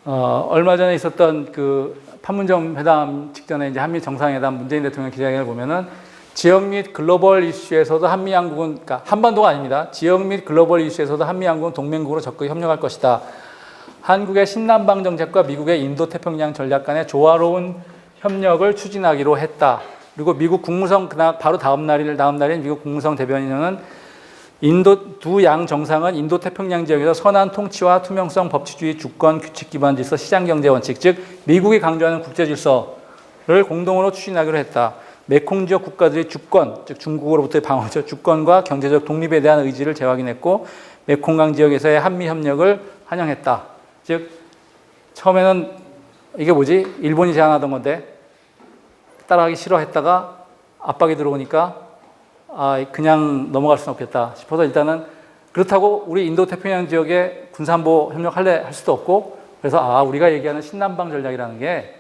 얼마 전에 있었던 그 판문점 회담 직전에 이제 한미 정상회담 문재인 대통령 기자회견을 보면은 지역 및 글로벌 이슈에서도 한미 양국은, 그러니까 한반도가 아닙니다. 지역 및 글로벌 이슈에서도 한미 양국은 동맹국으로 적극 협력할 것이다. 한국의 신남방 정책과 미국의 인도 태평양 전략 간의 조화로운 협력을 추진하기로 했다. 그리고 미국 국무성 바로 다음 날인 미국 국무성 대변인은 인도 두 양 정상은 인도 태평양 지역에서 선한 통치와 투명성, 법치주의, 주권, 규칙 기반 질서, 시장 경제 원칙, 즉 미국이 강조하는 국제 질서를 공동으로 추진하기로 했다. 메콩 지역 국가들의 주권, 즉 중국으로부터의 방어죠. 주권과 경제적 독립에 대한 의지를 재확인했고 메콩강 지역에서의 한미 협력을 환영했다. 즉 처음에는 이게 뭐지? 일본이 제안하던 건데 따라하기 싫어했다가 압박이 들어오니까 그냥 넘어갈 수는 없겠다 싶어서 일단은 그렇다고 우리 인도태평양 지역에 군사안보 협력할래 할 수도 없고 그래서 우리가 얘기하는 신남방 전략이라는 게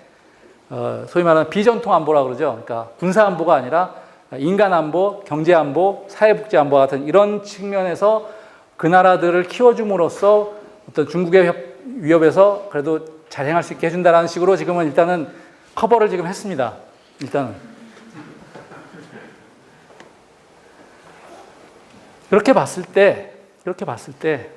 소위 말하는 비전통 안보라고 그러죠. 그러니까 군사 안보가 아니라 인간 안보, 경제 안보, 사회복지 안보 같은 이런 측면에서 그 나라들을 키워줌으로써 어떤 중국의 위협에서 그래도 잘 행할 수 있게 해준다라는 식으로 지금은 일단은 커버를 지금 했습니다. 일단은. 그렇게 봤을 때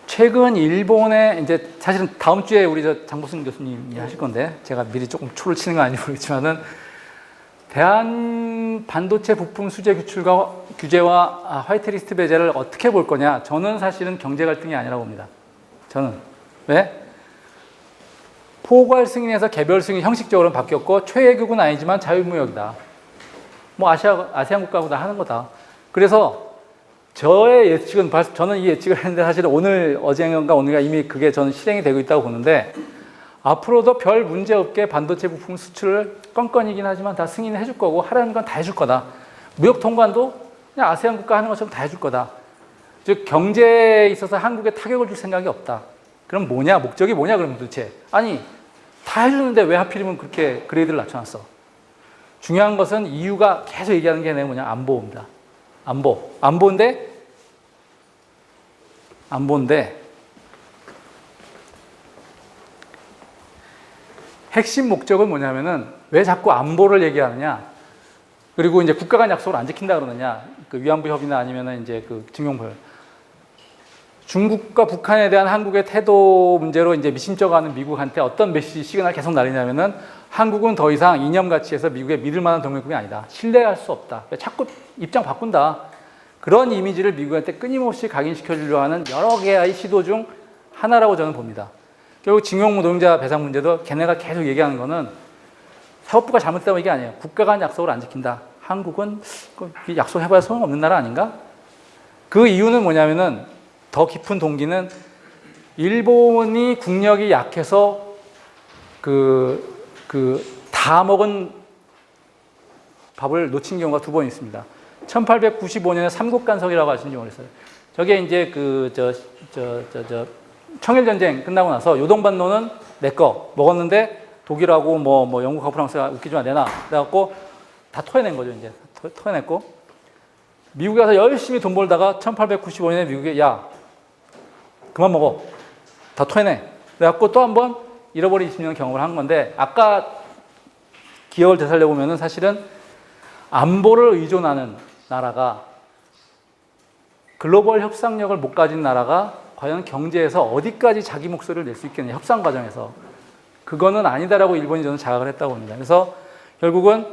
최근 일본의 이제 사실은 다음 주에 우리 장보승 교수님이 하실 건데 제가 미리 조금 초를 치는 건 아닌지 모르겠지만은 대한 반도체 부품 수제 규제와 화이트리스트 배제를 어떻게 볼 거냐? 저는 사실은 경제 갈등이 아니라고 봅니다. 저는 왜? 포괄 승인에서 개별 승인 형식적으로는 바뀌었고 최애국은 아니지만 자유무역이다. 뭐 아세안 국가보다 하는 거다. 그래서 저의 예측은 저는 이 예측을 했는데 사실 어젠가 오늘가 이미 그게 저는 실행이 되고 있다고 보는데 앞으로도 별 문제 없게 반도체 부품 수출을 건건이긴 하지만 다 승인해 줄 거고 하라는 건 다 해줄 거다. 무역 통관도 그냥 아세안 국가 하는 것처럼 다 해줄 거다. 즉 경제에 있어서 한국에 타격을 줄 생각이 없다. 그럼 뭐냐? 목적이 뭐냐? 그럼 도대체 아니 다 해주는데 왜 하필이면 그렇게 그레이드를 낮춰놨어? 중요한 것은 이유가 계속 얘기하는 게 뭐냐? 안보입니다. 안보인데 핵심 목적은 뭐냐면은 왜 자꾸 안보를 얘기하느냐? 그리고 이제 국가 간 약속을 안 지킨다 그러느냐? 그 위안부 협의나 아니면은 이제 그 증용별. 중국과 북한에 대한 한국의 태도 문제로 이제 미심쩍어하는 미국한테 어떤 메시지 시그널 계속 날리냐면은 한국은 더 이상 이념 가치에서 미국에 믿을 만한 동맹국이 아니다. 신뢰할 수 없다. 자꾸 입장 바꾼다. 그런 이미지를 미국한테 끊임없이 각인시켜 주려 하는 여러 개의 시도 중 하나라고 저는 봅니다. 결국 징용 노동자 배상 문제도 걔네가 계속 얘기하는 거는 사법부가 잘못되면 이게 아니에요. 국가 간 약속을 안 지킨다. 한국은 약속해봐야 소용없는 나라 아닌가? 그 이유는 뭐냐면은 더 깊은 동기는 일본이 국력이 약해서 다 먹은 밥을 놓친 경우가 두 번 있습니다. 1895년에 삼국간석이라고 하신 경우가 있어요. 저게 이제 청일전쟁 끝나고 나서 요동반도는 내 거 먹었는데 독일하고 뭐 영국하고 프랑스가 웃기지만 내놔. 그래갖고 다 토해낸 거죠, 이제. 토해냈고. 미국에 가서 열심히 돈 벌다가 1895년에 미국에 야, 그만 먹어. 다 토해내. 그래갖고 또 한 번 잃어버린 20년 경험을 한 건데 아까 기억을 되살려보면은 사실은 안보를 의존하는 나라가 글로벌 협상력을 못 가진 나라가 과연 경제에서 어디까지 자기 목소리를 낼 수 있겠느냐, 협상 과정에서. 그거는 아니다라고 일본이 저는 자각을 했다고 봅니다. 그래서 결국은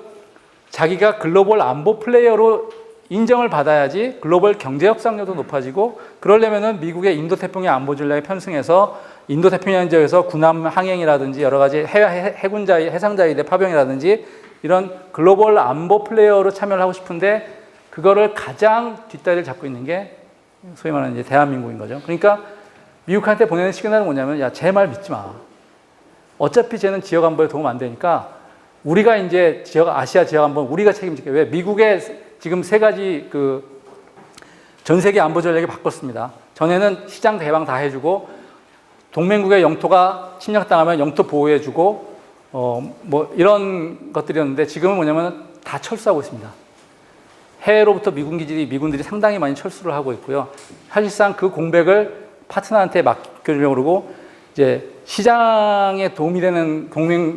자기가 글로벌 안보 플레이어로 인정을 받아야지 글로벌 경제 협상력도 높아지고 그러려면은 미국의 인도태평양 안보 전략에 편승해서 인도태평양 지역에서 군함 항행이라든지 여러 가지 해군자위, 해상자위대 파병이라든지 이런 글로벌 안보 플레이어로 참여를 하고 싶은데 그거를 가장 뒷다리를 잡고 있는 게 소위 말하는 이제 대한민국인 거죠. 그러니까 미국한테 보내는 시그널은 뭐냐면 야, 제 말 믿지 마. 어차피 쟤는 지역 안보에 도움 안 되니까 우리가 이제 아시아 지역 안보 우리가 책임질게. 왜? 미국의 지금 세 가지 전 세계 안보 전략이 바꿨습니다. 전에는 시장 개방 다 해주고 동맹국의 영토가 침략당하면 영토 보호해주고 뭐 이런 것들이었는데 지금은 뭐냐면 다 철수하고 있습니다. 해외로부터 미군들이 상당히 많이 철수를 하고 있고요. 사실상 그 공백을 파트너한테 맡겨주려고 그러고 이제 시장에 도움이 되는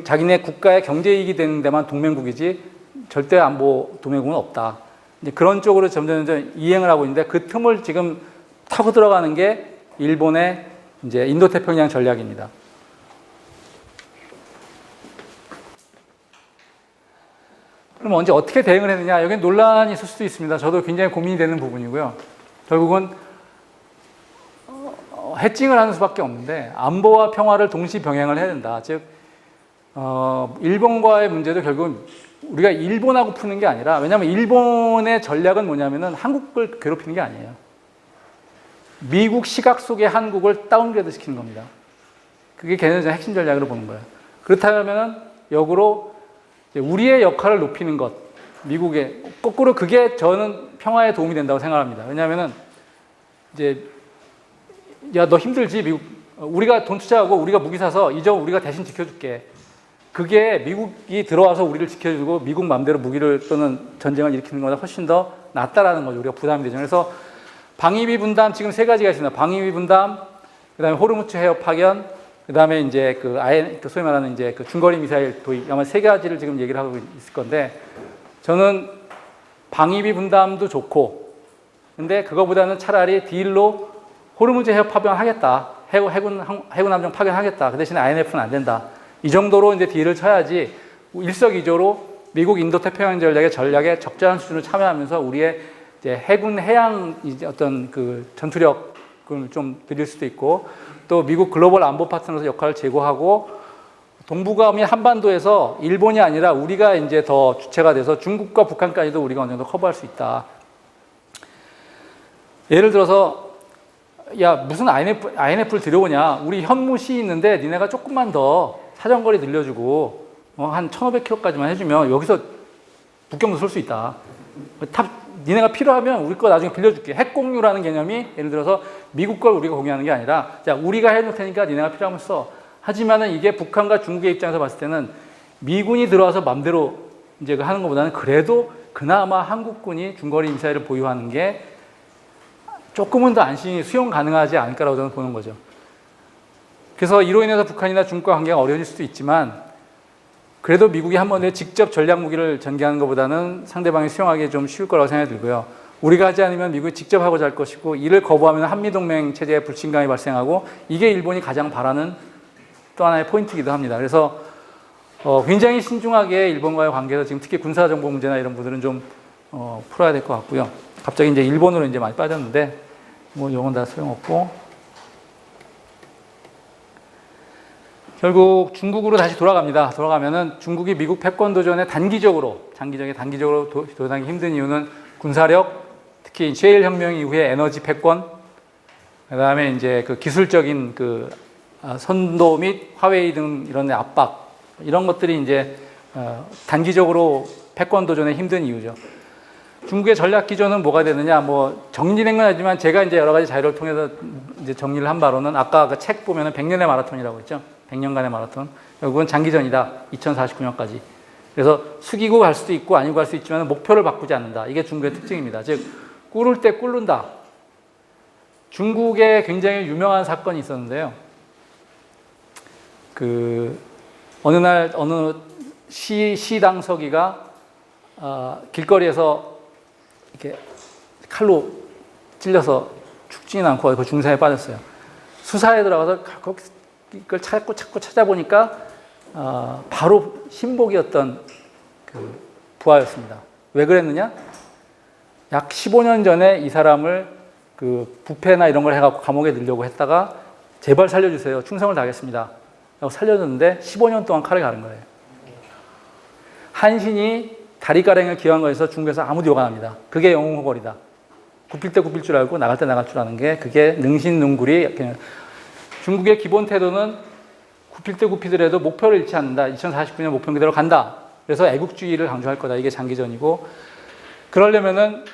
자기네 국가의 경제 이익이 되는 데만 동맹국이지 절대 안보 동맹국은 없다. 이제 그런 쪽으로 점점 이행을 하고 있는데 그 틈을 지금 타고 들어가는 게 일본의 이제 인도태평양 전략입니다. 그럼 언제 어떻게 대응을 했느냐? 여기는 논란이 있을 수도 있습니다. 저도 굉장히 고민이 되는 부분이고요. 결국은 해칭을 하는 수밖에 없는데 안보와 평화를 동시 병행을 해야 된다. 즉 일본과의 문제도 결국은 우리가 일본하고 푸는 게 아니라, 왜냐하면 일본의 전략은 뭐냐면은 한국을 괴롭히는 게 아니에요. 미국 시각 속의 한국을 다운그레이드 시키는 겁니다. 그게 걔네들의 핵심 전략으로 보는 거예요. 그렇다면은 역으로 우리의 역할을 높이는 것, 미국의 거꾸로 그게 저는 평화에 도움이 된다고 생각합니다. 왜냐하면은 이제 야, 너 힘들지 미국, 우리가 돈 투자하고 우리가 무기 사서 이 점 우리가 대신 지켜줄게. 그게 미국이 들어와서 우리를 지켜주고 미국 마음대로 무기를 또는 전쟁을 일으키는 것보다 훨씬 더 낫다라는 거죠. 우리가 부담이 되죠. 그래서 방위비 분담 지금 세 가지가 있습니다. 방위비 분담, 그다음에 호르무즈 해협 파견, 그다음에 이제 소위 말하는 이제 그 중거리 미사일 도입, 아마 세 가지를 지금 얘기를 하고 있을 건데, 저는 방위비 분담도 좋고, 근데 그거보다는 차라리 딜로 호르무즈 해협 파병하겠다, 해군 함정 파견하겠다. 그 대신에 INF는 안 된다. 이 정도로 이제 딜을 쳐야지 일석이조로 미국 인도 태평양 전략에 적절한 수준으로 참여하면서 우리의 이제 해군 해양 이제 어떤 그 전투력을 좀 드릴 수도 있고, 또 미국 글로벌 안보 파트너로서 역할을 제고하고, 동북아 및 한반도에서 일본이 아니라 우리가 이제 더 주체가 돼서 중국과 북한까지도 우리가 어느 정도 커버할 수 있다. 예를 들어서 야, 무슨 INF를 들여오냐, 우리 현무시 있는데 니네가 조금만 더 사정거리 늘려주고 한 1500km까지만 해주면 여기서 북경도 쏠 수 있다. 니네가 필요하면 우리 거 나중에 빌려줄게. 핵공유라는 개념이 예를 들어서 미국 걸 우리가 공유하는 게 아니라, 자, 우리가 해놓을 테니까 니네가 필요하면 써. 하지만은 이게 북한과 중국의 입장에서 봤을 때는 미군이 들어와서 맘대로 이제 하는 것보다는 그래도 그나마 한국군이 중거리 미사일을 보유하는 게 조금은 더 안심이 수용 가능하지 않을까라고 저는 보는 거죠. 그래서 이로 인해서 북한이나 중국과 관계가 어려워질 수도 있지만, 그래도 미국이 한 번에 직접 전략 무기를 전개하는 것보다는 상대방이 수용하기 좀 쉬울 거라고 생각이 들고요. 우리가 하지 않으면 미국이 직접 하고자 할 것이고, 이를 거부하면 한미동맹 체제에 불신감이 발생하고, 이게 일본이 가장 바라는 또 하나의 포인트이기도 합니다. 그래서 굉장히 신중하게 일본과의 관계에서 지금 특히 군사정보 문제나 이런 부분들은 좀 풀어야 될 것 같고요. 갑자기 이제 일본으로 이제 많이 빠졌는데 뭐 이건 다 소용없고, 결국 중국으로 다시 돌아갑니다. 돌아가면은 중국이 미국 패권 도전에 단기적으로 도전하기 힘든 이유는 군사력, 특히 셰일 혁명 이후에 에너지 패권, 그다음에 이제 그 기술적인 그 선도 및 화웨이 등 이런 압박, 이런 것들이 이제 단기적으로 패권 도전에 힘든 이유죠. 중국의 전략 기조는 뭐가 되느냐, 뭐 정리된 건 아니지만 제가 이제 여러 가지 자료를 통해서 이제 정리를 한 바로는, 아까 그 책 보면은 100년의 마라톤이라고 했죠. 100년간의 마라톤. 결국은 장기전이다. 2049년까지. 그래서 숙이고 갈 수도 있고 아니고 갈 수 있지만 목표를 바꾸지 않는다. 이게 중국의 특징입니다. 즉, 꿇을 때 꿇는다. 중국에 굉장히 유명한 사건이 있었는데요. 어느 날 어느 시당 서기가 길거리에서 이렇게 칼로 찔려서 죽지는 않고 그 중상에 빠졌어요. 수사에 들어가서 그걸 자꾸 찾아보니까 바로 신복이었던 그 부하였습니다. 왜 그랬느냐? 약 15년 전에 이 사람을 그 부패나 이런 걸 해갖고 감옥에 넣으려고 했다가 제발 살려주세요. 충성을 다하겠습니다. 라고 살려줬는데 15년 동안 칼을 가른 거예요. 한신이 다리가랭을 기여한 거에서 중국에서 아무도 욕 안 합니다. 그게 영웅호걸이다. 굽힐 때 굽힐 줄 알고 나갈 때 나갈 줄 아는 게, 그게 능신능굴이. 중국의 기본 태도는 굽힐 때 굽히더라도 목표를 잃지 않는다. 2049년 목표 그대로 간다. 그래서 애국주의를 강조할 거다. 이게 장기전이고, 그러려면은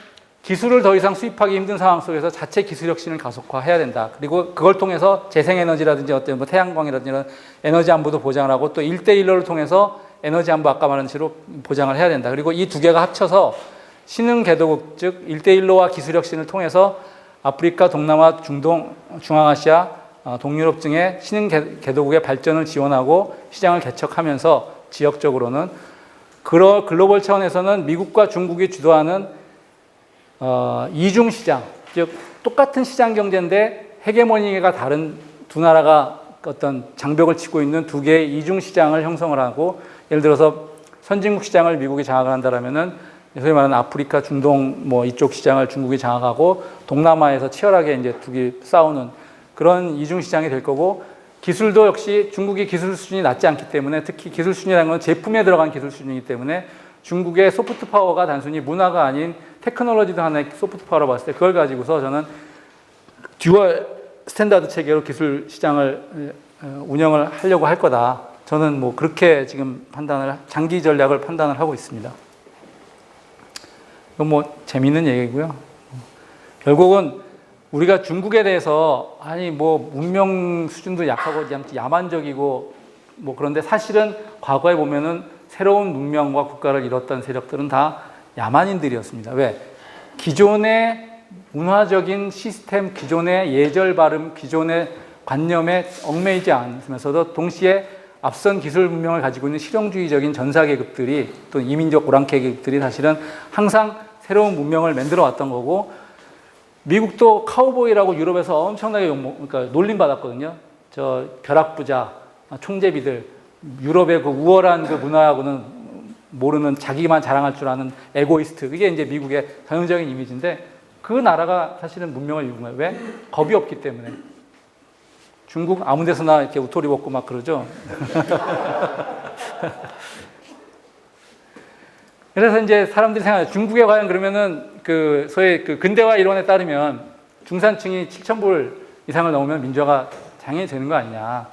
기술을 더 이상 수입하기 힘든 상황 속에서 자체 기술 혁신을 가속화해야 된다. 그리고 그걸 통해서 재생에너지라든지 어떤 뭐 태양광이라든지 이런 에너지 안보도 보장을 하고, 또 1대1로를 통해서 에너지 안보 아까 말한 대로 보장을 해야 된다. 그리고 이 두 개가 합쳐서 신흥 개도국, 즉 1대1로와 기술 혁신을 통해서 아프리카, 동남아, 중동, 중앙아시아, 동유럽 등의 신흥 개도국의 발전을 지원하고 시장을 개척하면서 지역적으로는 글로벌 차원에서는 미국과 중국이 주도하는 이중 시장, 즉 똑같은 시장 경제인데 헤게모니가 다른 두 나라가 어떤 장벽을 치고 있는 두 개의 이중 시장을 형성을 하고, 예를 들어서 선진국 시장을 미국이 장악을 한다라면은 소위 말하는 아프리카, 중동 뭐 이쪽 시장을 중국이 장악하고, 동남아에서 치열하게 이제 두 개 싸우는 그런 이중 시장이 될 거고, 기술도 역시 중국이 기술 수준이 낮지 않기 때문에, 특히 기술 수준이라는 건 제품에 들어간 기술 수준이기 때문에 중국의 소프트 파워가 단순히 문화가 아닌 테크놀로지도 하나의 소프트 파워라고 봤을 때 그걸 가지고서 저는 듀얼 스탠다드 체계로 기술 시장을 운영을 하려고 할 거다. 저는 뭐 그렇게 지금 장기 전략을 판단을 하고 있습니다. 이건 뭐 재미있는 얘기고요. 결국은 우리가 중국에 대해서 아니 뭐 문명 수준도 약하고 야만적이고 뭐 그런데 사실은 과거에 보면은 새로운 문명과 국가를 이뤘던 세력들은 다 야만인들이었습니다. 왜? 기존의 문화적인 시스템, 기존의 예절 발음, 기존의 관념에 얽매이지 않으면서도 동시에 앞선 기술 문명을 가지고 있는 실용주의적인 전사계급들이 또 이민족 오랑캐계급들이 사실은 항상 새로운 문명을 만들어 왔던 거고 미국도 카우보이라고 유럽에서 엄청나게 그러니까 놀림받았거든요. 저 벼락부자, 총제비들, 유럽의 그 우월한 그 문화하고는 모르는 자기만 자랑할 줄 아는 에고이스트. 그게 이제 미국의 전형적인 이미지인데 그 나라가 사실은 문명을 이룬 거예요. 왜? 겁이 없기 때문에. 중국 아무 데서나 이렇게 우토리 벗고 막 그러죠. 그래서 이제 사람들이 생각해요. 중국에 과연 그러면은 그 소위 그 근대화 이론에 따르면 중산층이 7,000불 이상을 넘으면 민주화가 당연히 되는 거 아니냐.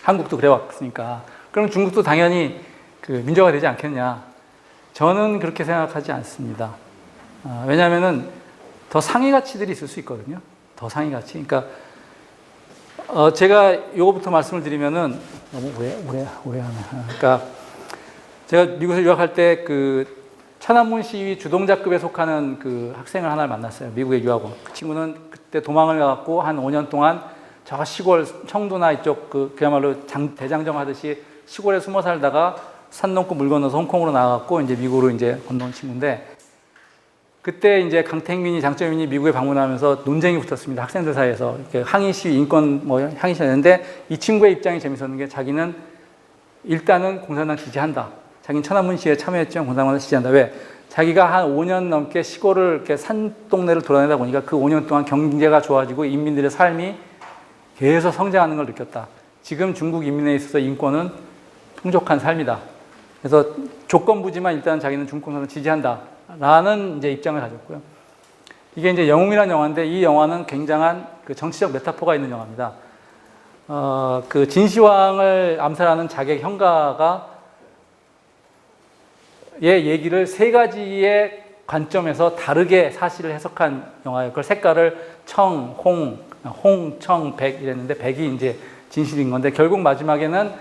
한국도 그래 왔으니까. 그럼 중국도 당연히 그 민주화가 되지 않겠냐. 저는 그렇게 생각하지 않습니다. 왜냐하면은 더 상위 가치들이 있을 수 있거든요. 더 상위 가치. 그러니까 제가 요거부터 말씀을 드리면은 너무 오해하네. 그러니까 제가 미국에서 유학할 때 그 천안문 시위 주동자급에 속하는 그 학생을 하나를 만났어요. 미국에 유학원. 그 친구는 그때 도망을 가갖고 한 5년 동안 저 시골 청도나 이쪽 그야말로 대장정 하듯이 시골에 숨어 살다가 산 넘고 물 건너서 홍콩으로 나가갖고 이제 미국으로 이제 건너온 친구인데 그때 이제 강택민이 장점민이 미국에 방문하면서 논쟁이 붙었습니다. 학생들 사이에서 이렇게 항의 시위 인권 뭐 항의 시위였는데 이 친구의 입장이 재밌었는 게 자기는 일단은 공산당 지지한다. 자기는 천안문 시위에 참여했지만 공산당을 지지한다. 왜? 자기가 한 5년 넘게 시골을 이렇게 산 동네를 돌아다니다 보니까 그 5년 동안 경제가 좋아지고 인민들의 삶이 계속 성장하는 걸 느꼈다. 지금 중국 인민에 있어서 인권은 풍족한 삶이다. 그래서 조건부지만 일단 자기는 중국 공산당을 지지한다. 라는 이제 입장을 가졌고요. 이게 이제 영웅이라는 영화인데 이 영화는 굉장한 그 정치적 메타포가 있는 영화입니다. 그 진시황을 암살하는 자객 형가가 의 얘기를 세 가지의 관점에서 다르게 사실을 해석한 영화예요. 그걸 색깔을 청, 홍, 청, 백 이랬는데 백이 이제 진실인 건데 결국 마지막에는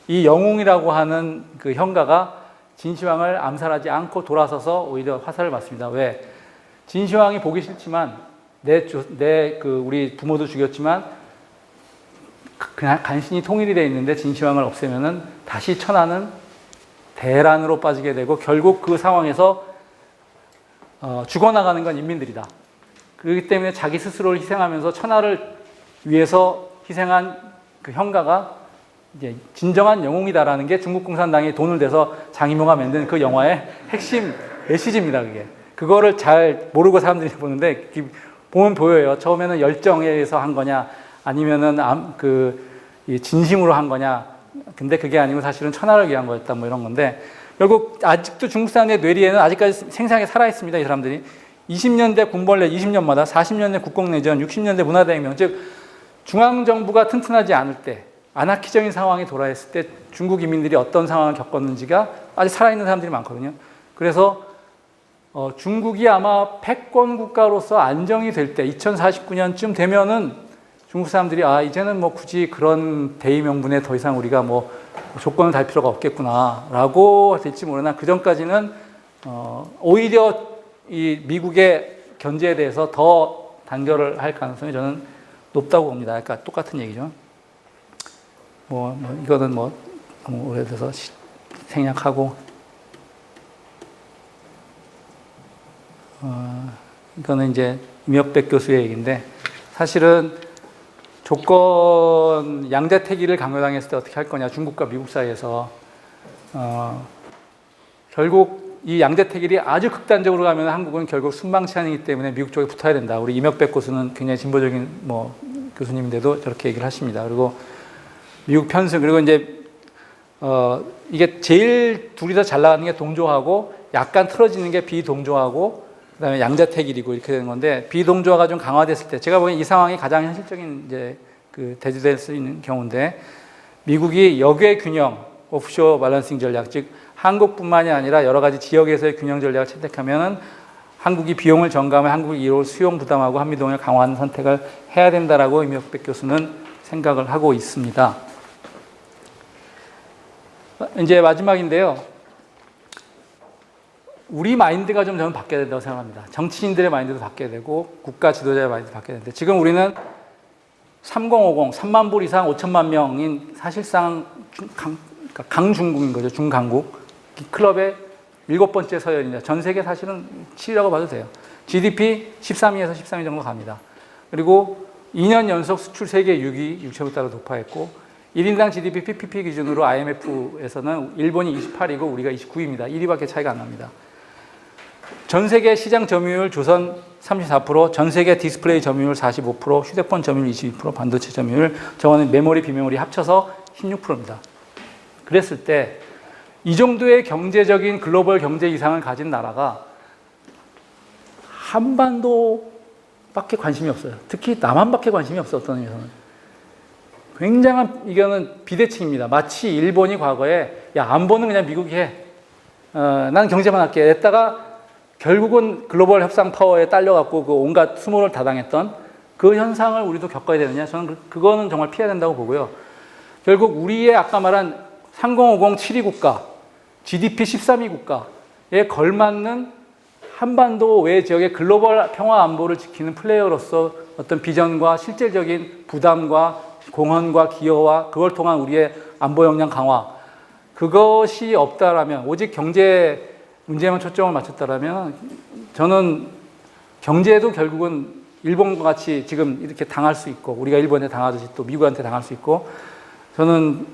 이 영웅이라고 하는 그 형가가 진시황을 암살하지 않고 돌아서서 오히려 화살을 맞습니다. 왜? 진시황이 보기 싫지만 우리 부모도 죽였지만 그냥 간신히 통일이 되어 있는데 진시황을 없애면은 다시 천안은 대란으로 빠지게 되고 결국 그 상황에서 죽어나가는 건 인민들이다. 그렇기 때문에 자기 스스로를 희생하면서 천하를 위해서 희생한 그 형가가 이제 진정한 영웅이다라는 게 중국 공산당이 돈을 대서 장이모가 만든 그 영화의 핵심 메시지입니다. 그거를 잘 모르고 사람들이 보는데 보면 보여요. 처음에는 열정에 의해서 한 거냐 아니면은 진심으로 한 거냐. 근데 그게 아니고 사실은 천하를 위한 거였다 뭐 이런 건데 결국 아직도 중국 사람의 뇌리에는 아직까지 생생하게 살아있습니다. 이 사람들이 20년대 군벌내 20년마다 40년대 국공내전 60년대 문화대혁명 즉 중앙정부가 튼튼하지 않을 때 아나키적인 상황이 돌아왔을 때 중국 인민들이 어떤 상황을 겪었는지가 아직 살아있는 사람들이 많거든요. 그래서 중국이 아마 패권 국가로서 안정이 될 때 2049년쯤 되면은 중국 사람들이 이제는 뭐 굳이 그런 대의 명분에 더 이상 우리가 뭐 조건을 달 필요가 없겠구나라고 될지 모르나 그 전까지는 오히려 이 미국의 견제에 대해서 더 단결을 할 가능성이 저는 높다고 봅니다. 그러니까 똑같은 얘기죠. 이거는 너무 오래돼서 생략하고 이거는 이제 임혁백 교수의 얘기인데 사실은 조건 양자택일을 강요당했을 때 어떻게 할 거냐 중국과 미국 사이에서 결국 이 양자택일이 아주 극단적으로 가면 한국은 결국 순방치 않기 때문에 미국 쪽에 붙어야 된다. 우리 임혁백 교수는 굉장히 진보적인 교수님인데도 저렇게 얘기를 하십니다. 그리고 미국 편승 그리고 이제 이게 제일 둘이 다 잘 나가는 게 동조하고 약간 틀어지는 게 비동조하고 그다음에 양자택일이고 이렇게 되는 건데 비동조화가 좀 강화됐을 때 제가 보기엔 이 상황이 가장 현실적인 이제 그 대두될 수 있는 경우인데 미국이 역의 균형, 오프쇼어 밸런싱 전략, 즉 한국뿐만이 아니라 여러 가지 지역에서의 균형 전략을 채택하면은 한국이 비용을 전가하면 한국이 이를 수용 부담하고 한미동맹을 강화하는 선택을 해야 된다라고 임혁백 교수는 생각을 하고 있습니다. 이제 마지막인데요. 우리 마인드가 좀 저는 바뀌어야 된다고 생각합니다. 정치인들의 마인드도 바뀌어야 되고 국가 지도자의 마인드도 바뀌어야 되는데 지금 우리는 3050, 3만 불 이상 5천만 명인 사실상 강중국인 거죠. 중강국. 클럽의 7번째 서열입니다. 전 세계 사실은 7위라고 봐도 돼요. GDP 13위에서 13위 정도 갑니다. 그리고 2년 연속 수출 세계 6위, 6천억 달러 돌파했고 1인당 GDP PPP 기준으로 IMF에서는 일본이 28위고 우리가 29위입니다. 1위밖에 차이가 안 납니다. 전 세계 시장 점유율 조선 34%, 전 세계 디스플레이 점유율 45%, 휴대폰 점유율 22%, 반도체 점유율, 저거는 메모리, 비메모리 합쳐서 16%입니다. 그랬을 때 이 정도의 경제적인 글로벌 경제 이상을 가진 나라가 한반도밖에 관심이 없어요. 특히 남한밖에 관심이 없어, 어떤 의미에서는. 굉장한 이거는 비대칭입니다. 마치 일본이 과거에 야, 안보는 그냥 미국이 해. 난 경제만 할게. 했다가 결국은 글로벌 협상 파워에 딸려갖고 그 온갖 수모를 다 당했던 그 현상을 우리도 겪어야 되느냐? 저는 그거는 정말 피해야 된다고 보고요. 결국 우리의 아까 말한 3050 7위 국가, GDP 13위 국가에 걸맞는 한반도 외 지역의 글로벌 평화 안보를 지키는 플레이어로서 어떤 비전과 실질적인 부담과 공헌과 기여와 그걸 통한 우리의 안보 역량 강화, 그것이 없다라면, 오직 경제 문제에만 초점을 맞췄다라면 저는 경제도 결국은 일본과 같이 지금 이렇게 당할 수 있고 우리가 일본에 당하듯이 또 미국한테 당할 수 있고, 저는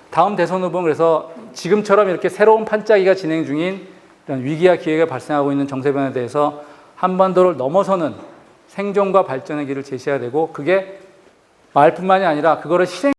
다음 대선 후보는 그래서 지금처럼 이렇게 새로운 판짜기가 진행 중인 이런 위기와 기회가 발생하고 있는 정세변에 대해서 한반도를 넘어서는 생존과 발전의 길을 제시해야 되고, 그게 말뿐만이 아니라 그거를 실행